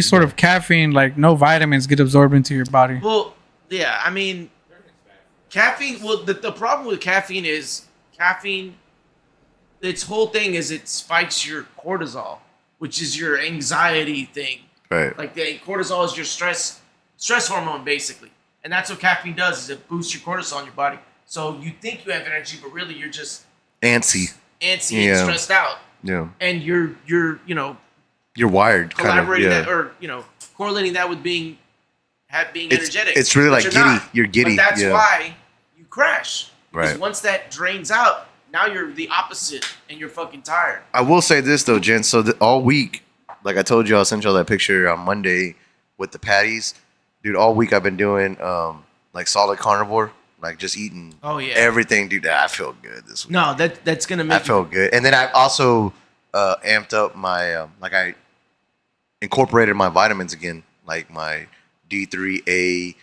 sort of, caffeine, like no vitamins get absorbed into your body. Well, yeah, I mean, caffeine. Well, the problem with caffeine is caffeine. Its whole thing is it spikes your cortisol, which is your anxiety thing. Right. Like the cortisol is your stress hormone basically, and that's what caffeine does. Is it boosts your cortisol in your body. So you think you have energy, but really you're just Antsy. antsy Yeah. and stressed out, Yeah. and you're You're wired, kind of. collaborating Yeah. that or correlating that with being It's- energetic. it's really but like you're giddy. not. You're giddy, But that's yeah. why you crash. Because Right. once that drains out, now you're the opposite and you're fucking tired. I will say this though, Jen. So all week, like I told you, I sent y'all that picture on Monday with the patties. Dude, all week I've been doing like solid carnivore, like just eating Oh, yeah. everything. Dude, I feel good this week. No, that's gonna I make you felt good. And then I also amped up my like I incorporated my vitamins again, like my D3A,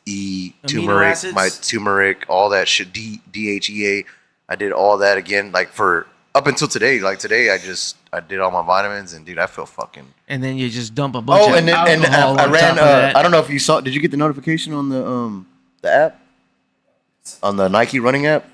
E, Amino turmeric, acids? my turmeric, all that shit, DHEA. I did all that again, like for up until today. Like today, I did all my vitamins, and dude, I feel fucking. And then you just dump a bunch Oh, of and then and alcohol I on ran. top of that. I don't know if you saw. Did you get the notification on the app, on the Nike running app?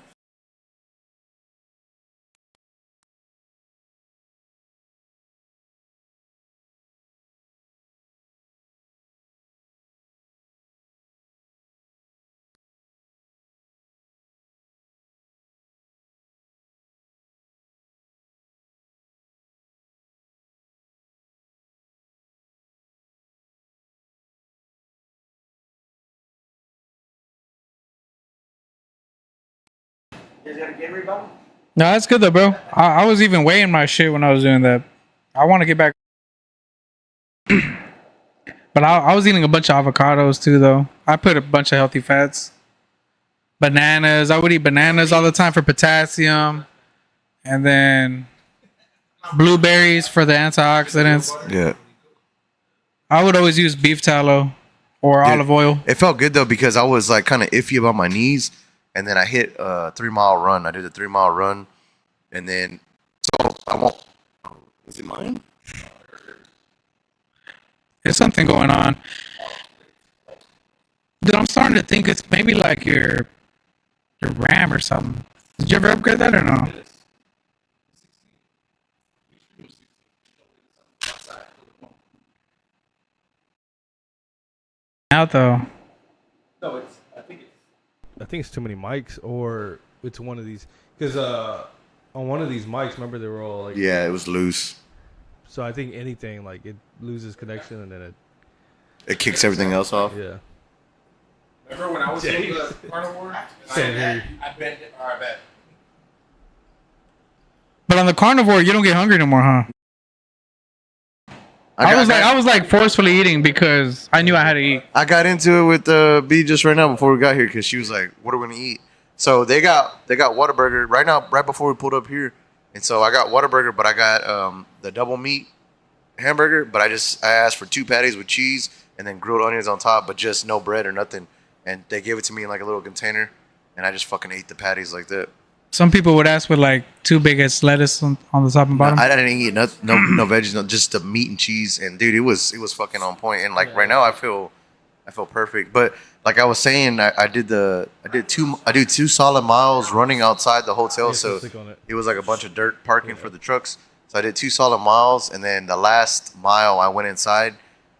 No, that's good though, bro. I was even weighing my shit when I was doing that. I want to get back, but I was eating a bunch of avocados too, though. I put a bunch of healthy fats. Bananas. I would eat bananas all the time for potassium, and then blueberries for the antioxidants. Yeah. I would always use beef tallow or Dude, olive oil. It felt good though because I was like kind of iffy about my knees, and then I hit a 3 mile run. I did a 3 mile run, and then so I won't. Is it mine? There's something going on. Dude, I'm starting to think it's maybe like your RAM or something. Did you ever upgrade that or no? Out though. I think it's too many mics, or it's one of these. Because on one of these mics, remember they were all like. Yeah, it was loose. So I think anything like it loses connection and then It kicks everything else off. yeah. Remember when I was in the carnivore? Can't hear you. I bet. All right, bet. But on the carnivore, you don't get hungry no more, huh? I was like forcefully eating because I knew I had to eat. I got into it with B just right now before we got here because she was like, "What are we gonna eat?" So they got Whataburger right now, right before we pulled up here, and so I got Whataburger, but I got the double meat hamburger, but I asked for 2 patties with cheese and then grilled onions on top, but just no bread or nothing, and they gave it to me in like a little container, and I just fucking ate the patties like that. Some people would ask with like 2 big as lettuce on the top and bottom. I didn't eat no veggies, no, just the meat and cheese, and dude, it was fucking on point. And like right now, I feel perfect. But like I was saying, I did 2 solid miles running outside the hotel, so it was like a bunch of dirt parking for the trucks. So I did 2 solid miles, and then the last mile I went inside.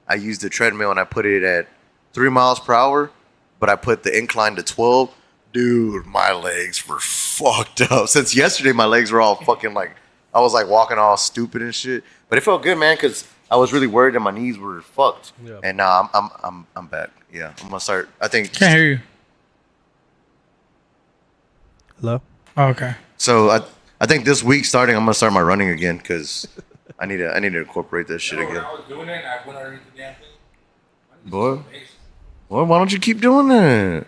I used the treadmill and I put it at 3 miles per hour, but I put the incline to 12. Dude, my legs were fucked up. Since yesterday, my legs were all fucking like, I was like walking all stupid and shit. But it felt good, man, because I was really worried that my knees were fucked. Yeah. And now I'm back. Yeah, I'm gonna start. I think Can't hear you. Hello? Oh, okay. so. I think this week starting, I'm gonna start my running again because I need to incorporate this shit When again. I was doing it, I went underneath the damn thing. Boy, well, why don't you keep doing that?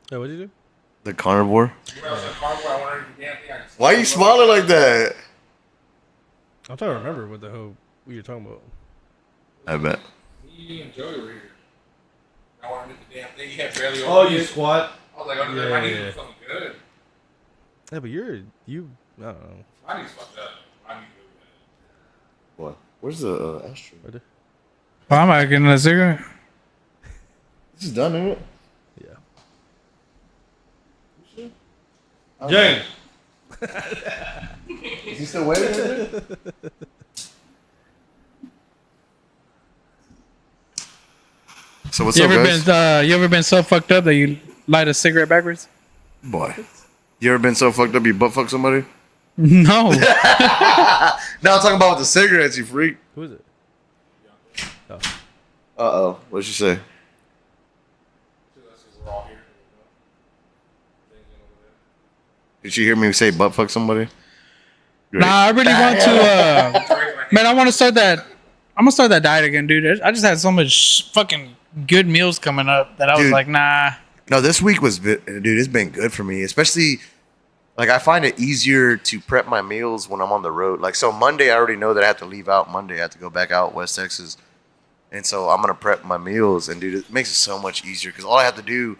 Hey, what'd you do? The carnivore. When I was in the carnivore, I went underneath the damn thing. Why are you smiling like that? I'm trying to remember what you're talking about. I bet. Me and Joey were here. I went underneath the damn thing. He had barely Oh, opened you it. squat? I was like, under there, Yeah, my knees yeah. were feeling good. Yeah, but I don't know. My knees fucked up. My knees were What? Where's the ashtray? Right there? Well, I'm not getting a cigarette. This is done, isn't it? Yeah. James! Is he still waiting? So what's You up, guys? ever been so fucked up that you light a cigarette backwards? Boy, you ever been so fucked up you butt fuck somebody? No. No, I'm talking about with the cigarettes, you freak. Who is it? Oh. Uh-oh. What'd she say? we're all here. Did you hear me say butt fuck somebody? Nah, I really want to. Man, I want to start that. I'm gonna start that diet again, dude. I just had so much fucking good meals coming up that I was Dude. like, nah. No, this week dude, it's been good for me. Especially, like, I find it easier to prep my meals when I'm on the road. Like, so Monday, I already know that I have to leave out Monday. I have to go back out West Texas. And so I'm gonna prep my meals, and dude, it makes it so much easier because all I have to do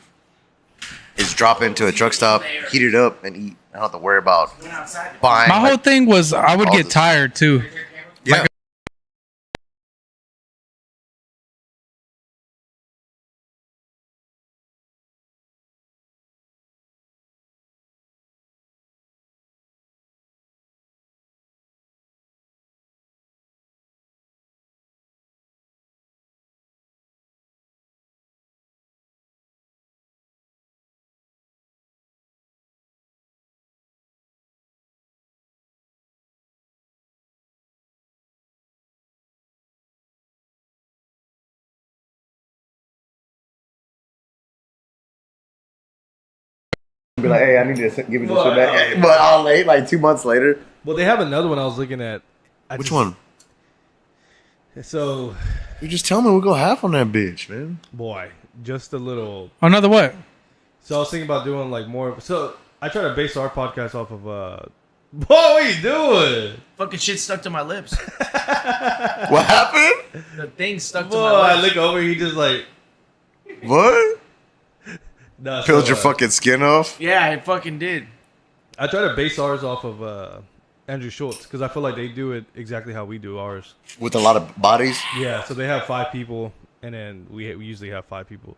is drop into a truck stop, heat it up, and eat. I don't have to worry about buying. My whole like, thing was I would all get this- tired too. yeah. like- Be like, hey, I need to give you this shit back. But I'll late, like 2 months later. Well, they have another one I was looking at. Which one? So, You just tell me we'll go half on that bitch, man. boy, just a little. Another what? So I was thinking about doing like more. So I try to base our podcast off of. Boy, what are you doing? Fucking shit stuck to my lips. What happened? The thing stuck to Boy, my I lips. look over. He just like. What? Nah, Peeled so, your fucking skin off? Yeah, I fucking did. I try to base ours off of Andrew Schultz because I feel like they do it exactly how we do ours. With a lot of bodies? Yeah, so they have 5 people, and then we usually have 5 people.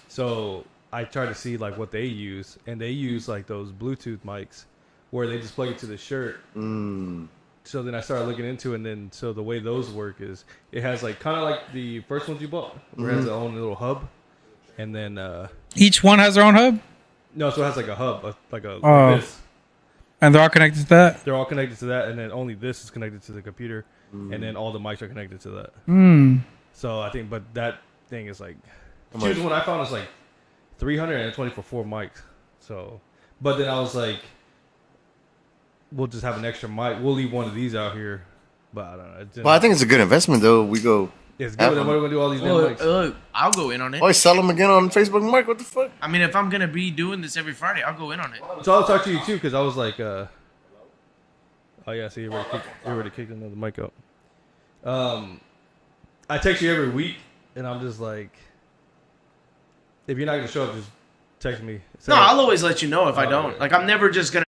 So I try to see like what they use, and they use like those Bluetooth mics where they just plug it to the shirt. So then I started looking into it, and then so the way those work is it has like kind of like the first ones you bought, where it has its own little hub, and then Each one has their own hub, no, so it has like a hub, like Oh. like this. and they're all connected to that. They're all connected to that, and then only this is connected to the computer, and then all the mics are connected to that. Hmm. So I think, but that thing is like, much? choose one I found is like 320 for 4 mics. So, but then I was like, we'll just have an extra mic. We'll leave one of these out here, but I don't know. It didn't- Well, I think it's a good investment, though. We go. it's good. Then what are we gonna do all these damn Look, mics? look, I'll go in on it. Always sell them again on Facebook, Mike. What the fuck? I mean, if I'm gonna be doing this every Friday, I'll go in on it. So I'll talk to you too, because I was like, oh yeah, see, you already kicked another mic out. I text you every week, and I'm just like, if you're not gonna show up, just text me. No, I'll always let you know if I don't. Like, I'm never just gonna.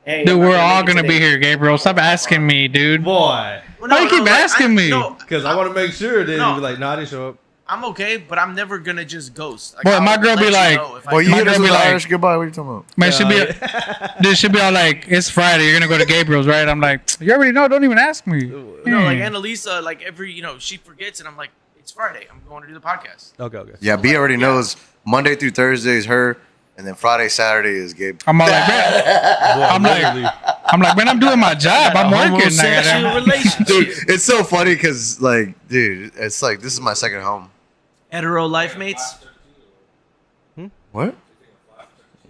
Hey, Dude, I'm not we're all make it gonna be today. here, Gabriel. Stop asking me, dude. boy, Well, Why you keep asking me? No, because I want to make sure that No. you be like, nah, I didn't show up. I'm okay, but I'm never gonna just ghost. Like, Boy, I'll my girl let be you like, know if I Well, you do. My hit us girl with be an like- Irish goodbye. What are you talking about? Man, should be dude, should be all like, it's Friday. You're gonna go to Gabriel's, right? I'm like, you already know. Don't even ask me. No, like Annalisa, like every, she forgets, and I'm like, it's Friday. I'm going to do the podcast. Okay. Yeah, B already knows Monday through Thursday is her, and then Friday, Saturday is Gabe. I'm all like, man. I'm like, man, I'm doing my job. I'm working. Homosexual relationship. Dude, it's so funny because, like, dude, it's like this is my second home. Hetero life mates. What?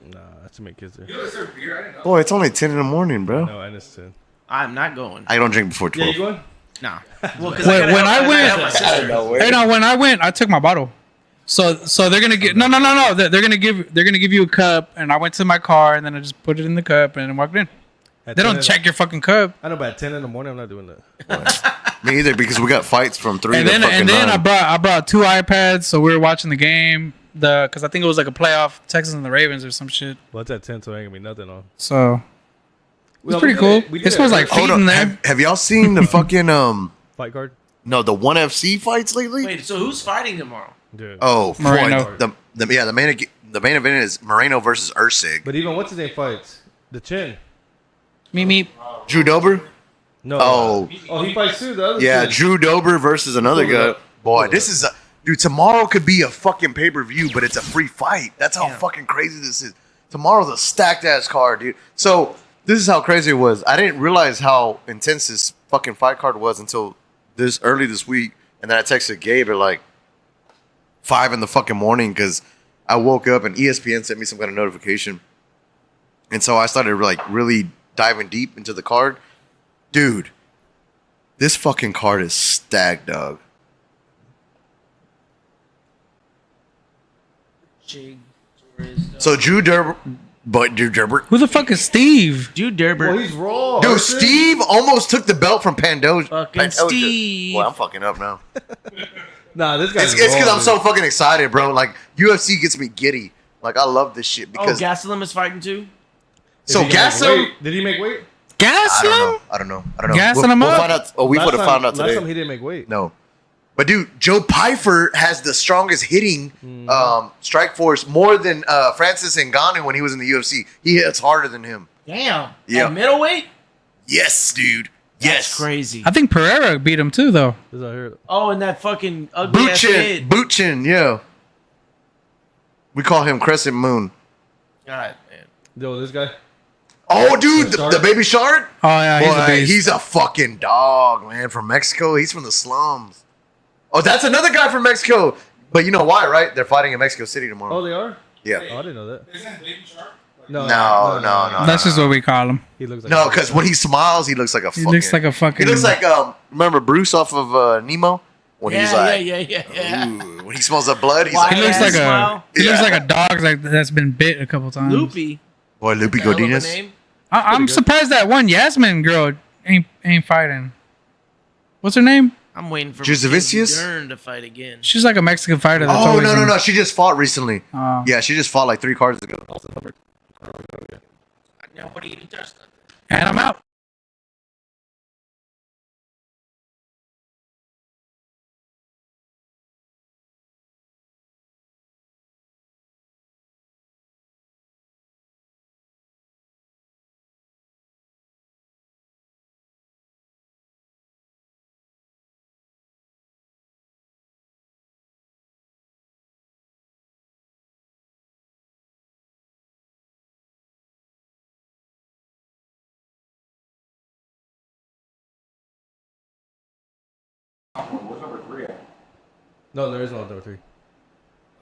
Nah, that's too many kids there. You know they serve beer? I didn't know. Boy, it's only 10 in the morning, bro. No, and it's 10. I'm not going. I don't drink before Yeah, 12. you going? Nah. Well, because When I went- my sister. Hey, no, when I went, I took my bottle. So they're gonna get no. They're gonna give you a cup, and I went to my car, and then I just put it in the cup and walked in. At They 10 don't check your fucking cup. I know, but at 10 in the morning, I'm not doing that. Me either, because we got fights from 3 And to then fucking 9. I brought 2 iPads, so we were watching the game. Because I think it was like a playoff, Texas and the Ravens or some shit. Well, it's at 10, so it ain't gonna be nothing on. So it's Well, pretty we cool. did it. We It did smells it. like feet Hold in on. there. Have y'all seen the fucking, Fight card? no, the 1FC fights lately? Wait, so who's fighting tomorrow? Dude. Oh, Moreno. boy. The main event is Moreno versus Ursig. But even what's his name fights? The Chin. Me. Drew Dober? No. Oh, he fights too. The other yeah, kid. Drew Dober versus another Pull it guy. up. Boy, Pull it this up. is dude, tomorrow could be a fucking pay-per-view, but it's a free fight. That's how Yeah. fucking crazy this is. Tomorrow's a stacked ass card, dude. So this is how crazy it was. I didn't realize how intense this fucking fight card was until early this week, and then I texted Gabe at like 5 in the fucking morning because I woke up and ESPN sent me some kind of notification, and so I started like really diving deep into the card, dude. This fucking card is stacked, dog. Jig, Torres, So Drew But dude, Who the fuck is Steve? Dude, Derber. Well, he's raw. dude, Steve almost took the belt from Pandoja. Fucking Steve. Well, I'm fucking up now. Nah, this guy's It's because raw, I'm so fucking excited, bro. Like UFC gets me giddy. Like I love this shit Oh, because Gastelum is fighting too? so Gastelum. Did he make weight? Gaslam? I don't know. Gassing him we'll up? find out. Oh, we would have found out Last time today. he didn't make weight. No, but dude, Joe Pyfer has the strongest hitting strike force, more than Francis Ngannou when he was in the UFC. He hits harder than him. Damn. Yeah. At middleweight? Yes, dude. Yes, That's crazy. I think Pereira beat him too, though. This I heard. Oh, and that fucking ugly ass kid. Boot chin, yeah. We call him Crescent Moon. God, man. Yo, this guy. Oh, dude, The the baby shark. Oh yeah, he's a Boy, beast. he's a fucking dog, man. From Mexico. He's from the slums. Oh, that's another guy from Mexico. But you know why, right? They're fighting in Mexico City tomorrow. Oh, they are. Yeah. Oh, I didn't know that. Isn't Baby Shark? Like, No, That's just what we call him. He looks like No, because when he smiles, he looks like a He fucking. looks like a fucking. He looks like remember Bruce off of Nemo when he's like, yeah. ooh, when he smells the blood, he's Why like, He looks like smile. a. He looks Yeah. like a dog that's been bit a couple times. Loopy. boy, Lupe Hell of a Godinez. name. I'm good. surprised that one Yasmin girl ain't fighting. What's her name? I'm waiting for Juzevicius? Dern to fight again. She's like a Mexican fighter. That's Oh always no! She just fought recently. Oh. Yeah, she just fought like 3 cards ago. Nobody even touched that. And I'm out. What's number 3 at? No, there is no number 3.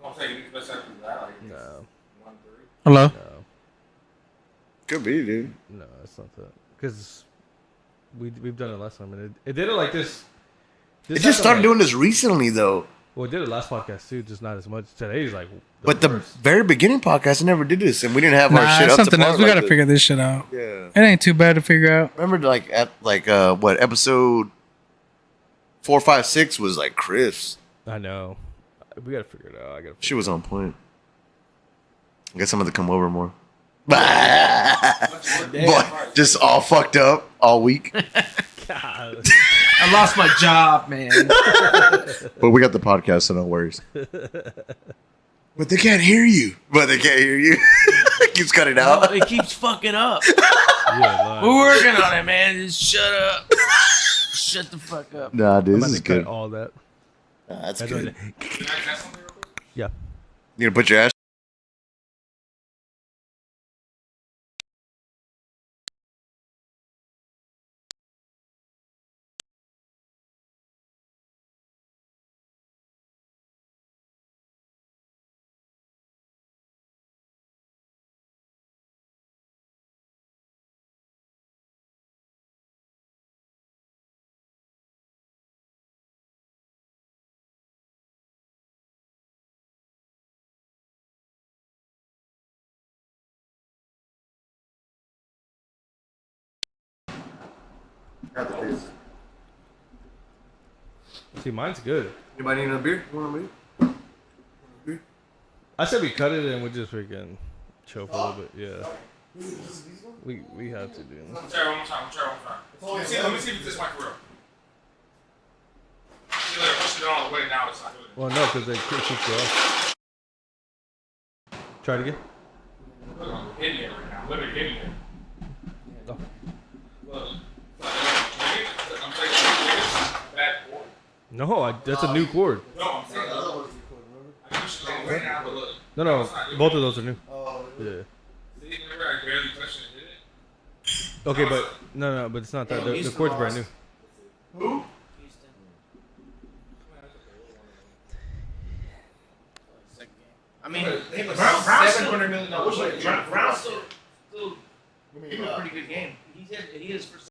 I'm saying let's actually that. Like, No, 1, 3. Hello. no, Could be, dude. no, it's not that. Because we've done it last time, and it did it like this. It just started doing this recently, though. Well, it did it last podcast too, just not as much. Today's like. But the worst. very beginning podcast, I never did this, and we didn't have our Nah, shit it's up to something par else. We like gotta this. figure this shit out. Yeah. It ain't too bad to figure out. Remember, like at what episode 4, 5, 6 was like Chris. I know. We gotta figure it out. She was on point. I guess I'm gonna come over more. Boy, just all fucked up all week. God. I lost my job, man. But we got the podcast, so no worries. But they can't hear you. But they can't hear you. It keeps cutting out. It keeps fucking up. Yeah, We're working on it, man. Just shut up. Shut the fuck up. Nah, dude, I'm this about is to cut good. all that. That's That's good. what- Can I ask something real quick? Yeah. You gonna put your ass? See, mine's good. Anybody need a beer? Want a beer? I said we cut it and we just freaking chill for a little bit. Yeah. We have to do. Try it one more time. Let me see if it's this mic for real. See, like, push it on the way now. It's not good. Well, no, because they keep you off. Try it again. Look, I'm hitting it right now. Literally hitting it. Oh. Look. I'm saying bad chord. No, that's a new chord. No, I'm saying the other one's I push it on right now, but look. No, both of those are new. Yeah. See, remember I barely touched it and hit it? Okay, but no, but it's not that. The chord's brand new. Who? I mean, Brown's still $700 million. Brown's still giving a pretty good game. He is for